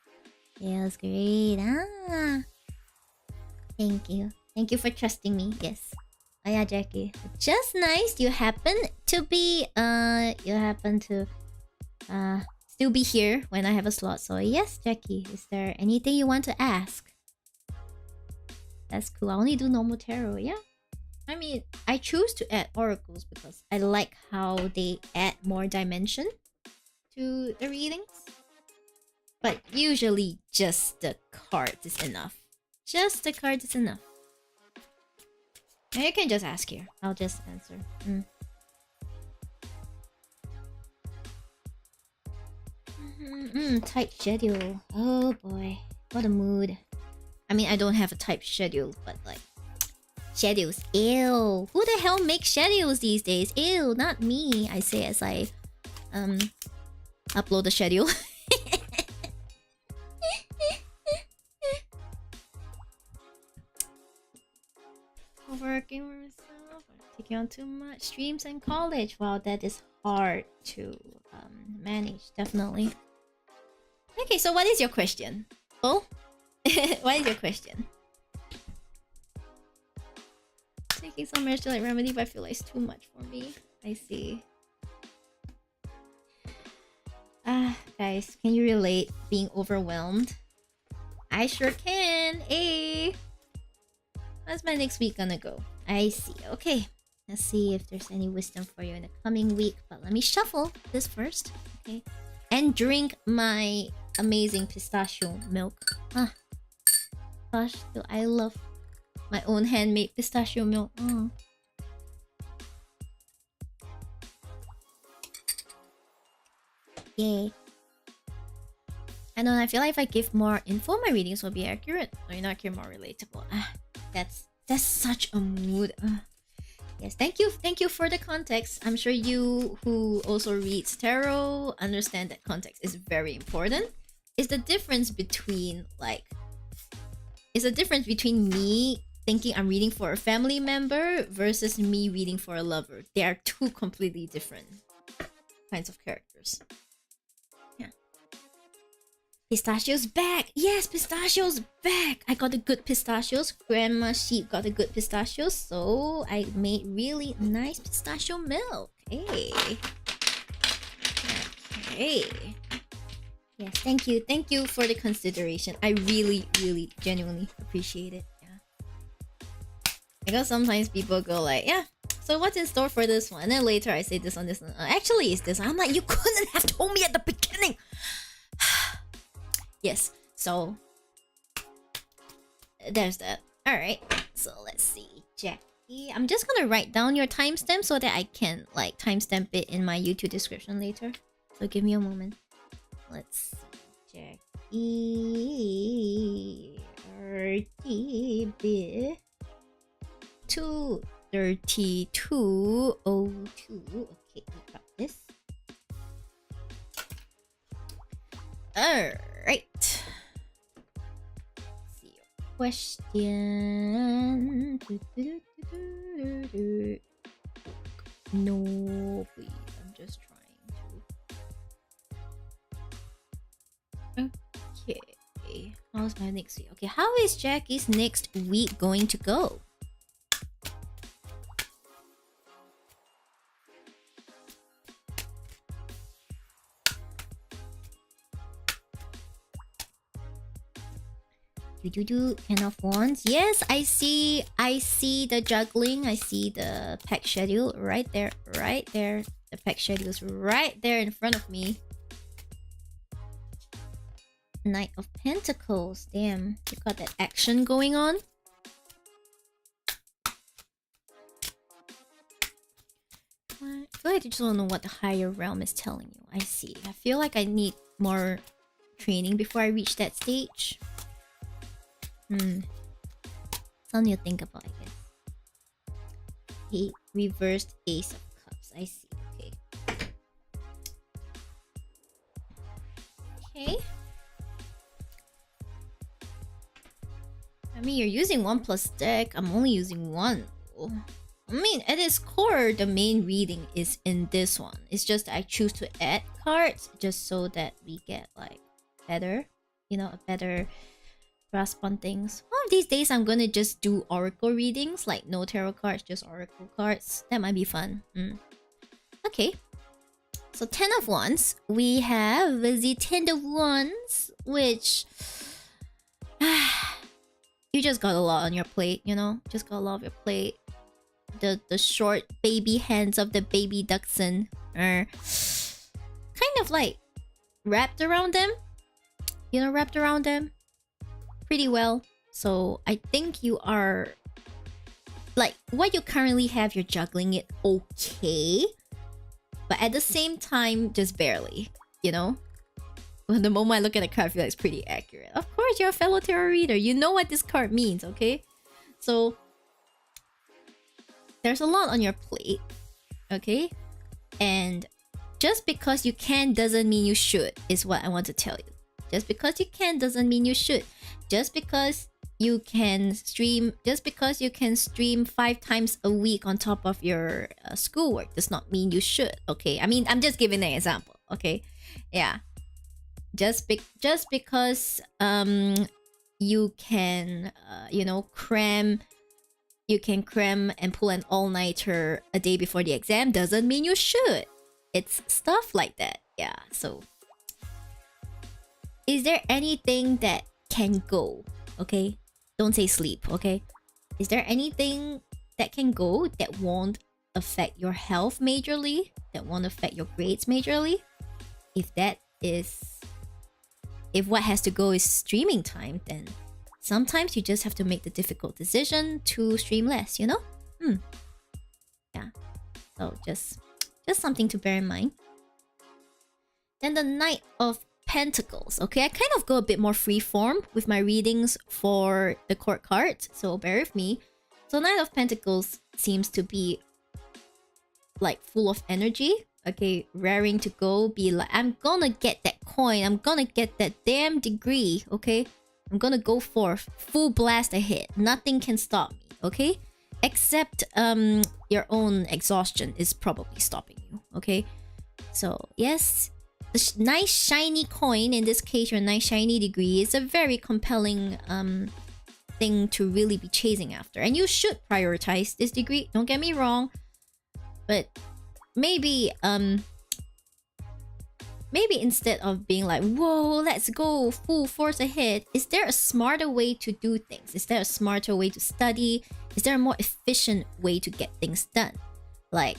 Yeah, it was great. Thank you. Thank you for trusting me. Yes. Oh yeah, Jackie. Just nice. You happen to be still be here when I have a slot. So yes, Jackie. Is there anything you want to ask? That's cool. I only do normal tarot. Yeah. I mean, I choose to add oracles because I like how they add more dimension to the readings. But usually just the cards is enough. Just the cards is enough. Now you can just ask here. I'll just answer. Tight schedule. Oh boy. What a mood. I mean, I don't have a tight schedule, but like... schedules. Ew. Who the hell makes schedules these days? Ew, not me. I say as I upload the schedule. Working for myself, taking on too much streams and college. Wow, that is hard to manage, definitely. Okay, so what is your question? Oh, what is your question? Taking some measures to like remedy, but I feel like it's too much for me. I see. Guys, can you relate being overwhelmed? I sure can. Hey, how's my next week gonna go? I see. Okay, let's see if there's any wisdom for you in the coming week. But let me shuffle this first, okay? And drink my amazing pistachio milk. Gosh, do I love my own handmade pistachio milk. Yay. I know, I feel like if I give more info, my readings will be accurate. Or not accurate, more relatable. That's such a mood. Yes, thank you for the context. I'm sure you who also reads tarot understand that context is very important. It's the difference between me thinking I'm reading for a family member versus me reading for a lover. They are two completely different kinds of characters. Yeah. Pistachios back! Yes, pistachios back! I got the good pistachios. Grandma Sheep got the good pistachios, so I made really nice pistachio milk. Hey. Okay. Yes, thank you. Thank you for the consideration. I really, really, genuinely appreciate it. Yeah. Because sometimes people go like, yeah, so what's in store for this one? And then later I say this one, this one. Actually, it's this one. I'm like, you couldn't have told me at the beginning. Yes, so there's that. Alright, so let's see. Jackie. I'm just gonna write down your timestamp so that I can like timestamp it in my YouTube description later. So give me a moment. Let's see. JackieRGB 23202. Okay, we got this. Alright. See your question. No, please. I'm just trying to. Okay. How's my next week? Okay, how is Jackie's next week going to go? Ten of Wands. Yes, I see the juggling. I see the pack schedule right there. The pack schedule's right there in front of me. Knight of Pentacles. Damn, you got that action going on. I feel like you just don't know what the higher realm is telling you. I see. I feel like I need more training before I reach that stage. Something to think about, I guess. Okay, reversed Ace of Cups. I see. Okay. I mean, you're using 1+ deck. I'm only using 1. I mean, at its core, the main reading is in this one. It's just I choose to add cards just so that we get like better, you know, a better grasp on things. One of these days, I'm gonna just do oracle readings, like no tarot cards, just oracle cards. That might be fun. Okay. So 10 of Wands. We have the 10 of Wands, which you just got a lot on your plate, you know? Just got a lot of your plate. The short baby hands of the baby dachshund are kind of like wrapped around them. You know, wrapped around them pretty well. So I think you are like what you currently have, you're juggling it okay, but at the same time just barely, you know. When the moment I look at the card, I feel like it's pretty accurate. Of course, you're a fellow tarot reader, you know what this card means, okay? So there's a lot on your plate, okay? And just because you can doesn't mean you should, is what I want to tell you. Just because you can doesn't mean you should. Just because you can stream 5 times a week on top of your schoolwork does not mean you should, okay? I mean, I'm just giving an example, okay? Yeah. Just because you can you know, cram and pull an all-nighter a day before the exam doesn't mean you should. It's stuff like that. Yeah, so is there anything that can go? Okay, don't say sleep, okay? Is there anything that can go that won't affect your health majorly, that won't affect your grades majorly? If what has to go is streaming time, then sometimes you just have to make the difficult decision to stream less, you know? Yeah. So just something to bear in mind. Then the Knight of Pentacles. Okay, I kind of go a bit more freeform with my readings for the court cards, so bear with me. So Knight of Pentacles seems to be like full of energy. Okay, raring to go, be like, I'm gonna get that coin, I'm gonna get that damn degree, okay? I'm gonna go forth, full blast ahead. Nothing can stop me, okay? Except your own exhaustion is probably stopping you, okay? So yes, the nice shiny coin, in this case your nice shiny degree, is a very compelling thing to really be chasing after. And you should prioritize this degree, don't get me wrong. But maybe instead of being like, whoa, let's go full force ahead, is there a smarter way to do things? Is there a smarter way to study? Is there a more efficient way to get things done? Like,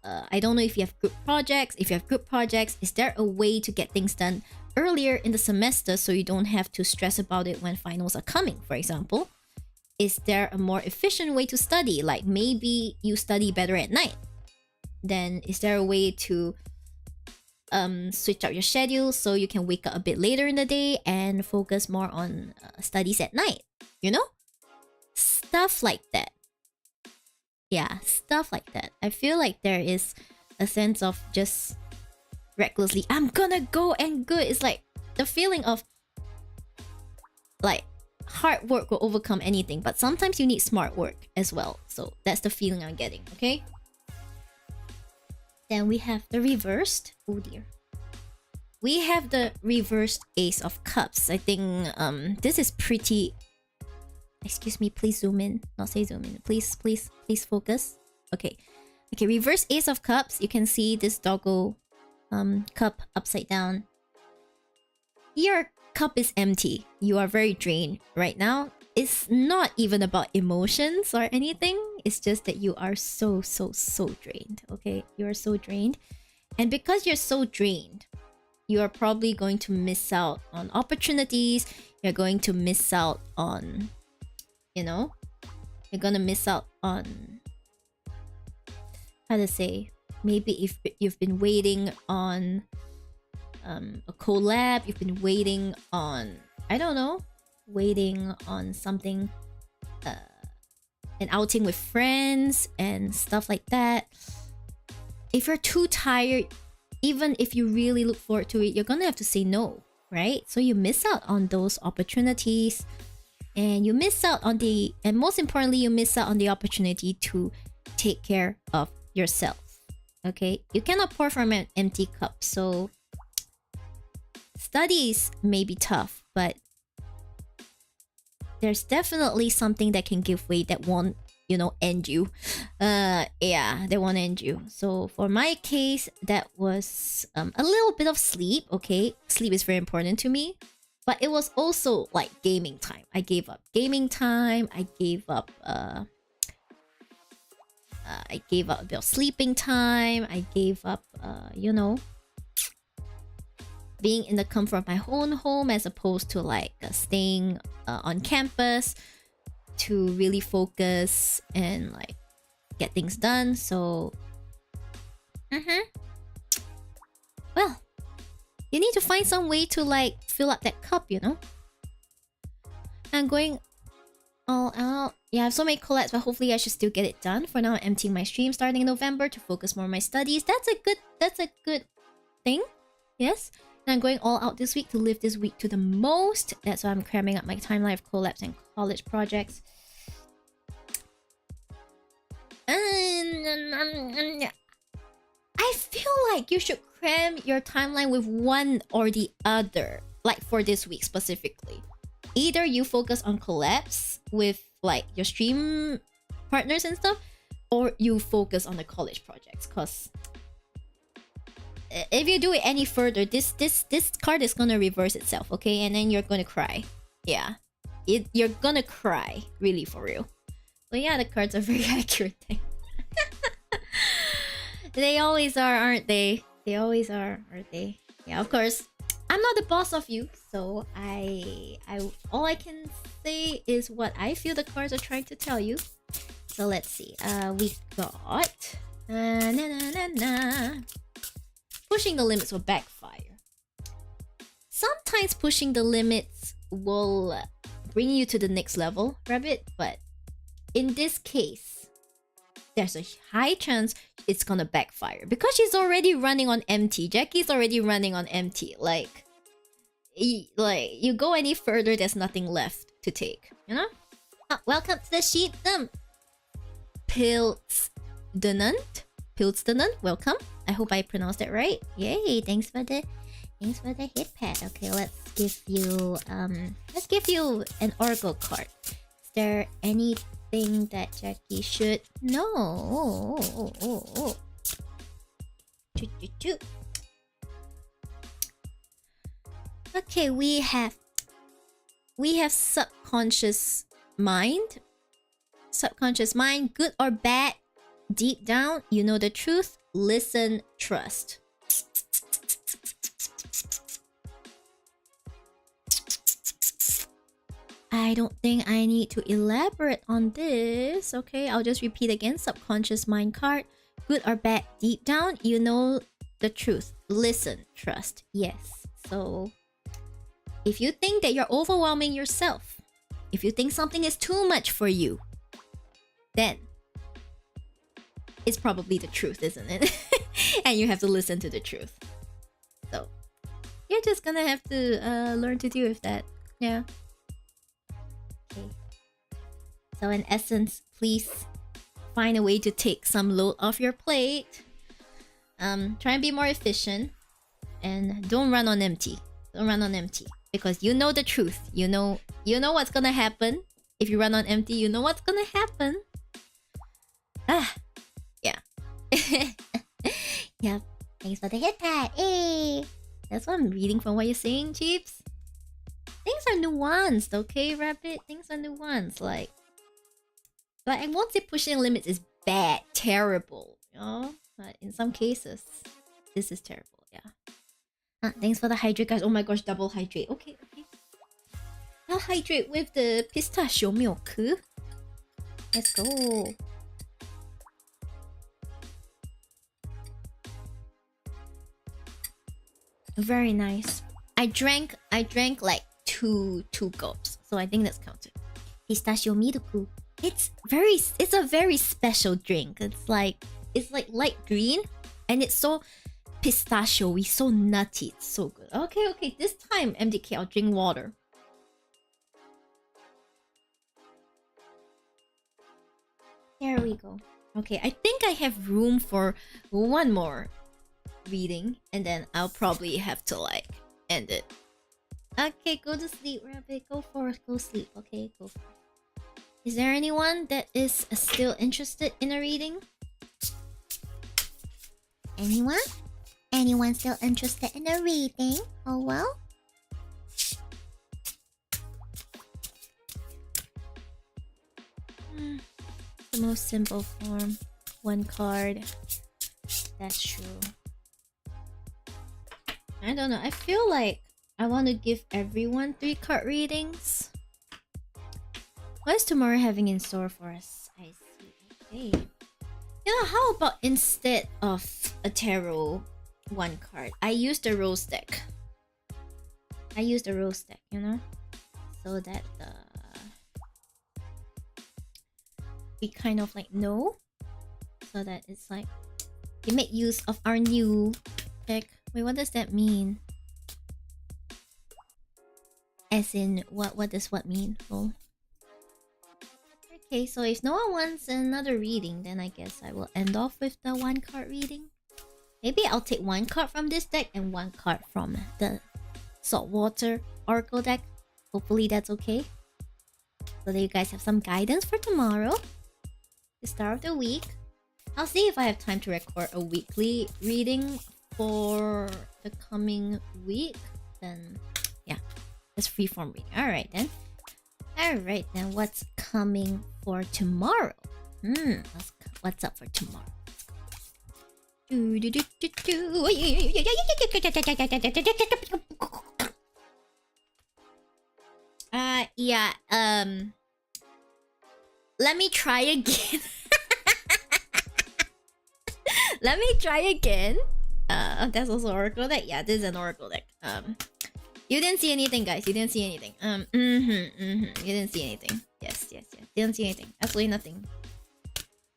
I don't know if you have group projects. If you have group projects, is there a way to get things done earlier in the semester so you don't have to stress about it when finals are coming, for example? Is there a more efficient way to study? Like maybe you study better at night. Then is there a way to switch up your schedule so you can wake up a bit later in the day and focus more on studies at night? You know? Stuff like that. Yeah, stuff like that. I feel like there is a sense of just recklessly, I'm gonna go and good. It's like the feeling of like hard work will overcome anything, but sometimes you need smart work as well. So that's the feeling I'm getting, okay? Then we have the reversed. Oh dear. We have the reversed Ace of Cups. I think this is pretty... Excuse me, please zoom in. Not say zoom in. Please focus. Okay. Okay, reverse Ace of Cups. You can see this doggo cup upside down. Your cup is empty. You are very drained right now. It's not even about emotions or anything. It's just that you are so drained. Okay? You are so drained. And because you're so drained, you are probably going to miss out on opportunities. You're going to miss out on... You know, you're gonna miss out on, how to say, maybe if you've been waiting on a collab, you've been waiting on, I don't know, waiting on something, an outing with friends and stuff like that. If you're too tired, even if you really look forward to it, you're gonna have to say no, right? So you miss out on those opportunities. And you miss out on the... And most importantly, you miss out on the opportunity to take care of yourself. Okay? You cannot pour from an empty cup. So... Studies may be tough, but... There's definitely something that can give way that won't, you know, end you. Yeah, that won't end you. So for my case, that was a little bit of sleep, okay? Sleep is very important to me. But it was also like gaming time. I gave up gaming time. I gave up a bit of sleeping time. I gave up you know, being in the comfort of my own home as opposed to like staying on campus to really focus and like get things done. So well, you need to find some way to like fill up that cup, you know? I'm going all out. Yeah, I have so many collabs, but hopefully I should still get it done. For now, I'm emptying my stream starting in November to focus more on my studies. That's a good thing. Yes. And I'm going all out this week to live this week to the most. That's why I'm cramming up my timeline of collabs and college projects. I feel like you should cram your timeline with one or the other. Like for this week specifically. Either you focus on collabs with like your stream partners and stuff, or you focus on the college projects. Cause if you do it any further, this card is gonna reverse itself, okay? And then you're gonna cry. Yeah. You're gonna cry, really, for real. So yeah, the cards are very accurate. They always are, aren't they? They always are, aren't they? Yeah, of course. I'm not the boss of you, so I all I can say is what I feel the cards are trying to tell you. So let's see. We got pushing the limits will backfire. Sometimes pushing the limits will bring you to the next level, Rabbit, but in this case, there's a high chance it's gonna backfire because she's already running on empty. Jackie's already running on empty. Like you go any further, there's nothing left to take. You know? Oh, welcome to the sheet. Pilsdenant, welcome. I hope I pronounced that right. Yay! Thanks for the hit pad. Okay, let's give you an Oracle card. Is there anything that Jackie should know? Okay, we have subconscious mind. subconscious mind, good or bad, deep down, you know the truth. Listen, trust. I don't think I need to elaborate on this. Okay, I'll just repeat again. Subconscious mind card. Good or bad, deep down, you know the truth. Listen, trust. Yes. So, if you think that you're overwhelming yourself, if you think something is too much for you, then it's probably the truth, isn't it? And you have to listen to the truth. So, you're just gonna have to learn to deal with that. Yeah. Okay. So in essence, please find a way to take some load off your plate. Try and be more efficient. And don't run on empty. Don't run on empty. Because you know the truth. You know what's gonna happen. If you run on empty, you know what's gonna happen. Yeah. Yeah. Thanks for the hit pad. Hey! That's what I'm reading from what you're saying, Chips. Things are nuanced, okay, Rabbit? Things are nuanced. Like I won't say pushing limits is bad, terrible, you know? But in some cases, this is terrible, yeah. Thanks for the hydrate, guys. Oh my gosh, double hydrate. Okay, okay. I'll hydrate with the pistachio milk. Let's go. Very nice. I drank like two gulps, so I think that's counted. Pistachio miruku. It's a very special drink. It's like light green, and it's so pistachio-y, so nutty. It's so good. Okay. This time, MDK, I'll drink water. There we go. Okay, I think I have room for one more reading, and then I'll probably have to like end it. Okay, go to sleep, Rabbit. Go sleep. Okay, go for it. Is there anyone that is still interested in a reading? Anyone? Anyone still interested in a reading? Oh well. The most simple form. One card. That's true. I don't know. I feel like I want to give everyone 3-card readings. What is tomorrow having in store for us? I see. Okay. You know, how about instead of a tarot 1 card, I use the rose deck. You know? So that we kind of like know. So that it's like we make use of our new deck. Wait, what does that mean? As in, what does what mean? Oh. Okay, so if no one wants another reading, then I guess I will end off with the 1-card reading. Maybe I'll take 1 card from this deck and 1 card from the saltwater oracle deck. Hopefully that's okay. So that you guys have some guidance for tomorrow. The start of the week. I'll see if I have time to record a weekly reading for the coming week. Then, yeah. It's freeform reading. Alright then, what's coming for tomorrow? What's up for tomorrow? Yeah, let me try again. Let me try again. That's also oracle deck. Yeah, this is an oracle deck. You didn't see anything, guys. You didn't see anything. You didn't see anything. Yes. Didn't see anything. Absolutely nothing.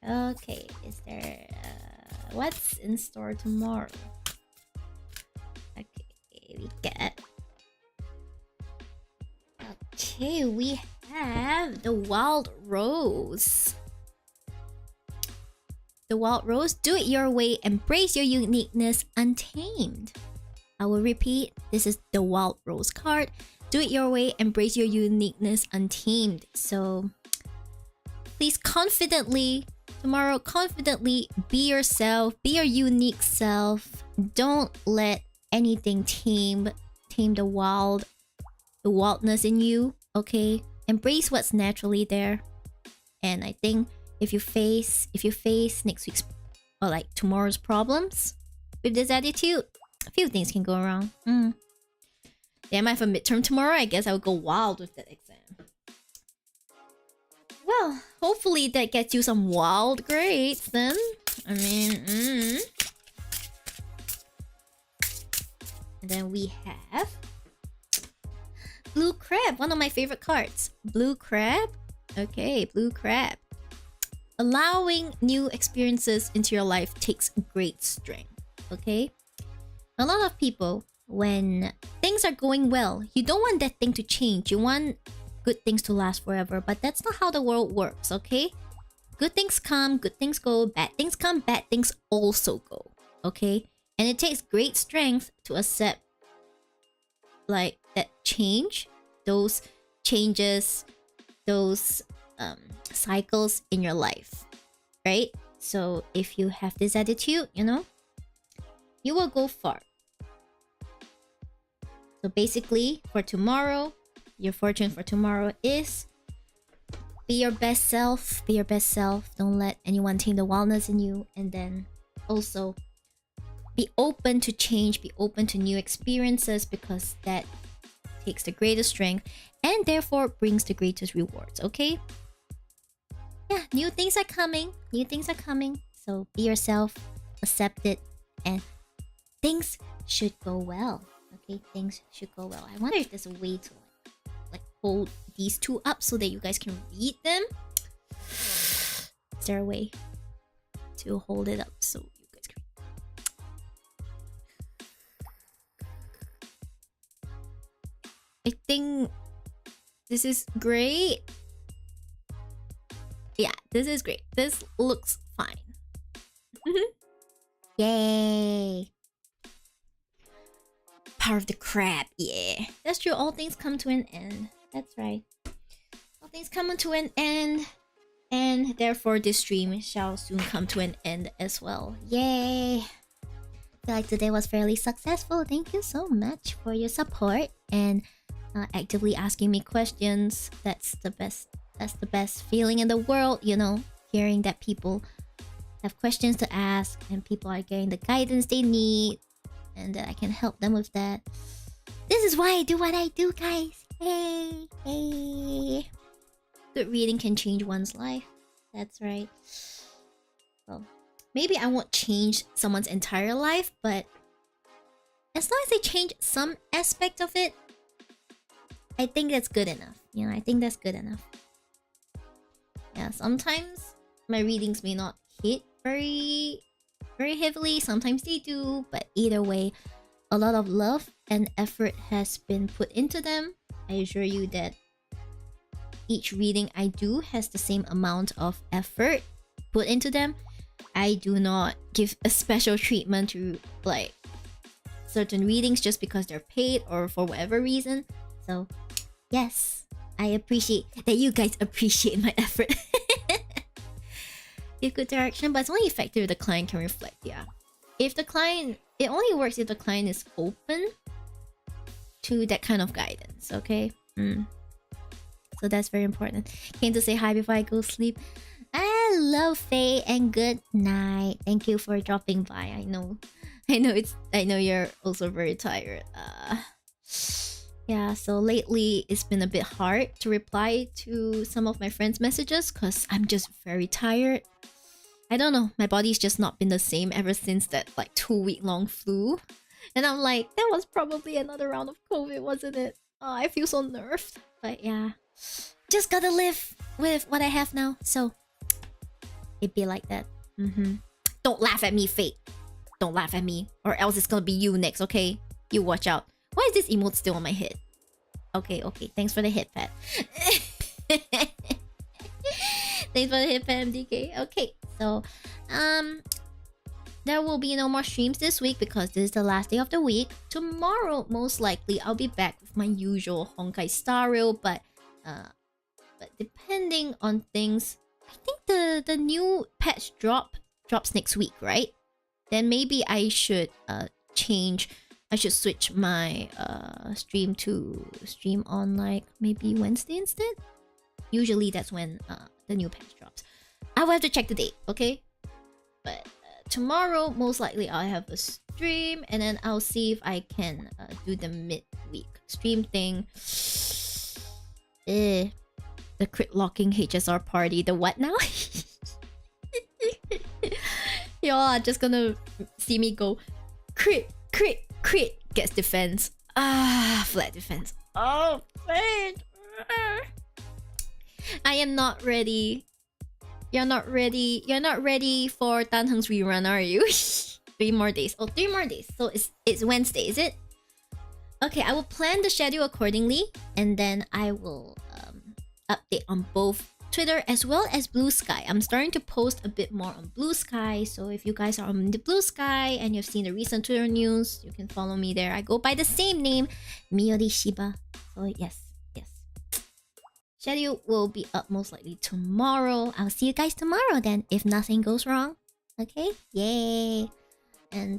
Okay, is there what's in store tomorrow? Okay, we have the wild rose. The wild rose, do it your way, embrace your uniqueness untamed. I will repeat, this is the wild rose card. Do it your way, embrace your uniqueness untamed. So please confidently be yourself, be your unique self. Don't let anything tame the wildness in you, okay? Embrace what's naturally there And I think if you face next week's or like tomorrow's problems with this attitude, a few things can go wrong. Damn, I have a midterm tomorrow. I guess I would go wild with that exam. Well, hopefully that gets you some wild grades then. I mean, And then we have Blue Crab, one of my favorite cards. Blue Crab. Okay, Blue Crab. Allowing new experiences into your life takes great strength. Okay? A lot of people, when things are going well, you don't want that thing to change. You want good things to last forever, but that's not how the world works, okay? Good things come, good things go, bad things come, bad things also go, okay? And it takes great strength to accept like that change, those changes, those cycles in your life, right? So if you have this attitude, you know, you will go far. So basically, for tomorrow, your fortune for tomorrow is be your best self. Be your best self. Don't let anyone take the wildness in you. And then also be open to change. Be open to new experiences, because that takes the greatest strength and therefore brings the greatest rewards. Okay? Yeah, new things are coming. New things are coming. So be yourself. Accept it. And things should go well. Okay, things should go well. I wonder if there's a way to like hold these two up so that you guys can read them. Is there a way to hold it up so you guys can? I think this is great. Yeah, this is great. This looks fine. Yay! Power of the crab, yeah. That's true, all things come to an end. That's right. All things come to an end. And therefore this stream shall soon come to an end as well. Yay! I feel like today was fairly successful. Thank you so much for your support and actively asking me questions. That's the best feeling in the world, you know, hearing that people have questions to ask and people are getting the guidance they need, and that I can help them with that. This is why I do what I do, guys. Hey, hey. Good reading can change one's life. That's right. Well, maybe I won't change someone's entire life, but as long as they change some aspect of it, I think that's good enough. You know, I think that's good enough. Yeah, sometimes my readings may not hit very heavily, sometimes they do, but either way, a lot of love and effort has been put into them. I assure you that each reading I do has the same amount of effort put into them. I do not give a special treatment to like certain readings just because they're paid or for whatever reason. So yes, I appreciate that you guys appreciate my effort. Give good direction, but it's only effective if the client can reflect. Yeah, if the client, it only works if the client is open to that kind of guidance. Okay. So that's very important. Came to say hi before I go sleep. Hello, Faye, and good night. Thank you for dropping by. I know you're also very tired. Yeah, so lately it's been a bit hard to reply to some of my friends' messages because I'm just very tired. I don't know, my body's just not been the same ever since that like 2-week-long flu. And I'm like, that was probably another round of COVID, wasn't it? Oh, I feel so nerfed. But yeah, just gotta live with what I have now. So it be like that. Don't laugh at me, Fate. Don't laugh at me, or else it's gonna be you next, okay? You watch out. Why is this emote still on my head? Okay, thanks for the hit pat. Thanks for the hit pat, MDK. Okay, so there will be no more streams this week because this is the last day of the week. Tomorrow, most likely, I'll be back with my usual Honkai Star Rail, but depending on things, I think the new patch drops next week, right? Then maybe I should change. I should switch my stream to stream on like maybe Wednesday instead. Usually that's when the new patch drops. I will have to check the date, okay? But tomorrow, most likely I'll have a stream, and then I'll see if I can do the midweek stream thing. The crit locking HSR party. The what now? Y'all are just gonna see me go crit, crit, crit. Gets defense. Flat defense. Oh, wait. I am not ready. You're not ready. You're not ready for Tan Heng's rerun, are you? 3 more days. Oh, 3 more days. So it's Wednesday, is it? Okay, I will plan the schedule accordingly, and then I will update on both Twitter as well as Blue Sky. I'm starting to post a bit more on Blue Sky, so if you guys are on the Blue Sky and you've seen the recent Twitter news, you can follow me there. I go by the same name, Miyori Shiba. So yes. Schedule will be up most likely tomorrow. I'll see you guys tomorrow then, if nothing goes wrong. Okay? Yay! And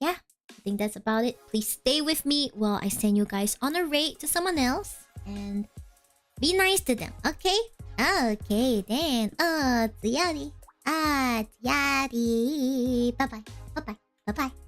yeah, I think that's about it. Please stay with me while I send you guys on a raid to someone else. And be nice to them, okay? Okay, then. Ziyari. Ziyari. Bye-bye. Bye-bye. Bye-bye.